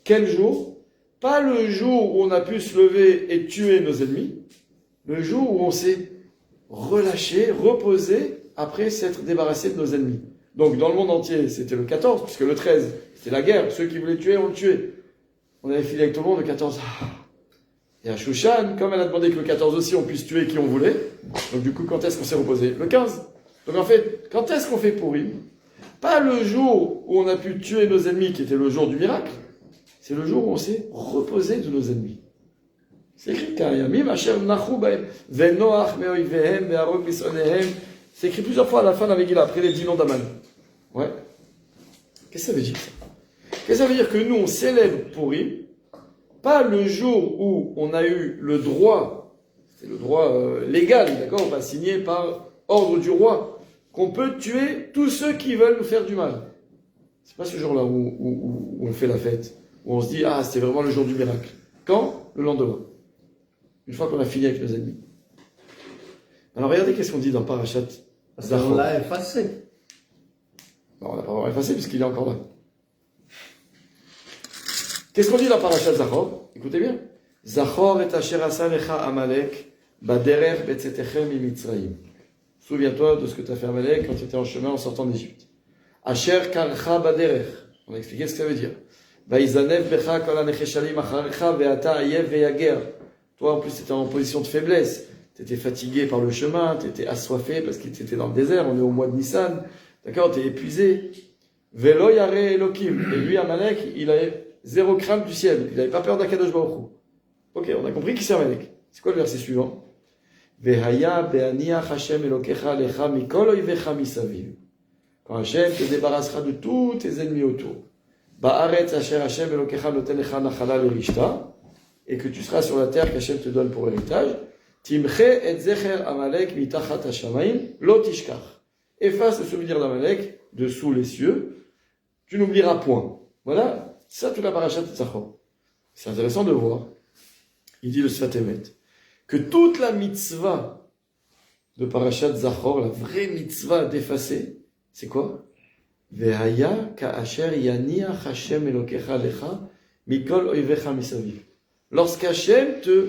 Quel jour? Pas le jour où on a pu se lever et tuer nos ennemis. Le jour où on s'est relâché, reposé, après s'être débarrassé de nos ennemis. Donc dans le monde entier, c'était le 14, puisque le 13, c'était la guerre. Ceux qui voulaient tuer, on le tuait. On avait filé avec tout le monde le 14. Et à Shushan, comme elle a demandé que le 14 aussi, on puisse tuer qui on voulait. Donc du coup, quand est-ce qu'on s'est reposé? Le 15. Donc en fait, quand est-ce qu'on fait Purim? Pas le jour où on a pu tuer nos ennemis, qui était le jour du miracle. C'est le jour où on s'est reposé de nos ennemis. C'est écrit c'est écrit plusieurs fois à la fin de la Megillah, après les 10 noms d'Aman. Ouais. Qu'est-ce que ça veut dire ça? Qu'est-ce que ça veut dire que nous on célèbre Purim, pas le jour où on a eu le droit, c'est le droit légal, d'accord, pas signé par ordre du roi, qu'on peut tuer tous ceux qui veulent nous faire du mal. C'est pas ce jour-là où on fait la fête, où on se dit ah c'était vraiment le jour du miracle. Quand? Le lendemain. Une fois qu'on a fini avec nos ennemis. Alors regardez qu'est-ce qu'on dit dans Parashat Zachor. On l'a effacé. Non, on n'a pas vraiment effacé puisqu'il est encore là. Qu'est-ce qu'on dit dans Parashat Zachor? Écoutez bien. Zachor et asher asa lecha Amalek baderer betzetechem mimitzraim. Souviens-toi de ce que tu as fait Amalek quand tu étais en chemin en sortant d'Égypte. Asher karcha baderer. On a expliqué ce que ça veut dire. Vaizanev becha kol hanecheshalim acharecha ve'ata ayev ve'yager. Toi, en plus, tu étais en position de faiblesse. Tu étais fatigué par le chemin, tu étais assoiffé parce que tu étais dans le désert, on est au mois de Nissan. D'accord, tu es épuisé. Velo yare Elokim. Et lui, Amalek, il avait zéro crainte du ciel. Il n'avait pas peur d'Akadosh Baruch Hu. Ok, on a compris qui c'est Amalek. C'est quoi le verset suivant? Vehaya be'aniach Hashem Elokecha lecha mikol oivecha misaviv. Quand Hashem te débarrassera de tous tes ennemis autour. Ba'aretz asher Hashem Elokecha noten lecha nachala lerishta. Et que tu seras sur la terre qu'Hachem te donne pour héritage, Timche et zecher Amalek mitachat hashamayim lo tishkach. Efface le souvenir d'Amalek dessous les cieux, tu n'oublieras point. Voilà, ça toute la parashat de Zachor. C'est intéressant de voir, il dit le Sfat Emet, que toute la mitzvah de parashat Zachor, la vraie mitzvah d'effacer, c'est quoi? Vehaya ka'asher yaniach Hashem elokecha lecha mikol oivecha misaviv. Lorsqu'Hachem te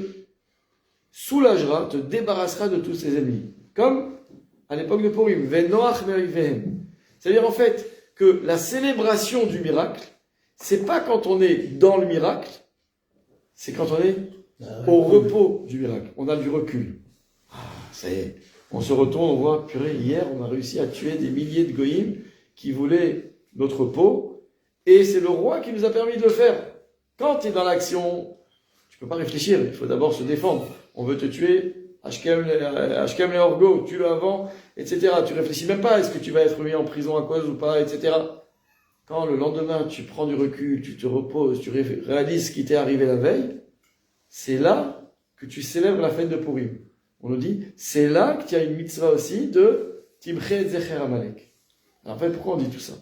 soulagera, te débarrassera de tous ses ennemis. Comme à l'époque de Purim. C'est-à-dire en fait que la célébration du miracle, c'est pas quand on est dans le miracle, c'est quand on est au repos du miracle. On a du recul. Ah, ça y est. On se retourne, on voit, purée, hier on a réussi à tuer des milliers de goïms qui voulaient notre peau, et c'est le roi qui nous a permis de le faire. Quand tu es dans l'action, tu peux pas réfléchir, il faut d'abord se défendre. On veut te tuer, Ashkem le Orgo, tue-le avant, etc. Tu réfléchis même pas, est-ce que tu vas être mis en prison à cause ou pas, etc. Quand le lendemain, tu prends du recul, tu te reposes, tu réalises ce qui t'est arrivé la veille, c'est là que tu célèbres la fête de Purim. On nous dit, c'est là qu'il y a une mitzvah aussi de Timche et Zecher Amalek. Alors en fait, pourquoi on dit tout ça?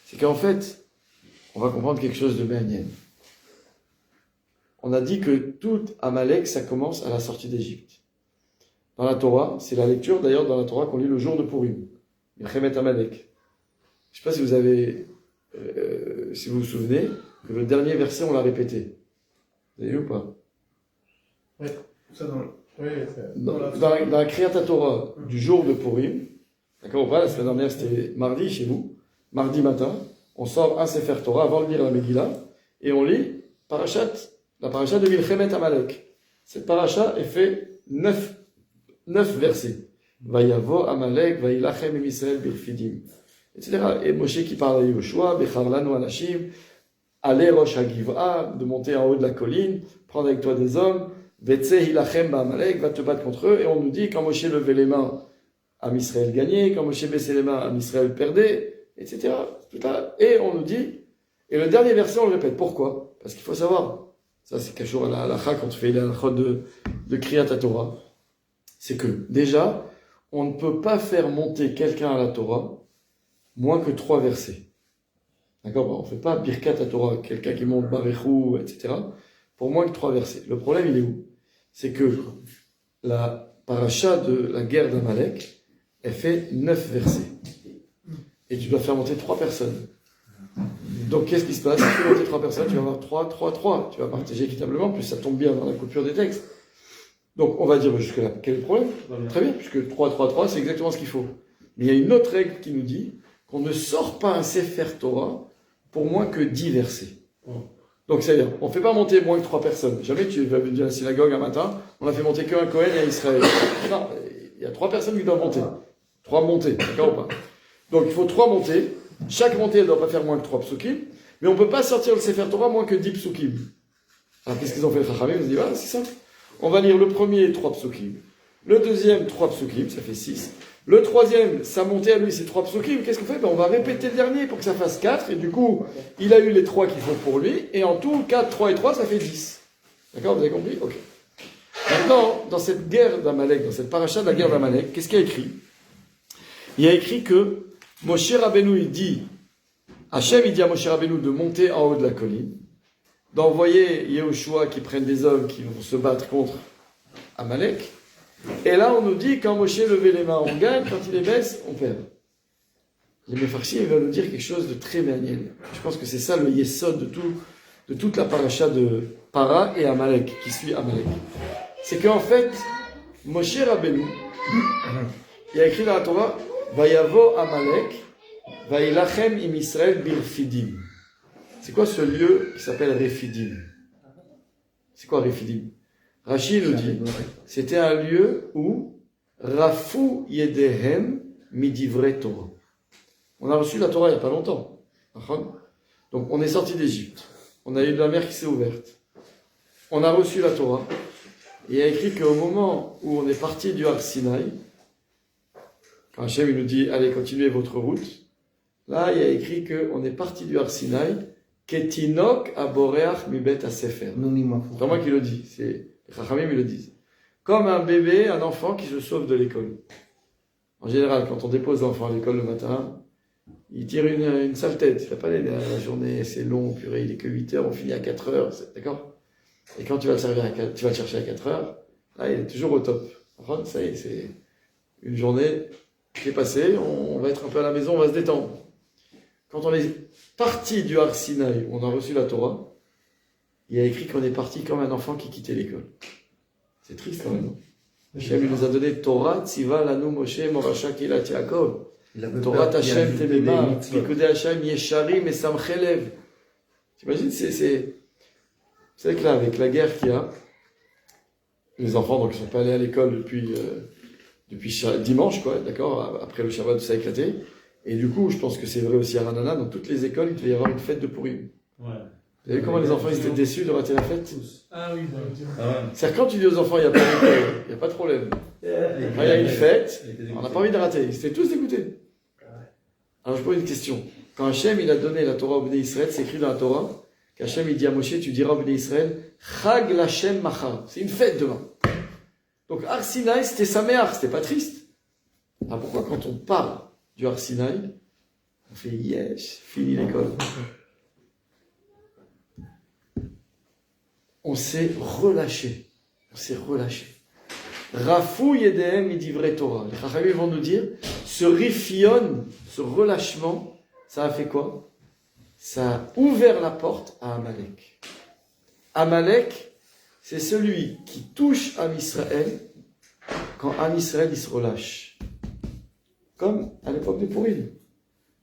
C'est qu'en fait, on va comprendre quelque chose de bénien. on a dit que tout Amalek, ça commence à la sortie d'Égypte. Dans la Torah, c'est la lecture d'ailleurs dans la Torah qu'on lit le jour de Purim. Milchemet Amalek. Je ne sais pas si vous avez, si vous vous souvenez, que le dernier verset, on l'a répété. Vous avez vu ou pas? Ça dans le... Oui, c'est... Dans la Kriyat Torah du jour de Purim, d'accord ou pas? La semaine dernière, c'était mardi chez vous. Mardi matin, on sort un Sefer Torah avant de lire la Megillah, et on lit la paracha de Milchemet Amalek. Cette paracha est fait 9 versets. Vayavo Amalek, Vailachem em Israël birfidim, etc. Et Moshe qui parle à Yoshua, Becharlanu Anashim, aller Rosh HaGiv'a, de monter en haut de la colline, prendre avec toi des hommes, Vetse Hilachem Ba'amalek, va te battre contre eux, et on nous dit, quand Moshe levait les mains, Am Israël gagnait, quand Moshe baissait les mains, Am Israël perdait, etc. Et on nous dit, et le dernier verset, on le répète. Pourquoi? Parce qu'il faut savoir, ça c'est quelque chose à la halakha, quand on fait la halakha de Kriyat Torah, c'est que, déjà, on ne peut pas faire monter quelqu'un à la Torah moins que 3 versets. D'accord? On ne fait pas Birkat Torah, quelqu'un qui monte Barechou, etc., pour moins que 3 versets. Le problème, il est où? C'est que la paracha de la guerre d'Amalek, elle fait 9 versets. Et tu dois faire monter 3 personnes. Donc, qu'est-ce qui se passe? Si tu fais monter 3 personnes, tu vas avoir 3, 3, 3. Tu vas partager équitablement, plus ça tombe bien dans la coupure des textes. Donc, on va dire jusque-là, quel est le problème? Très bien, puisque 3, 3, 3, c'est exactement ce qu'il faut. Mais il y a une autre règle qui nous dit qu'on ne sort pas un Sefer Torah pour moins que 10 versets. Donc, c'est-à-dire, on ne fait pas monter moins que 3 personnes. Jamais tu vas venir à la synagogue un matin, on a fait monter qu'un Cohen et un Israël. Non, il y a 3 personnes qui doivent monter. 3 montées, d'accord ou pas? Donc, il faut 3 montées. Chaque montée, elle ne doit pas faire moins que 3 psukim. Mais on ne peut pas sortir le Sefer Torah moins que 10 psukim. Alors, qu'est-ce qu'ils ont fait, les Chachamim? Ils ont dit, voilà, c'est simple. On va lire le premier 3 psukim. Le deuxième 3 psukim, ça fait 6. Le troisième, sa montée à lui, c'est 3 psukim. Qu'est-ce qu'on fait? On va répéter le dernier pour que ça fasse 4. Et du coup, il a eu les 3 qu'il faut pour lui. Et en tout, 4, 3 et 3, ça fait 10. D'accord? Vous avez compris? Ok. Maintenant, dans cette guerre d'Amalek, dans cette paracha de la guerre d'Amalek, qu'est-ce qu'il y a écrit? Il y a écrit que Moshe Rabbeinu, il dit, Hachem, il dit à Moshe Rabbeinu de monter en haut de la colline, d'envoyer Yehoshua qui prennent des hommes qui vont se battre contre Amalek. Et là, on nous dit, quand Moshe levait les mains, on gagne, quand il les baisse, on perd. Les Mefarshim, il va nous dire quelque chose de très maniel. Je pense que c'est ça le yesod de toute la paracha de Para et Amalek, qui suit Amalek. C'est qu'en fait, Moshe Rabbeinu, il a écrit dans la Torah, Vayavo Amalek, Vailachem im Israël birfidim. C'est quoi ce lieu qui s'appelle Refidim? C'est quoi Refidim? Rashi nous dit, c'était un lieu où Rafu Yedehem midivre Torah. On a reçu la Torah il n'y a pas longtemps. Donc on est sorti d'Égypte. On a eu de la mer qui s'est ouverte. On a reçu la Torah. Et il y a écrit qu'au moment où on est parti du Har Sinaï, quand Hachem il nous dit, allez, continuez votre route, là, il y a écrit qu'on est parti du Har Sinaï, Ketinok aboreach mibet hasefer. C'est pas moi qui le dis, c'est les Chachamim, ils le disent. Comme un bébé, un enfant qui se sauve de l'école. En général, quand on dépose l'enfant à l'école le matin, il tire une sale tête. Il va pas aller la journée, c'est long, purée, il est que 8 heures, on finit à 4 heures, d'accord? Et quand tu vas le chercher à 4 heures, là, il est toujours au top. Enfin, ça y est, c'est une journée qui est passée, on va être un peu à la maison, on va se détendre. Quand on est parti du Har Sinaï, on a reçu la Torah, il y a écrit qu'on est parti comme un enfant qui quittait l'école. C'est triste quand même. Hachem, il nous a donné Torah, Tziva, Lanu, Moshe, Morasha, Kilat, Yaakov. Torah, Hachem, Temema, Pikudei Hachem, Yesharim, et Samchelev. T'imagines, c'est vrai que là, avec la guerre qu'il y a, les enfants, donc, ils ne sont pas allés à l'école depuis dimanche, quoi, d'accord, après le Shabbat, ça a éclaté. Et du coup, je pense que c'est vrai aussi à Ranana, dans toutes les écoles, il devait y avoir une fête de Purim. Ouais. Vous avez vu comment les enfants ils étaient déçus de rater la fête? Ah oui, C'est-à-dire quand tu dis aux enfants, il n'y a pas d'école, il n'y a pas de problème. Quand il y a une fête, on n'a pas envie de rater. Ils étaient tous dégoûtés. Alors je pose une question. Quand Hachem il a donné la Torah au Bnei Israël, c'est écrit dans la Torah, qu'Hachem il dit à Moshe, tu diras au Bnei Israël, Chag Lashem Machar. C'est une fête demain. Donc Har Sinaï, c'était Saméach, c'était pas triste. Alors pourquoi quand on parle du Har Sinaï, on fait yes, fini l'école. On s'est relâché. On s'est relâché. Rafou Yedem Midivre Torah. Les Chachamim vont nous dire, ce rifion, ce relâchement, ça a fait quoi? Ça a ouvert la porte à Amalek. Amalek, c'est celui qui touche Am Israël quand Am Israël il se relâche. Comme à l'époque de Pourim.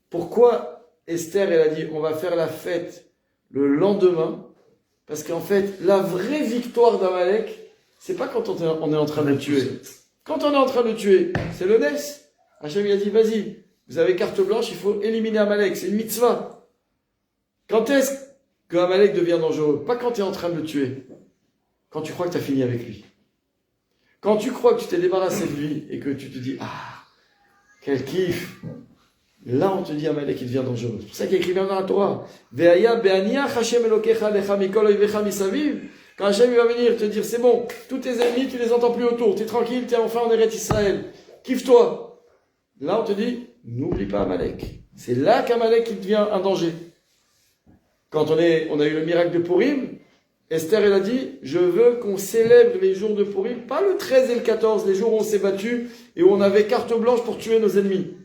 Pourquoi Esther, elle a dit, on va faire la fête le lendemain? Parce qu'en fait, la vraie victoire d'Amalek, c'est pas quand on est en train de le tuer. Quand on est en train de le tuer, c'est le Ness. Hachem, il a dit, vas-y, vous avez carte blanche, il faut éliminer Amalek. C'est une mitzvah. Quand est-ce que Amalek devient dangereux? Pas quand tu es en train de le tuer. Quand tu crois que tu as fini avec lui. Quand tu crois que tu t'es débarrassé de lui et que tu te dis, ah, quel kiff. Là, on te dit, Amalek, il devient dangereux. C'est pour ça qu'il y a écrit bien dans la Torah. Ve'aya be'aniach Hashem Elokecha lecha mikol oivecha misaviv. Quand Hashem il va venir te dire, c'est bon, tous tes ennemis, tu les entends plus autour, t'es tranquille, t'es enfin en Eretz Israël. Kiffe-toi. Là, on te dit, n'oublie pas Amalek. C'est là qu'Amalek, il devient un danger. Quand on a eu le miracle de Pourim, Esther, elle a dit, je veux qu'on célèbre les jours de Pourim, pas le 13 et le 14, les jours où on s'est battu et où on avait carte blanche pour tuer nos ennemis.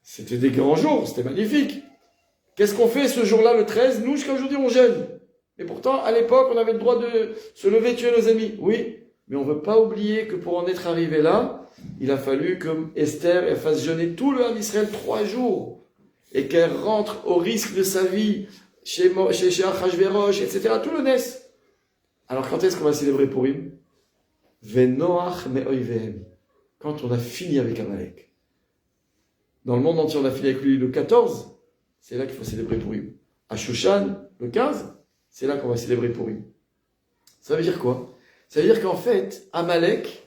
C'était des grands jours, c'était magnifique. Qu'est-ce qu'on fait ce jour-là, le 13? Nous, jusqu'à aujourd'hui, on jeûne. Et pourtant, à l'époque, on avait le droit de se lever et tuer nos ennemis. Oui, mais on ne veut pas oublier que pour en être arrivé là, il a fallu que Esther elle fasse jeûner tout le Ham Israël 3 jours. Et qu'elle rentre au risque de sa vie chez Achashverosh, etc. Tout le Ness. Alors quand est-ce qu'on va célébrer Pourim? Venoach me'oivehem. Quand on a fini avec Amalek. Dans le monde entier, on a fini avec lui le 14. C'est là qu'il faut célébrer Pourim. À Shushan, le 15. C'est là qu'on va célébrer Pourim. Ça veut dire quoi? Ça veut dire qu'en fait, Amalek,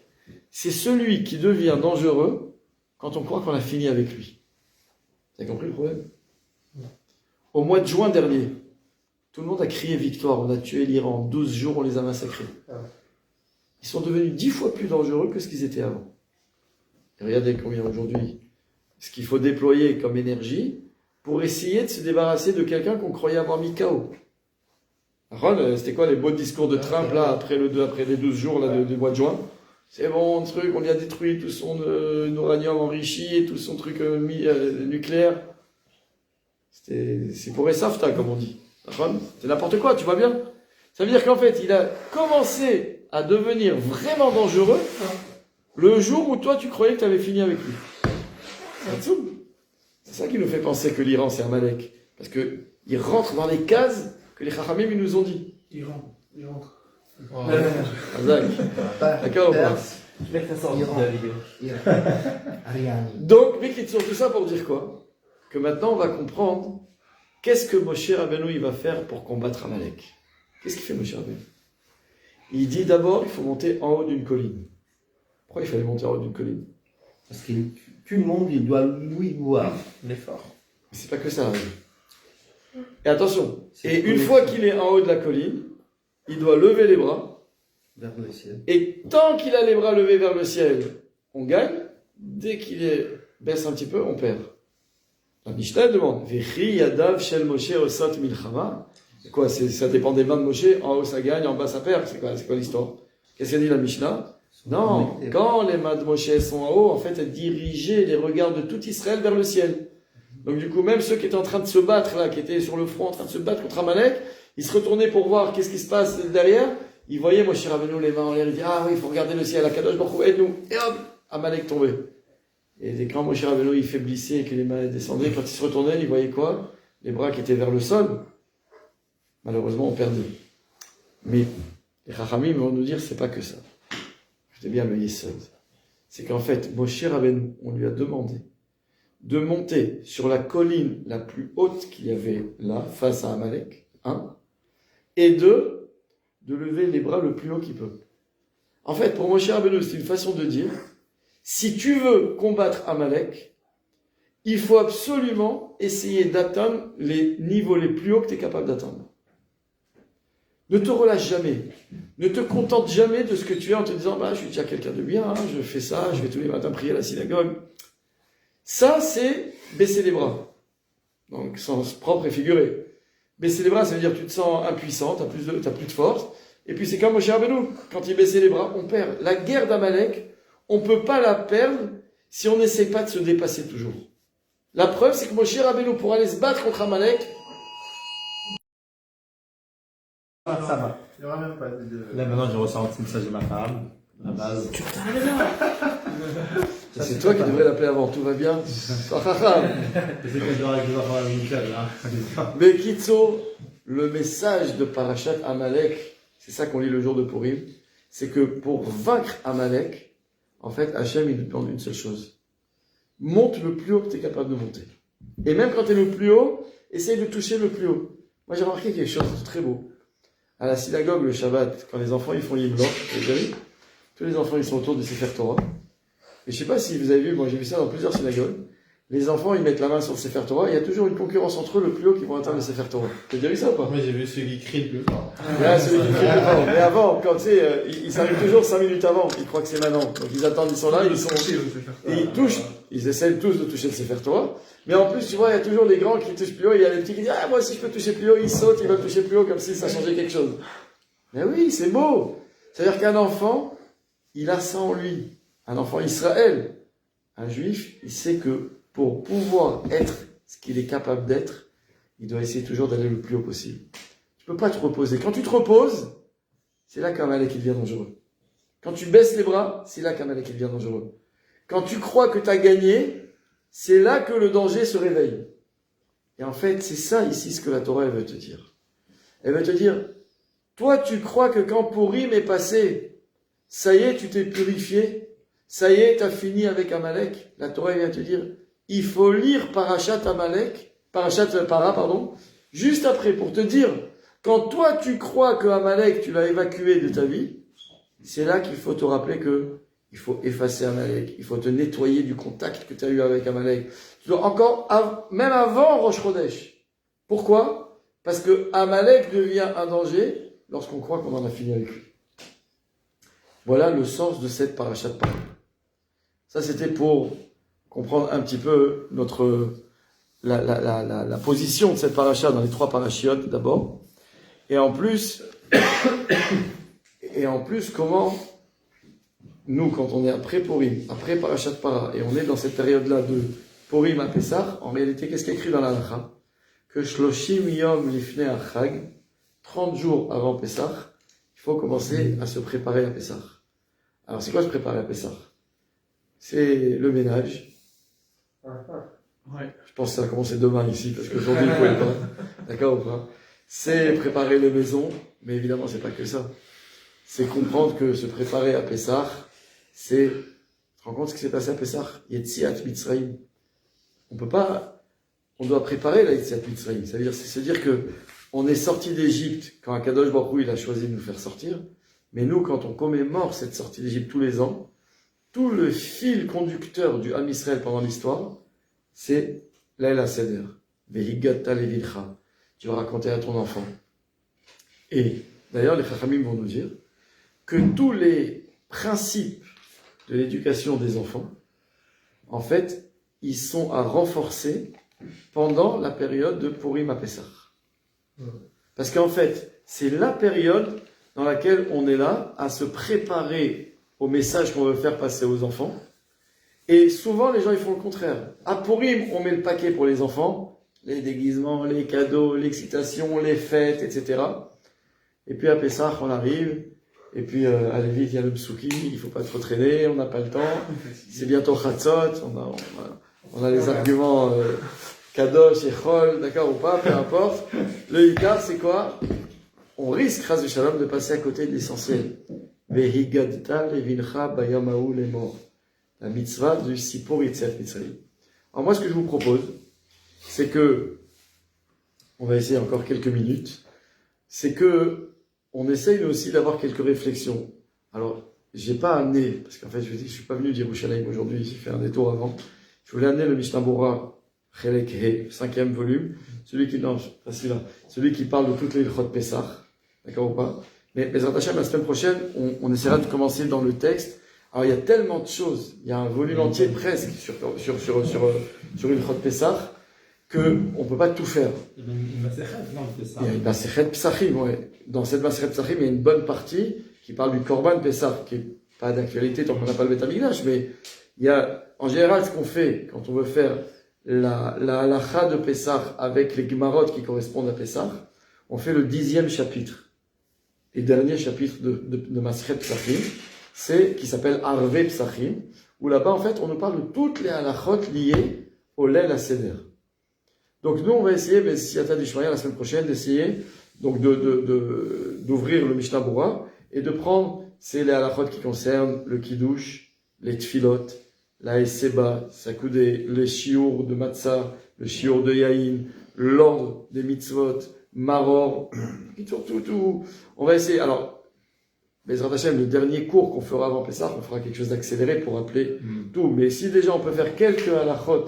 c'est celui qui devient dangereux quand on croit qu'on a fini avec lui. Vous avez compris le problème? Au mois de juin dernier, tout le monde a crié victoire. On a tué l'Iran. 12 jours, on les a massacrés. Ils sont devenus 10 fois plus dangereux que ce qu'ils étaient avant. Et regardez combien aujourd'hui. Ce qu'il faut déployer comme énergie pour essayer de se débarrasser de quelqu'un qu'on croyait avoir mis KO. C'était quoi les beaux discours de Trump là après les 12 jours là, du mois de juin? C'est bon, truc, on lui a détruit tout son uranium enrichi et tout son truc nucléaire. C'est pour Esafta, comme on dit. C'est n'importe quoi, tu vois bien? Ça veut dire qu'en fait, il a commencé à devenir vraiment dangereux le jour où toi tu croyais que tu avais fini avec lui. C'est ça qui nous fait penser que l'Iran c'est Amalek. Parce qu'il rentre dans les cases que les Chachamim ils nous ont dit. Il rentre. Oh. D'accord ou pas? Je mettrai ça en dessous de la vidéo. Donc, Mikitsour, tout ça pour dire quoi? Que maintenant on va comprendre qu'est-ce que Moshe Rabbeinu il va faire pour combattre Amalek. Qu'est-ce qu'il fait Moshe Rabbeinu? Il dit d'abord il faut monter en haut d'une colline. Pourquoi il fallait monter en haut d'une colline? Parce que tout le monde, il doit lui voir. L'effort. C'est pas que ça. Et attention, et une fois qu'il est en haut de la colline, il doit lever les bras. Vers le ciel. Et tant qu'il a les bras levés vers le ciel, on gagne. Dès qu'il baisse un petit peu, on perd. La Mishnah demande, Vechi yadav shel Moshe osot milchama. C'est quoi? Ça dépend des mains de Moshe. En haut ça gagne, en bas ça perd. C'est quoi l'histoire? Qu'est-ce qu'a dit la Mishnah? Non, quand les mains de Moshe sont en haut, en fait, elles dirigeaient les regards de tout Israël vers le ciel. Donc du coup, même ceux qui étaient en train de se battre là, qui étaient sur le front en train de se battre contre Amalek, ils se retournaient pour voir qu'est-ce qui se passe derrière. Ils voyaient Moshe Rabbeinu les mains en l'air. Ils disaient, ah oui, il faut regarder le ciel. Akadosh Baruch Hu aide-nous. Et hop, Amalek tombait. Et quand Moshe Rabbeinu il faiblissait et que les mains descendaient, quand il se retournait, il voyait quoi? Les bras qui étaient vers le sol. Malheureusement, on perdait. Mais les Chachamim vont nous dire, c'est pas que ça. Écoutez bien le Yesod. C'est qu'en fait, Moshe Rabbeinu, on lui a demandé de monter sur la colline la plus haute qu'il y avait là, face à Amalek, et de lever les bras le plus haut qu'il peut. En fait, pour Moshe Rabbeinu, c'est une façon de dire, si tu veux combattre Amalek, il faut absolument essayer d'atteindre les niveaux les plus hauts que tu es capable d'atteindre. Ne te relâche jamais. Ne te contente jamais de ce que tu es en te disant, je suis déjà quelqu'un de bien, je fais ça, je vais tous les matins prier à la synagogue. Ça, c'est baisser les bras. Donc, sens propre et figuré. Baisser les bras, ça veut dire que tu te sens impuissant, t'as plus de force. Et puis c'est comme Moshe Rabbeinu, quand il baissait les bras, on perd. La guerre d'Amalek, on ne peut pas la perdre si on n'essaie pas de se dépasser toujours. La preuve, c'est que Moshe Rabbeinu, pour aller se battre contre Amalek, Ça va. Il n'y aura même pas de... Là, maintenant, je ressens le message de ma femme, à la base. c'est toi qui devrais l'appeler avant, tout va bien. C'est que je dois avec les enfants à Michel, là. Mais Kitso, le message de Parashat Amalek, c'est ça qu'on lit le jour de Purim, c'est que pour vaincre Amalek, en fait, Hachem, il nous demande une seule chose. Monte le plus haut que tu es capable de monter. Et même quand tu es le plus haut, essaye de toucher le plus haut. Moi, j'ai remarqué quelque chose de très beau. À la synagogue, le Shabbat, quand les enfants, ils font l'hymne blanche, vous avez vu? Tous les enfants, ils sont autour du Sefer Torah. Et je sais pas si vous avez vu, moi j'ai vu ça dans plusieurs synagogues. Les enfants, ils mettent la main sur le Sefer Torah, et il y a toujours une concurrence entre eux, le plus haut qui vont atteindre le Sefer Torah. T'as déjà vu ça ou pas? Moi, j'ai vu celui qui crie le plus fort. Là, celui qui crie le plus fort. Mais avant, quand tu sais, ils arrivent toujours 5 minutes avant, ils croient que c'est maintenant. Donc ils attendent, ils sont là, ils sont, et ils touchent, ils essaient tous de toucher le Sefer Torah. Mais en plus, tu vois, il y a toujours les grands qui touchent plus haut, et il y a les petits qui disent, ah, moi aussi je peux toucher plus haut, ils sautent, ils veulent toucher plus haut, comme si ça changeait quelque chose. Mais oui, c'est beau. C'est-à-dire qu'un enfant, il a ça en lui. Un enfant Israël. Un juif, il sait que pour pouvoir être ce qu'il est capable d'être, il doit essayer toujours d'aller le plus haut possible. Tu peux pas te reposer. Quand tu te reposes, c'est là qu'Amalek il devient dangereux. Quand tu baisses les bras, c'est là qu'Amalek il devient dangereux. Quand tu crois que tu as gagné, c'est là que le danger se réveille. Et en fait, c'est ça ici ce que la Torah elle veut te dire. Elle veut te dire, toi tu crois que quand Purim est passé, ça y est, tu t'es purifié, ça y est, tu as fini avec Amalek. La Torah vient te dire, il faut lire Parashat Para, juste après, pour te dire, quand toi tu crois que Amalek, tu l'as évacué de ta vie, c'est là qu'il faut te rappeler que il faut effacer Amalek, il faut te nettoyer du contact que tu as eu avec Amalek. Tu dois encore, même avant Rosh Chodesh. Pourquoi? Parce que Amalek devient un danger lorsqu'on croit qu'on en a fini avec lui. Voilà le sens de cette Parashat Para. Ça, c'était pour comprendre un petit peu la position de cette paracha dans les 3 parachiotes d'abord. Et en plus, comment nous, quand on est après Purim, après Parashat Para, et on est dans cette période-là de Purim à Pessah, en réalité, qu'est-ce qui est écrit dans la Halacha? Que Shloshim Yom Lifnei Achag, 30 jours avant Pessah, il faut commencer à se préparer à Pessah. Alors, c'est quoi se préparer à Pessah? C'est le ménage. Ouais. Je pense que ça va commencer demain ici, parce qu'aujourd'hui, il ne pouvait pas. D'accord ou pas? C'est préparer les maisons, mais évidemment, c'est pas que ça. C'est comprendre que se préparer à Pessah, c'est... Tu te rends compte ce qui s'est passé à Pessah? Yetziat Mitzrayim. On doit préparer la Yetziat Mitzrayim. Ça veut dire, c'est se dire que on est sorti d'Égypte quand Akadosh Baruch Hu, il a choisi de nous faire sortir. Mais nous, quand on commémore cette sortie d'Égypte tous les ans, tout le fil conducteur du Ham Israël pendant l'histoire, c'est Laïl HaSeder. Vehigata levilcha. Tu vas raconter à ton enfant. Et d'ailleurs, les Chachamim vont nous dire que tous les principes de l'éducation des enfants, en fait, ils sont à renforcer pendant la période de Purim à Pessah. Parce qu'en fait, c'est la période dans laquelle on est là à se préparer au message qu'on veut faire passer aux enfants. Et souvent, les gens, ils font le contraire. À Purim, on met le paquet pour les enfants, les déguisements, les cadeaux, l'excitation, les fêtes, etc. Et puis à Pessah, on arrive, et puis allez vite, il y a le psuki, il faut pas trop traîner, on n'a pas le temps, c'est bientôt Chatzot, on a les arguments Kadosh et Chol, d'accord ou pas, peu importe. Le Ikar, c'est quoi? On risque, Chas Shalom, de passer à côté de l'essentiel. Vehigadta levincha bayamahu lemor. La mitzvah du Sipur Yetziat Mitzrayim. Alors moi, ce que je vous propose, c'est que, on va essayer encore quelques minutes, c'est que on essaye nous aussi d'avoir quelques réflexions. Alors, j'ai pas amené, parce qu'en fait, je vous dis que je suis pas venu d'Yerushalayim aujourd'hui, j'ai fait un détour avant. Je voulais amener le Mishnah Bora, Chelek He, 5e volume, celui qui parle de toutes les Ilchot Pessah, d'accord ou pas? Mais Bezrat Hashem, la semaine prochaine, on essaiera de commencer dans le texte. Alors, il y a tellement de choses, il y a un volume entier presque sur Ilchot Pessah, qu'on ne peut pas tout faire. Il y a une Masechet, non, c'est ça. Il y a une Masechet Psachim, ouais. Dans cette Masechet Psachim, il y a une bonne partie qui parle du Korban Pessah, qui n'est pas d'actualité tant qu'on n'a pas le Beth Amikdash, mais il y a, en général, ce qu'on fait quand on veut faire la halacha de Pessah avec les Gemarot qui correspondent à Pessah, on fait le 10e chapitre. Et dernier chapitre de Masechet Psachim, qui s'appelle Arve Psachim, où là-bas, en fait, on nous parle de toutes les halachot liées au Leil HaSeder. Donc nous, on va essayer, mais si Ata Dishmaya la semaine prochaine, d'essayer donc d'ouvrir le Mishnah Berurah et de prendre les halachot qui concernent le Kiddush, les Tfilot, la Eseba, Sakoudé, les Shiur de Matzah, le Shiur de Yaïn, l'ordre des Mitzvot, Maror, tout. On va essayer. Alors, Bezrat Hashem, le dernier cours qu'on fera avant Pessah, on fera quelque chose d'accéléré pour rappeler tout. Mais si déjà on peut faire quelques halachot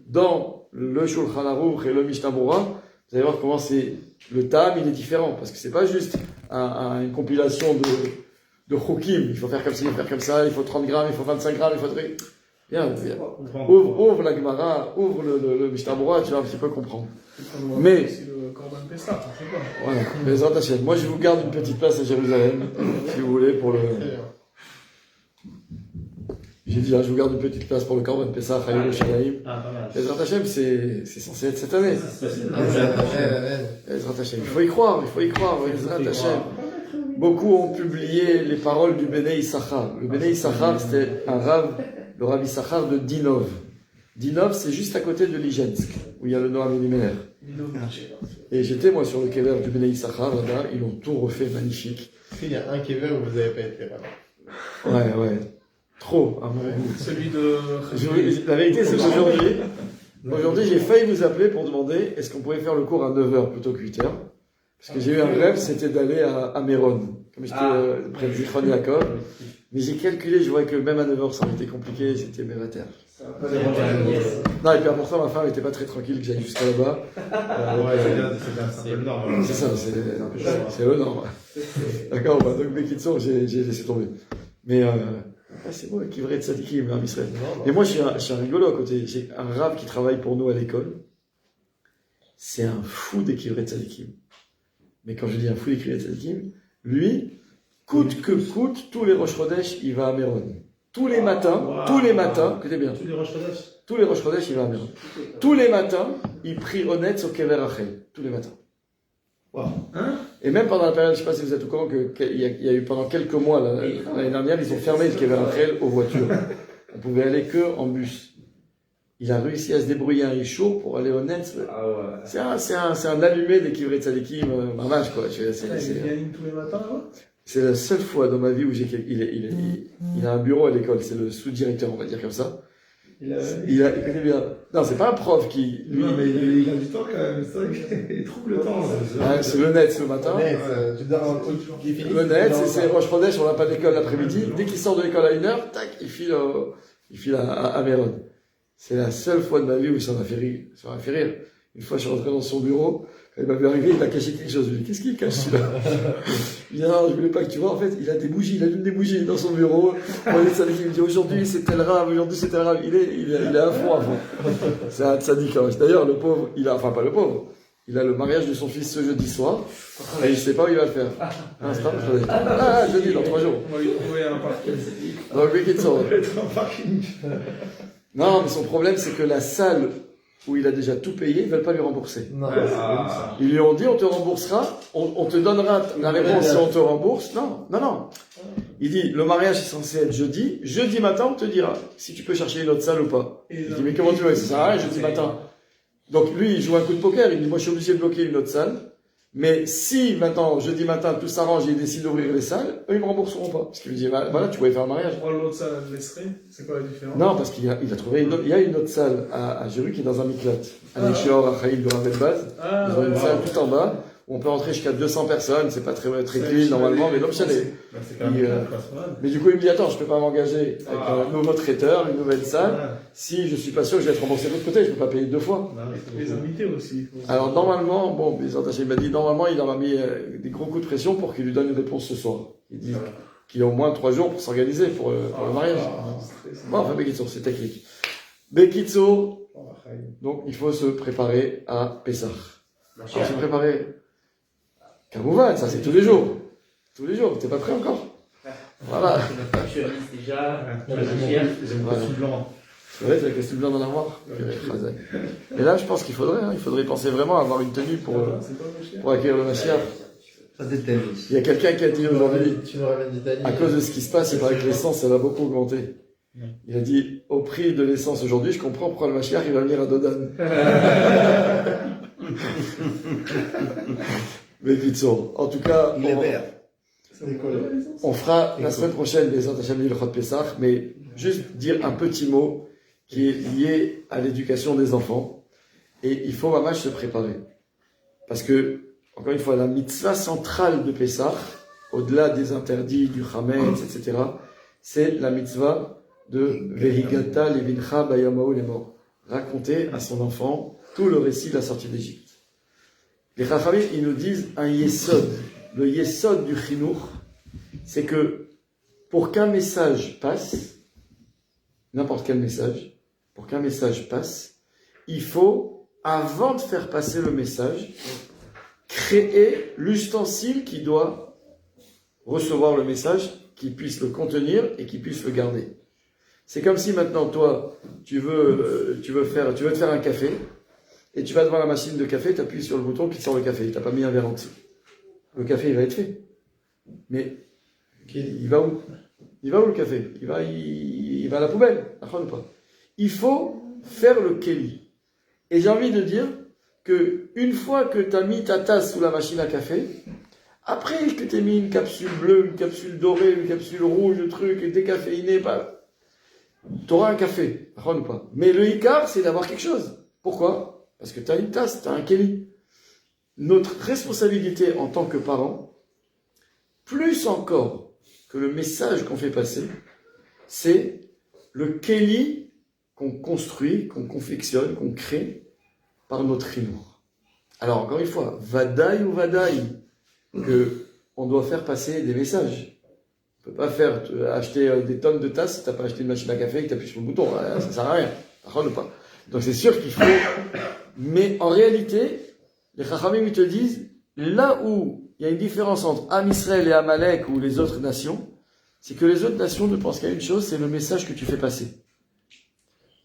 dans le Shulchan Aruch et le Mishnah Berurah, vous allez voir comment le tam, il est différent. Parce que c'est pas juste une compilation de chukim. Il faut faire comme ça, il faut faire comme ça, il faut 30 grammes, il faut 25 grammes, il faut... Bien. Ouvre la Gemara, ouvre le Mishnah Berurah, tu vas un petit peu comprendre. Mais... C'est le Korban Pessah, c'est quoi? Voilà, Bezrat Hashem. Moi, je vous garde une petite place à Jérusalem, si vous voulez, pour le... J'ai dit, je vous garde une petite place pour le Korban Pessah, à Yerushalayim. Bezrat Hashem, c'est censé être cette année. Bezrat Hashem. Il faut y croire, Bezrat Hashem. Beaucoup ont publié les paroles du Béné Issachar. Le Béné Issachar, c'était le Rav Issachar de Dinov. Dinov, c'est juste à côté de Lijensk, où il y a le Noam Elimelech. Et j'étais, moi, sur le kever du Béné Issachar, là-bas, ils ont tout refait magnifique. Il y a un kever où vous n'avez pas été là-bas. Ouais. Trop, à mon goût. Celui de... La vérité, c'est qu'aujourd'hui, j'ai failli vous appeler pour demander est-ce qu'on pouvait faire le cours à 9h plutôt que 8h. Parce que j'ai eu un rêve, c'était d'aller à Méron. Comme j'étais près de Zichron Yaakov. Mais j'ai calculé, je voyais que même à 9h, ça aurait été compliqué, c'était mévateur. Non, et puis pour ça, ma femme n'était pas très tranquille que j'aille jusqu'à là-bas. C'est le nord. C'est ça, c'est le nord. D'accord, donc Bekitso, j'ai laissé tomber. Mais c'est moi qui vrai de Tzadikim, hein, Israël. Et moi, je suis un rigolo à côté. J'ai un rave qui travaille pour nous à l'école. C'est un fou des Kivrei Tzadikim. Mais quand je dis un fou des Kivrei Tzadikim, lui, coûte que coûte, tous les Rosh Chodesh, il va à Méron. Tous les matins, écoutez bien. Tous les Rosh Chodesh, il va à Méron. Tous les matins, il prie honnête au Kever Rachel. Tous les matins. Wow. Et même pendant la période, je ne sais pas si vous êtes au courant qu'il y a eu pendant quelques mois, l'année dernière, ils ont fermé le Kever Rachel aux voitures. On pouvait aller que en bus. Il a réussi à se débrouiller un Ishour pour aller au Netz. C'est un allumé des Kivrei Tzadikim, mamage, quoi. Il vient tous les matins, là? C'est la seule fois dans ma vie où il a un bureau à l'école. C'est le sous-directeur, on va dire comme ça. Écoutez bien. Non, c'est pas un prof qui, lui. Non, mais il a du temps quand même. C'est vrai qu'il trouve le temps. C'est le Netz le matin. Le Netz, c'est Rosh Chodesh, on n'a pas d'école l'après-midi. Dès qu'il sort de l'école à 1h, tac, il file à Méron. C'est la seule fois de ma vie où ça m'a fait rire. Une fois, je suis rentré dans son bureau, quand il m'a vu arriver, il a caché quelque chose. Je lui ai dit, qu'est-ce qu'il cache celui-là? Il dit, non, je voulais pas que tu vois, en fait, il a des bougies, il allume des bougies dans son bureau. Il me dit, aujourd'hui c'est tel rave, il est à fond. C'est un tzaddik, hein. D'ailleurs, le pauvre, pas le pauvre, il a le mariage de son fils ce jeudi soir, et je sais pas où il va le faire. C'est pas jeudi, dans 3 jours. On va lui trouver un parking. Donc, lui qui te sort. Non, mais son problème, c'est que la salle où il a déjà tout payé, ils ne veulent pas lui rembourser. Non, Ils lui ont dit, on te remboursera, on te donnera la réponse si on te rembourse. Non. Il dit, le mariage est censé être jeudi matin, on te dira si tu peux chercher une autre salle ou pas. Il dit, mais comment tu veux, ça sert à rien, jeudi matin. Donc lui, il joue un coup de poker, il dit, moi je suis obligé de bloquer une autre salle, mais si maintenant, jeudi matin, tout s'arrange et il décide d'ouvrir les salles, eux ils me rembourseront pas. Parce qu'il me dit, voilà, tu pouvais faire un mariage. Pourquoi l'autre salle elle laisserait? C'est quoi la différence? Non, parce qu'il a trouvé il y a une autre salle à Jéru qui est dans un miklat. À Nechior, à Chaïm, de Ravel Baz. Ils ont une salle tout en bas, où on peut entrer jusqu'à 200 personnes, c'est pas très clean normalement, mais l'option est. Mais du coup, il me dit, attends, je peux pas m'engager avec un nouveau traiteur, une nouvelle salle, si je suis pas sûr que je vais être remboursé de l'autre côté, je peux pas payer 2 fois. Les invités aussi. Alors normalement, il m'a dit, normalement, il leur a mis des gros coups de pression pour qu'il lui donne une réponse ce soir. Il dit qu'il a au moins 3 jours pour s'organiser pour le mariage. Bon, enfin, Bekitsour, c'est technique. Bekitsour, Donc il faut se préparer à Pessah. Ma Alors, chère. se préparer. Kamouvan, ça c'est tous les jours. Tous les jours. T'es pas prêt encore? Voilà. Je suis déjà. J'ai mon Voilà. costume blanc. C'est vrai, t'as le costume blanc dans l'armoire. Mais là, je pense qu'il faudrait penser vraiment à avoir une tenue pour accueillir le Mashiach. Pas de tennis. Il y a quelqu'un qui a dit aujourd'hui, Tu nous ramènes d'Italie. à cause de ce qui se passe, il paraît que l'essence, ça va beaucoup augmenter. Il a dit, au prix de l'essence aujourd'hui, je comprends pourquoi le Mashiach, il va venir à Dodan. Mais Kitsour, en tout cas, Il est vert. on fera la semaine prochaine les Antacham le Chod Pessah, mais juste dire un petit mot qui est lié à l'éducation des enfants. Et il faut vraiment se préparer. Parce que, encore une fois, la mitzvah centrale de Pessah, au-delà des interdits, du Chametz, etc., c'est la mitzvah de Vehigata Levincha Bayamaou les morts. Raconter à son enfant tout le récit de la sortie d'Égypte. Les Chachamim, ils nous disent un yesod. Le yesod du chinour, c'est que pour qu'un message passe, n'importe quel message, pour qu'un message passe, il faut, avant de faire passer le message, créer l'ustensile qui doit recevoir le message, qui puisse le contenir et qui puisse le garder. C'est comme si maintenant, toi, tu veux te faire un café, et tu vas devant la machine de café, tu appuies sur le bouton qui te sort le café, tu n'as pas mis un verre en dessous. Le café, il va être fait. Mais, il va où? Il va où le café? Il va à la poubelle, ou pas? Il faut faire le keli. Et j'ai envie de dire que une fois que tu as mis ta tasse sous la machine à café, après que tu as mis une capsule bleue, une capsule dorée, une capsule rouge, le truc, décaféiné, tu auras un café, ou pas? Mais le hikar, c'est d'avoir quelque chose. Pourquoi? Parce que tu as une tasse, tu as un keli. Notre responsabilité en tant que parents, plus encore que le message qu'on fait passer, c'est le keli qu'on construit, qu'on confectionne, qu'on crée par notre chinour. Alors encore une fois, vadaï ou vadaï, que on doit faire passer des messages. On ne peut pas acheter des tonnes de tasses si tu n'as pas acheté une machine à café et que tu appuies sur le bouton. Ça ne sert à rien. Ou pas. Donc c'est sûr qu'il faut... Mais en réalité, les Chachamim ils te disent, là où il y a une différence entre Am Israël et Amalek ou les autres nations, c'est que les autres nations ne pensent qu'à une chose, c'est le message que tu fais passer.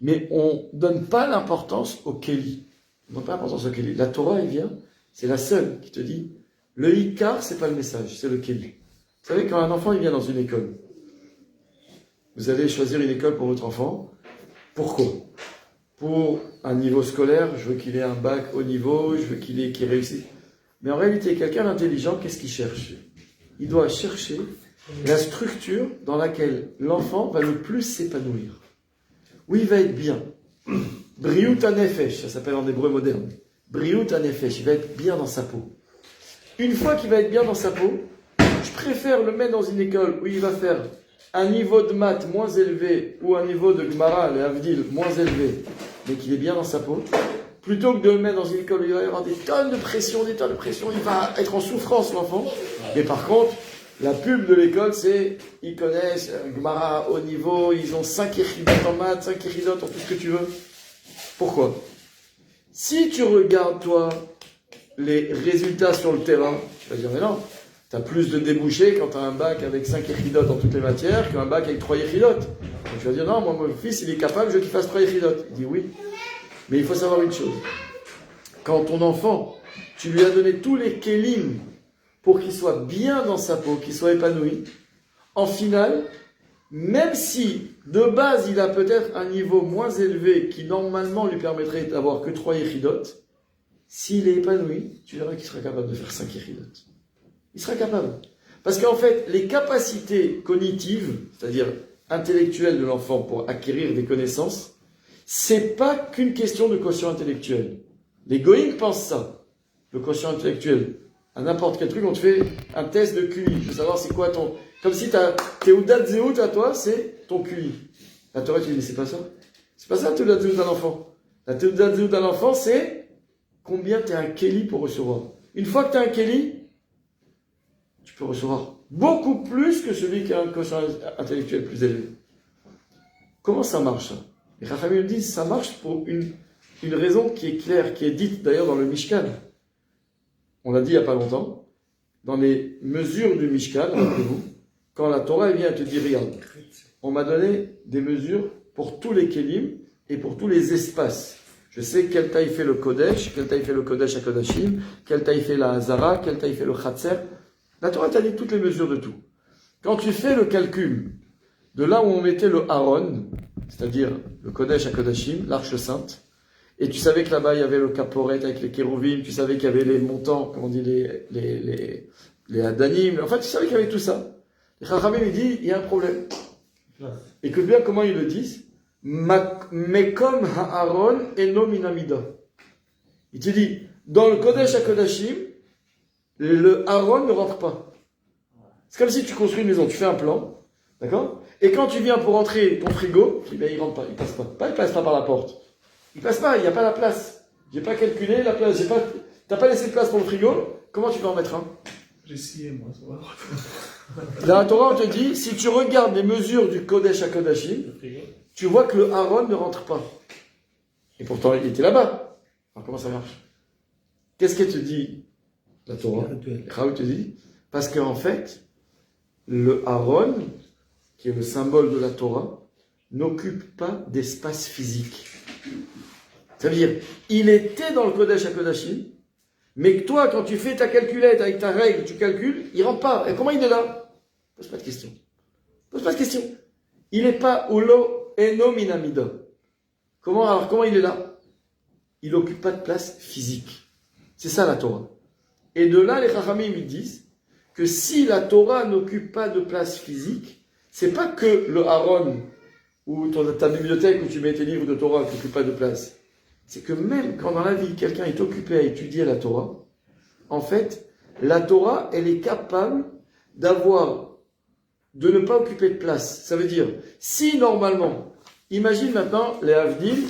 Mais on ne donne pas l'importance au Keli. On ne donne pas l'importance au Keli. La Torah, elle vient, c'est la seule qui te dit, le Hikar, c'est pas le message, c'est le Keli. Vous savez, quand un enfant il vient dans une école, vous allez choisir une école pour votre enfant. Pourquoi? Pour un niveau scolaire, je veux qu'il ait un bac haut niveau, je veux qu'il réussisse. Mais en réalité, quelqu'un d'intelligent, qu'est-ce qu'il cherche? Il doit chercher la structure dans laquelle l'enfant va le plus s'épanouir. Où il va être bien. Briut hanefesh, ça s'appelle en hébreu moderne. Briut hanefesh, il va être bien dans sa peau. Une fois qu'il va être bien dans sa peau, je préfère le mettre dans une école où il va faire un niveau de maths moins élevé ou un niveau de Gemara, les Avdil, moins élevé, mais qu'il est bien dans sa peau, plutôt que de le mettre dans une école où il va y avoir des tonnes de pression, il va être en souffrance l'enfant. Et par contre, la pub de l'école, c'est, ils connaissent Gemara haut niveau, ils ont 5 échidotes en maths, 5 échidotes en tout ce que tu veux. Pourquoi? Si tu regardes, toi, les résultats sur le terrain, tu vas dire, mais non, tu as plus de débouchés quand tu as un bac avec 5 échidotes dans toutes les matières qu'un bac avec 3 échidotes. Donc tu vas dire, non, moi, mon fils, il est capable, je veux qu'il fasse 3 échidotes. Il dit oui. Mais il faut savoir une chose. Quand ton enfant, tu lui as donné tous les kélim pour qu'il soit bien dans sa peau, qu'il soit épanoui, en finale, même si de base il a peut-être un niveau moins élevé qui normalement lui permettrait d'avoir que 3 échidotes, s'il est épanoui, tu verras qu'il sera capable de faire 5 échidotes. Il sera capable. Parce qu'en fait, les capacités cognitives, c'est-à-dire intellectuelles de l'enfant pour acquérir des connaissances, c'est pas qu'une question de quotient intellectuel. Les goïms pensent ça, le quotient intellectuel. À n'importe quel truc, on te fait un test de QI. Je veux savoir c'est quoi ton... Comme si t'es Oudat Zéout à toi, c'est ton QI. La Torah, tu dis, c'est pas ça. C'est pas ça, Oudat Zéout d'un enfant. La Oudat Zéout d'un enfant, c'est combien t'es un Kéli pour recevoir. Une fois que t'es un Kéli, tu peux recevoir beaucoup plus que celui qui a un quotient intellectuel plus élevé. Comment ça marche, ça? Les Chachamim disent, ça marche pour une une raison qui est claire, qui est dite d'ailleurs dans le Mishkan. On l'a dit il n'y a pas longtemps. Dans les mesures du Mishkan, rappelez-vous, quand la Torah vient te dire, regarde, on m'a donné des mesures pour tous les kelim et pour tous les espaces. Je sais quelle taille fait le Kodesh, quelle taille fait le Kodesh à Kodashim, quelle taille fait la Hazara, quelle taille fait le Khatser. La Torah t'a dit toutes les mesures de tout. Quand tu fais le calcul de là où on mettait le Aaron, c'est-à-dire le Kodesh à Kodashim, l'Arche Sainte, et tu savais que là-bas il y avait le Kaporet avec les Kérovim, tu savais qu'il y avait les montants, comme on dit, les Adanim, enfin tu savais qu'il y avait tout ça. Et Chachamim il dit, il y a un problème. Écoute bien comment ils le disent. Mekom ha'aron eno minamida. Il te dit, dans le Kodesh à Kodashim, le Aaron ne rentre pas. C'est comme si tu construis une maison, tu fais un plan, d'accord? Et quand tu viens pour rentrer ton frigo, tu dis, ben, il rentre pas, il passe pas. Il passe pas par la porte. Il passe pas, il n'y a pas la place. J'ai pas calculé la place, t'as pas laissé de place pour le frigo, comment tu peux en mettre un? J'ai scié, moi, ça va. Dans la Torah, on te dit, si tu regardes les mesures du Kodesh à Kodashim, tu vois que le Aaron ne rentre pas. Et pourtant, il était là-bas. Alors, comment ça marche? Qu'est-ce qu'elle te dit, la Torah? Raoul te dit, parce qu'en fait, le Aaron, qui est le symbole de la Torah, n'occupe pas d'espace physique. Ça veut dire, il était dans le Kodesh à Kodashim, mais que toi, quand tu fais ta calculette avec ta règle, tu calcules, il rentre pas. Et comment il est là? Pose pas de question. Pose pas de question. Il n'est pas ulo eno minamida. Comment il est là? Il n'occupe pas de place physique. C'est ça la Torah. Et de là, les Chachamim ils disent que si la Torah n'occupe pas de place physique, c'est pas que le Aaron ou ta bibliothèque où tu mets tes livres de Torah qui n'occupe pas de place. C'est que même quand dans la vie, quelqu'un est occupé à étudier la Torah, en fait, la Torah, elle est capable de ne pas occuper de place. Ça veut dire, si normalement, imagine maintenant les Havdil,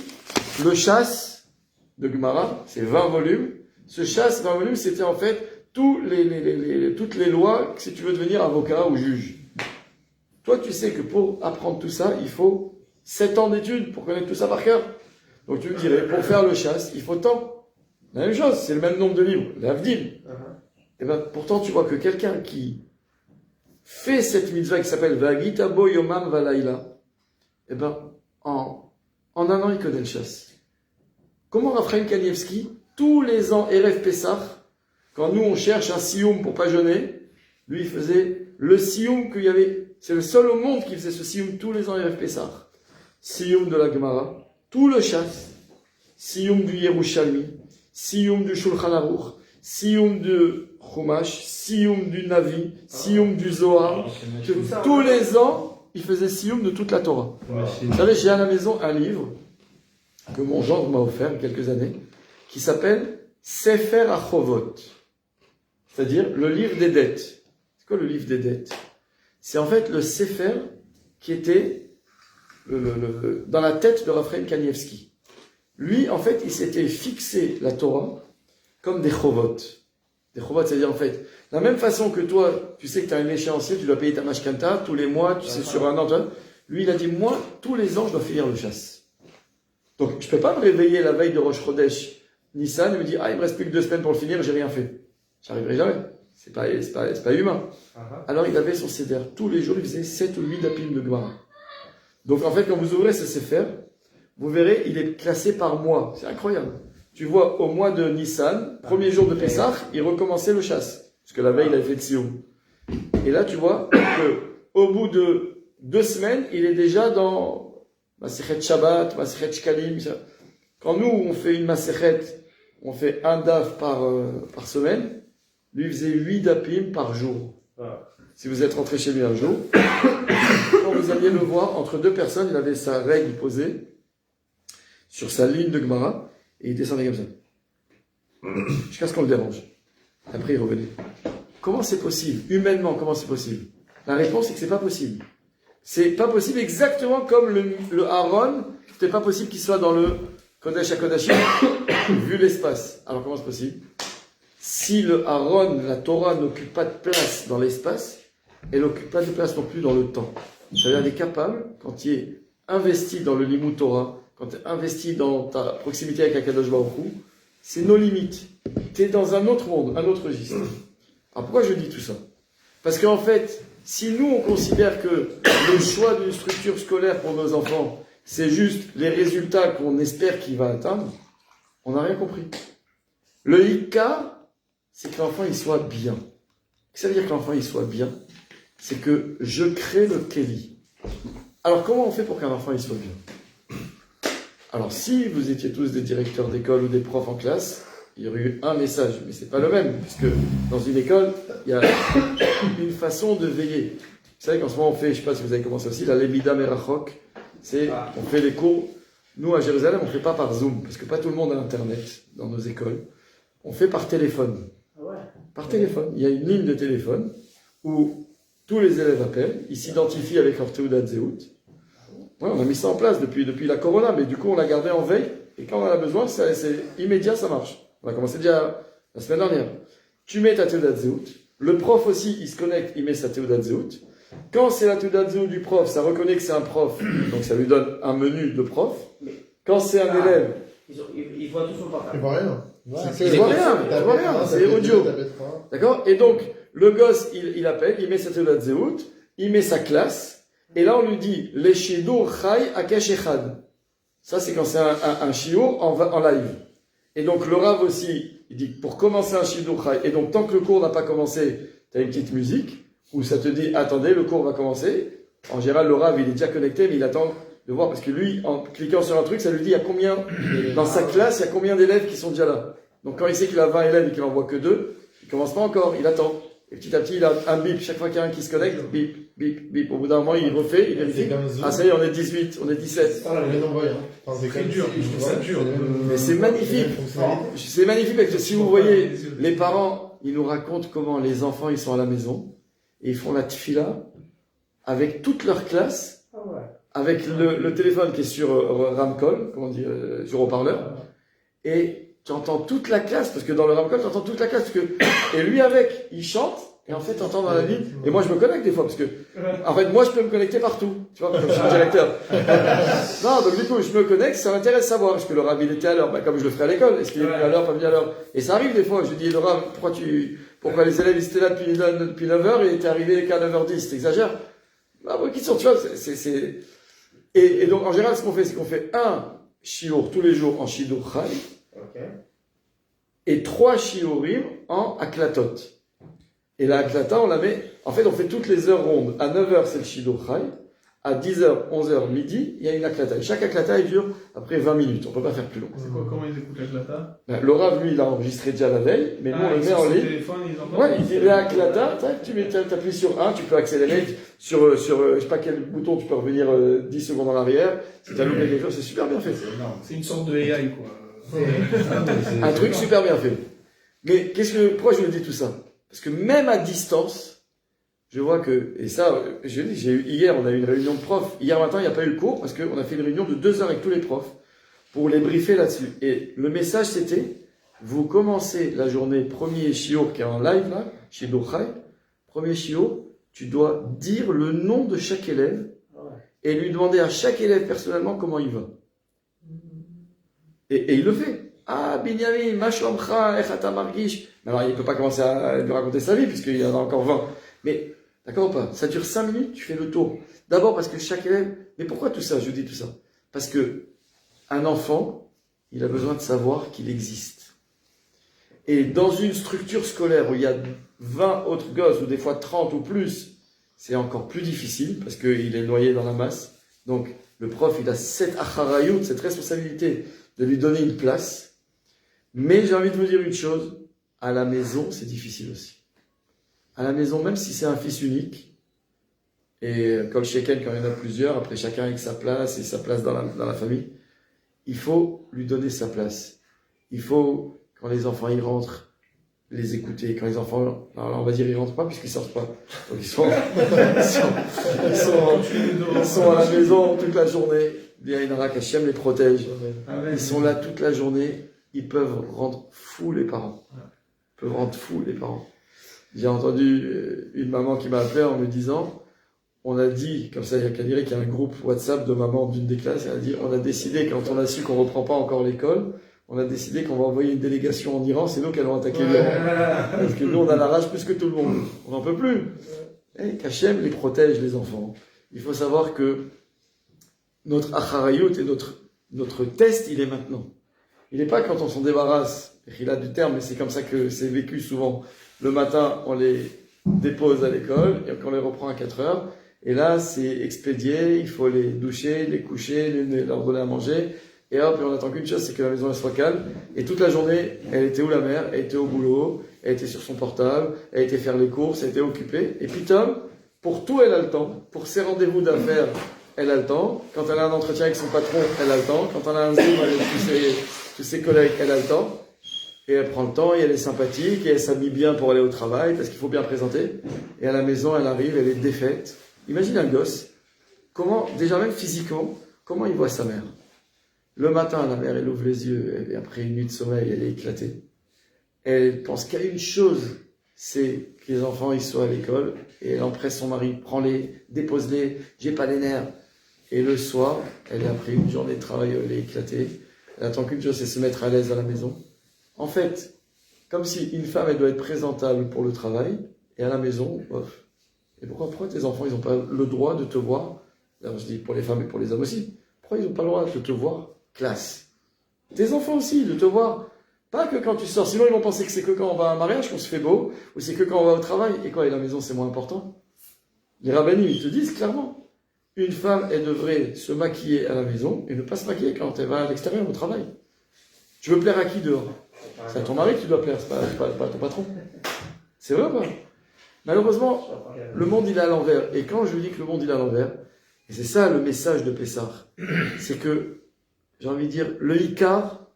le chasse de Gemara, c'est 20 volumes. Ce chasse, 20 volumes, c'était en fait toutes les lois si tu veux devenir avocat ou juge. Toi, tu sais que pour apprendre tout ça, il faut 7 ans d'études pour connaître tout ça par cœur. Donc tu me dirais, pour faire le chasse, il faut tant. La même chose, c'est le même nombre de livres, l'Avdil. Et ben pourtant, tu vois que quelqu'un qui fait cette mitzvah qui s'appelle Vagitabo Yomam Valaila, et ben en un an, il connaît le chasse. Comment Raphaël Kanievski, tous les ans, Erev Pessah, quand nous on cherche un sioum pour pas jeûner, lui il faisait le sioum qu'il y avait. C'est le seul au monde qui faisait ce sioum tous les ans, Erev Pessah. Sioum de la Gemara. Tout le chasse, Siyum du Yerushalmi, Siyum du Shulchan Aruch, Siyum de Chumash, Siyum du Navi, Siyum du Zohar. Tous les ans, il faisait Siyum de toute la Torah. Vous savez, j'ai à la maison un livre que mon gendre m'a offert il y a quelques années, qui s'appelle Sefer Achovot, c'est-à-dire le livre des dettes. C'est quoi le livre des dettes? C'est en fait le Sefer qui était dans la tête de Raphaël Kanievski. Lui, en fait, il s'était fixé la Torah comme des chovot. Des chovot, c'est-à-dire, en fait, de la même façon que toi, tu sais que tu as un échéancier, tu dois payer ta mashkanta tous les mois, tu sais, sur un an, lui, il a dit, moi, tous les ans, je dois finir le chasse. Donc, je ne peux pas me réveiller la veille de Rosh Chodesh Nissan et me dire, il me reste plus que 2 semaines pour le finir, j'ai rien fait. J'arriverai jamais. C'est pas humain. Alors, il avait son seder. Tous les jours, il faisait 7 ou 8 dapim de Gemara. Donc en fait, quand vous ouvrez ce Sefer, vous verrez, il est classé par mois. C'est incroyable. Tu vois, au mois de Nissan, premier jour de Pessah, il recommençait le chasse. Parce que la veille, il avait fait de Sion. Et là, tu vois qu'au bout de 2 semaines, il est déjà dans Masechet Shabbat, Masechet Shkalim. Quand nous, on fait une Masechet, on fait un daf par semaine, lui, il faisait 8 dapim par jour. Si vous êtes rentré chez lui un jour, quand vous alliez le voir, entre 2 personnes, il avait sa règle posée sur sa ligne de Gemara, et il descendait comme ça. Jusqu'à ce qu'on le dérange. Après, il revenait. Comment c'est possible? Humainement, comment c'est possible? La réponse est que c'est pas possible. C'est pas possible exactement comme le Aaron, c'était pas possible qu'il soit dans le Kodesh à Kodashim, vu l'espace. Alors comment c'est possible? Si le Aaron, la Torah, n'occupe pas de place dans l'espace, elle n'occupe pas de place non plus dans le temps. C'est-à-dire, elle est capable, quand il est investi dans le Limud Torah, quand tu investis dans ta proximité avec Akadosh Baruch Hu, c'est nos limites. Tu es dans un autre monde, un autre registre. Alors pourquoi je dis tout ça? Parce qu'en fait, si nous on considère que le choix d'une structure scolaire pour nos enfants, c'est juste les résultats qu'on espère qu'il va atteindre, on n'a rien compris. Le Ika, c'est que l'enfant il soit bien. Ça veut dire que l'enfant il soit bien, c'est que je crée le Kéli. Alors comment on fait pour qu'un enfant il soit bien? Alors si vous étiez tous des directeurs d'école ou des profs en classe, il y aurait eu un message, mais c'est pas le même, puisque dans une école, il y a une façon de veiller. Vous savez qu'en ce moment on fait, je sais pas si vous avez commencé aussi, la Lemida Merachok, c'est, on fait les cours, nous à Jérusalem on fait pas par Zoom, parce que pas tout le monde a internet dans nos écoles, on fait par téléphone. Par téléphone, il y a une ligne de téléphone où tous les élèves appellent, ils s'identifient avec leur Teudat Zehut. Ouais, on a mis ça en place depuis la Corona, mais du coup on l'a gardé en veille, et quand on en a besoin, c'est immédiat, ça marche. On a commencé déjà la semaine dernière. Tu mets ta Teudat Zehut, le prof aussi, il se connecte, il met sa Teudat Zehut. Quand c'est la Teudat Zehut du prof, ça reconnaît que c'est un prof, donc ça lui donne un menu de prof. Quand c'est un élève... Ils voient tout son portable. Ils voient rien. Ils voient rien, c'est audio. D'accord? Et donc, le gosse, il appelle, il met sa Teudat Zehut, il met sa classe, et là on lui dit, les shidur chai akesh echad. Ça c'est quand c'est un shiur en live. Et donc le Rav aussi, il dit, pour commencer un shidur chai, et donc tant que le cours n'a pas commencé, tu as une petite musique, où ça te dit, attendez, le cours va commencer. En général, le Rav, il est déjà connecté, mais il attend de voir, parce que lui, en cliquant sur un truc, ça lui dit, il y a combien, dans sa classe, il y a combien d'élèves qui sont déjà là. Donc quand il sait qu'il a 20 élèves et qu'il n'en voit que 2, il commence pas encore, il attend. Et petit à petit, il a un bip. Chaque fois qu'il y a un qui se connecte, bip, bip, bip. Au bout d'un moment, il refait, il vérifie. Ah, ça y est, on est 18, on est 17. C'est dur, je trouve ça dur. Mais c'est magnifique. C'est magnifique parce que si vous voyez, les parents, ils nous racontent comment les enfants, ils sont à la maison et ils font la tfila avec toute leur classe, avec le téléphone qui est sur Ramcall, comment dire, sur haut-parleur. Et tu entends toute la classe, parce que dans le Ramcall, tu entends toute la classe, parce que, et lui avec, il chante, et en fait, tu entends dans la ligne, et moi je me connecte des fois, parce que, en fait, moi je peux me connecter partout, tu vois, comme je suis un directeur. Non, donc du coup, je me connecte, ça m'intéresse de savoir, est-ce que le Rav il était à l'heure, comme je le ferai à l'école, est-ce qu'il est venu à l'heure, pas venu à l'heure. Et ça arrive des fois, je dis, le Rav, pourquoi les élèves ils étaient là depuis 9h et t'es arrivé qu'à 9h10, t'exagères? Bah, oui, qui sont, tu vois, et donc, en général, ce qu'on fait, c'est qu'on fait un shiur tous les jours en shidur chai, et 3 shiurim en aklatot. Et la aklata, on la met, en fait, on fait toutes les heures rondes. À 9h, c'est le shidur chai. À 10h, 11h, midi, il y a une aklata. Et chaque aklata, il dure après 20 minutes. On peut pas faire plus long. C'est quoi, comment ils écoutent l'aklata? Le Rav, lui, il a enregistré déjà la veille, mais nous, on le met en ligne. Ouais, il dit la aklata, tu appuies sur 1, tu peux accélérer sur, je sais pas quel bouton, tu peux revenir 10 secondes en arrière. Si tu as loupé quelque chose, c'est super bien fait. C'est une sorte de AI, quoi. Un truc super bien fait. Mais pourquoi je vous dis tout ça? Parce que même à distance, je vois que, et ça, hier, on a eu une réunion de profs. Hier matin, il n'y a pas eu le cours parce qu'on a fait une réunion de 2 heures avec tous les profs pour les briefer là-dessus. Et le message, c'était, vous commencez la journée, premier shiur qui est en live là, chez Dochai, premier shiur, tu dois dire le nom de chaque élève et lui demander à chaque élève personnellement comment il va. Et il le fait. Ah, Binyamin, Mashlomcha, Echata Margish. Alors, il ne peut pas commencer à lui raconter sa vie, puisqu'il y en a encore 20. Mais, d'accord ou pas? Ça dure 5 minutes, tu fais le tour. D'abord parce que chaque élève... Mais pourquoi tout ça? Je dis tout ça. Parce que un enfant, il a besoin de savoir qu'il existe. Et dans une structure scolaire où il y a 20 autres gosses, ou des fois 30 ou plus, c'est encore plus difficile, parce qu'il est noyé dans la masse. Donc, le prof, il a cette acharayut, cette responsabilité de lui donner une place. Mais j'ai envie de vous dire une chose, à la maison, c'est difficile aussi. À la maison, même si c'est un fils unique, et comme chez Ken, quand il y en a plusieurs, après chacun avec sa place et sa place dans la famille, il faut lui donner sa place. Il faut, quand les enfants y rentrent, les écouter. Quand les enfants, alors on va dire ils rentrent pas puisqu'ils sortent pas. Donc ils sont à la maison toute la journée. Bien, il y en a qu'Hachem les protège. Ils sont là toute la journée. Ils peuvent rendre fous les parents. J'ai entendu une maman qui m'a appelé en me disant, on a dit, comme ça, il y a qu'à dire qu'il y a un groupe WhatsApp de mamans d'une des classes, elle a dit, on a décidé, quand on a su qu'on reprend pas encore l'école, on a décidé qu'on va envoyer une délégation en Iran, c'est nous qui allons attaquer l'Iran. Parce que nous, on a la rage plus que tout le monde. On n'en peut plus. Et qu'Hachem les protège, les enfants. Il faut savoir que notre acharayut et notre test, il est maintenant. Il n'est pas quand on s'en débarrasse, il a du terme, mais c'est comme ça que c'est vécu souvent. Le matin, on les dépose à l'école, et on les reprend à 4 heures. Et là, c'est expédié, il faut les doucher, les coucher, leur donner à manger. Et hop, et on attend qu'une chose, c'est que la maison elle soit calme. Et toute la journée, elle était où la mère? Elle était au boulot, elle était sur son portable, elle était faire les courses, elle était occupée. Et puis Tom, pour tout, elle a le temps. Pour ses rendez-vous d'affaires, elle a le temps. Quand elle a un entretien avec son patron, elle a le temps. Quand elle a un Zoom avec tous ses collègues, elle a le temps. Et elle prend le temps, et elle est sympathique, et elle s'habille bien pour aller au travail, parce qu'il faut bien présenter. Et à la maison, elle arrive, elle est défaite. Imagine un gosse, comment, déjà même physiquement, comment il voit sa mère. Le matin, la mère, elle ouvre les yeux, et après une nuit de sommeil, elle est éclatée. Elle pense qu'à une chose, c'est que les enfants, ils soient à l'école, et elle empresse son mari, prends-les, dépose-les, j'ai pas les nerfs. Et le soir, elle est après une journée de travail, elle est éclatée. Elle attend qu'une chose, c'est se mettre à l'aise à la maison. En fait, comme si une femme, elle doit être présentable pour le travail, et à la maison, bof. Et pourquoi tes enfants, ils n'ont pas le droit de te voir? Là, je dis pour les femmes et pour les hommes aussi. Pourquoi ils n'ont pas le droit de te voir classe? Tes enfants aussi, de te voir. Pas que quand tu sors. Sinon, ils vont penser que c'est que quand on va à un mariage qu'on se fait beau, ou c'est que quand on va au travail. Et quoi, et la maison, c'est moins important? Les rabbinim, ils te disent clairement. Une femme, elle devrait se maquiller à la maison et ne pas se maquiller quand elle va à l'extérieur au travail. Tu veux plaire à qui dehors? C'est à ton mari que tu dois plaire, c'est pas à ton patron. C'est vrai ou pas? Malheureusement, le monde il est à l'envers. Et quand je dis que le monde il est à l'envers, et c'est ça le message de Pessah, c'est que, j'ai envie de dire, le Icar,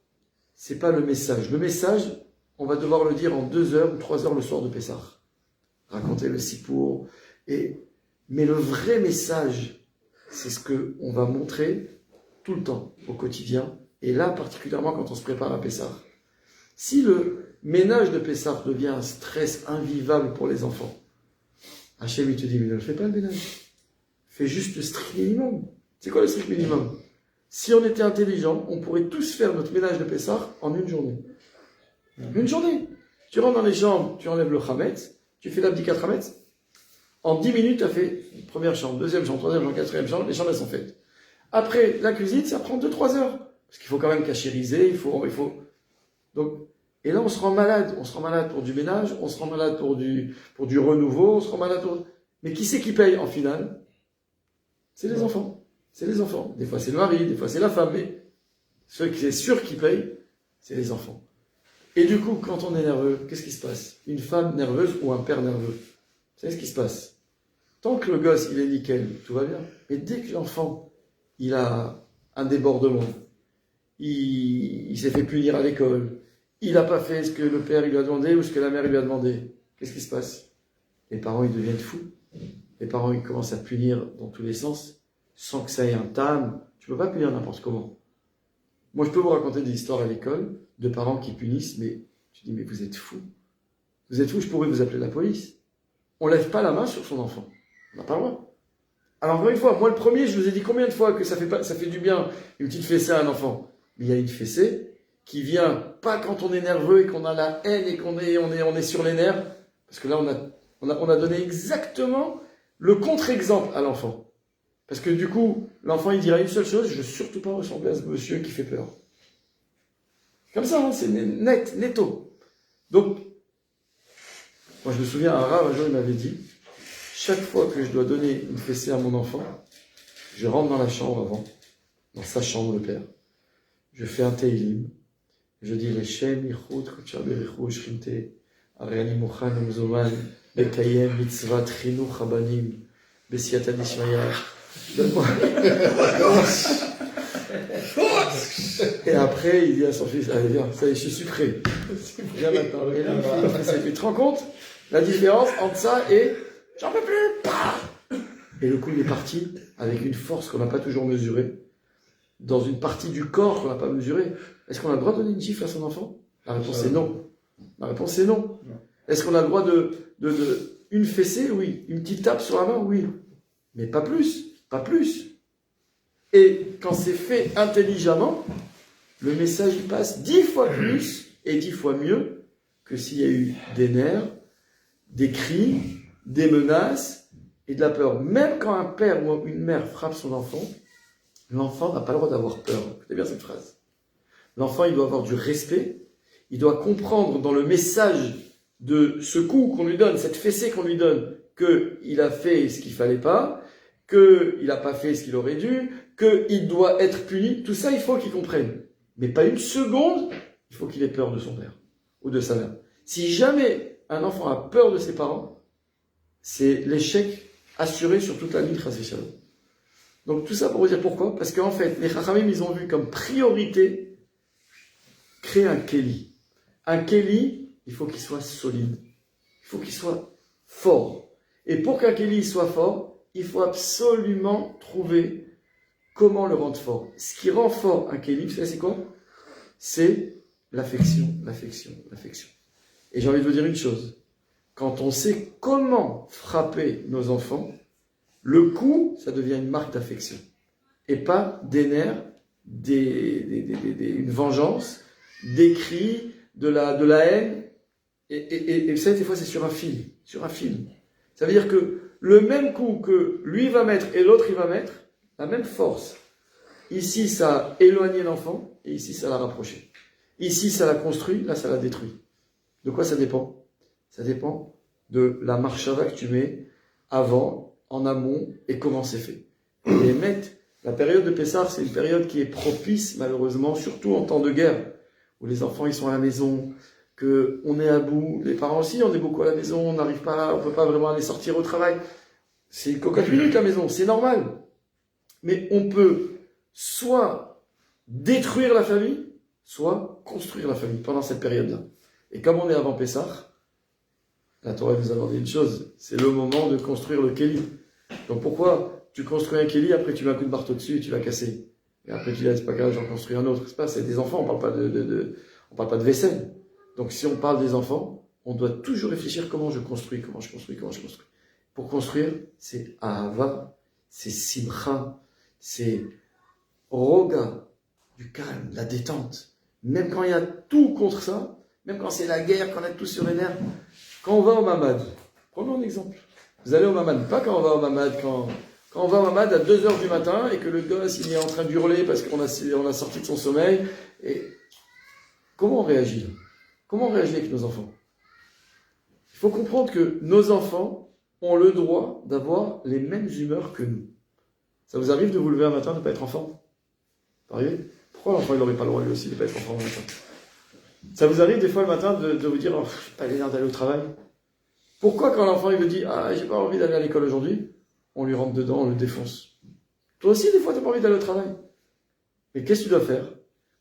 c'est pas le message. Le message, on va devoir le dire en 2 heures ou 3 heures le soir de Pessah. Raconter le Sipour. Mais le vrai message, c'est ce que on va montrer tout le temps, au quotidien. Et là, particulièrement quand on se prépare à Pessah. Si le ménage de Pessah devient un stress invivable pour les enfants, Hachem il te dit, mais ne fais pas le ménage. Fais juste le strict minimum. C'est quoi le strict minimum? Si on était intelligent, on pourrait tous faire notre ménage de Pessah en une journée. Une journée. Tu rentres dans les chambres, tu enlèves le Hametz, tu fais l'abdicat Hametz. En 10 minutes, tu as fait première chambre, deuxième chambre, troisième chambre, quatrième chambre, les chambres elles sont faites. Après, la cuisine, ça prend 2-3 heures. Parce qu'il faut quand même cachériser, il faut... Donc, et là, on se rend malade. On se rend malade pour du ménage, on se rend malade pour du renouveau, on se rend malade pour... Mais qui c'est qui paye en finale? C'est les enfants. C'est les enfants. Des fois, c'est le mari, des fois, c'est la femme, mais ceux qui est sûr qui payent, c'est les enfants. Et du coup, quand on est nerveux, qu'est-ce qui se passe? Une femme nerveuse ou un père nerveux? Vous savez ce qui se passe? Tant que le gosse, il est nickel, tout va bien. Mais dès que l'enfant, il a un débordement, il s'est fait punir à l'école, il n'a pas fait ce que le père lui a demandé ou ce que la mère lui a demandé, qu'est-ce qui se passe? Les parents, ils deviennent fous. Les parents, ils commencent à punir dans tous les sens, sans que ça ait un tam. Tu peux pas punir n'importe comment. Moi, je peux vous raconter des histoires à l'école de parents qui punissent, mais tu dis, mais vous êtes fous. Vous êtes fous, je pourrais vous appeler la police. On lève pas la main sur son enfant. On n'a pas le droit. Alors, encore une fois, moi, le premier, je vous ai dit combien de fois que ça fait du bien une petite fessée à un enfant. Mais il y a une fessée qui vient pas quand on est nerveux et qu'on a la haine et qu'on est sur les nerfs. Parce que là, on a donné exactement le contre-exemple à l'enfant. Parce que du coup, l'enfant, il dira une seule chose, je veux surtout pas ressembler à ce monsieur qui fait peur. Comme ça, hein, c'est net, netto. Donc, moi je me souviens, un Rav, un jour, il m'avait dit, chaque fois que je dois donner une fessée à mon enfant, je rentre dans la chambre avant, dans sa chambre, le père. Je fais un teilim, je dis, Leshem, Yichud, Kuchar Berichu, Shrimte, Ariani Mochan, Mzoman, Bekayem, Mitzvat, Chinuch, Habanim, Besiata Dishmaya. Donne-moi. Et après, il dit à son fils, allez, viens, ça y est, je suis prêt. Viens maintenant. Et là, tu te rends compte la différence entre ça et j'en peux plus. Et le coup, il est parti avec une force qu'on n'a pas toujours mesurée, dans une partie du corps qu'on n'a pas mesurée. Est-ce qu'on a le droit de donner une gifle à son enfant? La réponse est non. La réponse est non. Est-ce qu'on a le droit de une fessée? Oui. Une petite tape sur la main? Oui. Mais pas plus, pas plus. Et quand c'est fait intelligemment, le message il passe 10 fois plus et 10 fois mieux que s'il y a eu des nerfs, des cris, des menaces et de la peur. Même quand un père ou une mère frappe son enfant, l'enfant n'a pas le droit d'avoir peur. Écoutez bien cette phrase. L'enfant, il doit avoir du respect, il doit comprendre dans le message de ce coup qu'on lui donne, cette fessée qu'on lui donne, qu'il a fait ce qu'il fallait pas, qu'il n'a pas fait ce qu'il aurait dû, qu'il doit être puni. Tout ça, il faut qu'il comprenne. Mais pas une seconde, il faut qu'il ait peur de son père ou de sa mère. Si jamais un enfant a peur de ses parents, c'est l'échec assuré sur toute la ligne Chasvé Shalom. Donc tout ça pour vous dire pourquoi. Parce qu'en fait, les Chachamim, ils ont vu comme priorité créer un Kéli. Un Kéli, il faut qu'il soit solide. Il faut qu'il soit fort. Et pour qu'un Kéli soit fort, il faut absolument trouver comment le rendre fort. Ce qui rend fort un Kéli, vous savez c'est quoi? C'est l'affection, l'affection, l'affection. Et j'ai envie de vous dire une chose. Quand on sait comment frapper nos enfants, le coup, ça devient une marque d'affection. Et pas des nerfs, une vengeance, des cris, de la haine. Et vous savez, des fois, c'est sur un fil. Sur un fil. Ça veut dire que le même coup que lui va mettre et l'autre il va mettre, la même force. Ici, ça a éloigné l'enfant, et ici, ça l'a rapproché. Ici, ça l'a construit, là, ça l'a détruit. De quoi ça dépend? Ça dépend de la marchava que tu mets avant, en amont, et comment c'est fait. Et la période de Pessah, c'est une période qui est propice, malheureusement, surtout en temps de guerre, où les enfants, ils sont à la maison, qu'on est à bout, les parents aussi, on est beaucoup à la maison, on n'arrive pas, on peut pas vraiment aller sortir au travail. C'est cocotte minute, la maison, c'est normal. Mais on peut soit détruire la famille, soit construire la famille pendant cette période-là. Et comme on est avant Pessah, la Torah nous a demandé une chose, c'est le moment de construire le Kéli. Donc pourquoi tu construis un Kéli, après tu mets un coup de marteau dessus et tu vas casser. Et après tu dis, c'est pas grave, j'en construis un autre. C'est des enfants, on parle pas on parle pas de vaisselle. Donc si on parle des enfants, on doit toujours réfléchir comment je construis. Pour construire, c'est Ahava, c'est Simcha, c'est Roga, du calme, la détente. Même quand il y a tout contre ça, même quand c'est la guerre, quand on est tous sur les nerfs, quand on va au Mamad, prenons un exemple. Vous allez au Mamad, pas quand on va au Mamad, quand on va au Mamad à 2h du matin et que le gosse il est en train d'hurler parce qu'on a sorti de son sommeil. Et comment on réagit? Comment on réagit avec nos enfants? Il faut comprendre que nos enfants ont le droit d'avoir les mêmes humeurs que nous. Ça vous arrive de vous lever un matin de ne pas être enfant? Pourquoi l'enfant il n'aurait pas le droit lui aussi de ne pas être enfant le matin? Ça vous arrive des fois le matin de vous dire oh, j'ai pas les nerfs d'aller au travail? Pourquoi quand l'enfant il me dit ah j'ai pas envie d'aller à l'école aujourd'hui, on lui rentre dedans, on le défonce? Toi aussi des fois t'as pas envie d'aller au travail. Mais qu'est-ce que tu dois faire?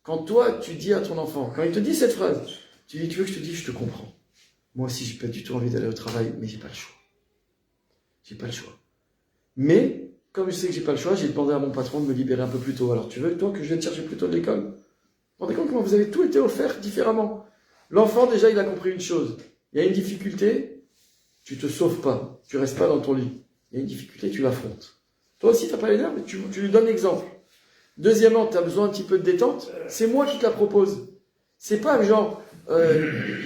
Quand toi tu dis à ton enfant, quand il te dit cette phrase, tu dis tu veux que je te dise je te comprends. Moi aussi j'ai pas du tout envie d'aller au travail, mais j'ai pas le choix. J'ai pas le choix. Mais comme je sais que j'ai pas le choix, j'ai demandé à mon patron de me libérer un peu plus tôt. Alors tu veux toi que je vienne te chercher plus tôt de l'école? Vous vous rendez compte comment vous avez tout été offert différemment? L'enfant déjà il a compris une chose. Il y a une difficulté, tu te sauves pas, tu restes pas dans ton lit. Il y a une difficulté, tu l'affrontes. Toi aussi t'as pas les nerfs, mais tu lui donnes l'exemple. Deuxièmement, tu as besoin un petit peu de détente, c'est moi qui te la propose. C'est pas genre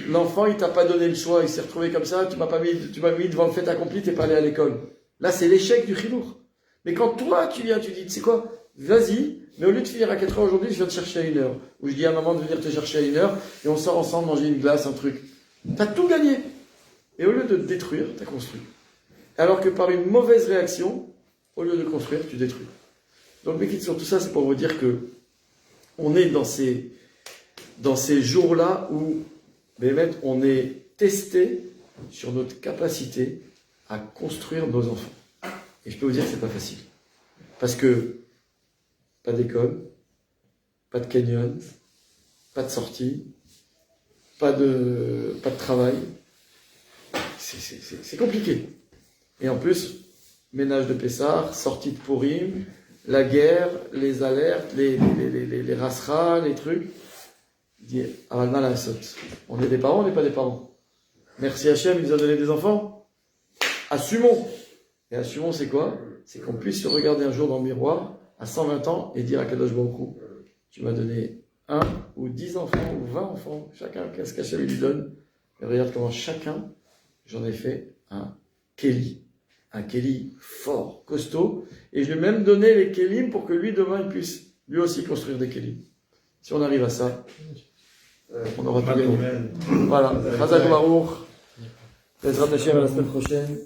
l'enfant il t'a pas donné le choix, il s'est retrouvé comme ça, tu m'as mis devant le fait accompli, t'es pas allé à l'école. Là c'est l'échec du chilour. Mais quand toi tu viens, tu dis, tu sais quoi, vas-y, mais au lieu de finir à 4h aujourd'hui, je viens te chercher à 1h. Ou je dis à maman de venir te chercher à 1h, et on sort ensemble manger une glace, un truc. T'as tout gagné. Et au lieu de te détruire, t'as construit. Alors que par une mauvaise réaction, au lieu de construire, tu détruis. Donc, mais sur tout ça, c'est pour vous dire que on est dans ces jours-là où, on est testé sur notre capacité à construire nos enfants. Et je peux vous dire que c'est pas facile. Parce que, pas d'école, pas de canyon, pas de sortie, pas de travail. C'est compliqué. Et en plus, ménage de Pessah, sortie de Purim, la guerre, les alertes, les rasras, les trucs. Il dit, Avalma la saute. On est des parents, on n'est pas des parents. Merci Hachem, il nous a donné des enfants. Assumons. Et Hashimon, c'est quoi? C'est qu'on puisse se regarder un jour dans le miroir à 120 ans et dire à Kadosh Baruch Hu, tu m'as donné 1 ou 10 enfants ou 20 enfants, chacun, qu'est-ce qu'Hachem lui donne. Et regarde comment chacun, j'en ai fait un Kéli fort, costaud, et je lui ai même donné les Kélim pour que lui, demain, il puisse lui aussi construire des Kélim. Si on arrive à ça, on aura tout gagné. Voilà. Chazak Baruch. Bezrat Hashem à la semaine prochaine.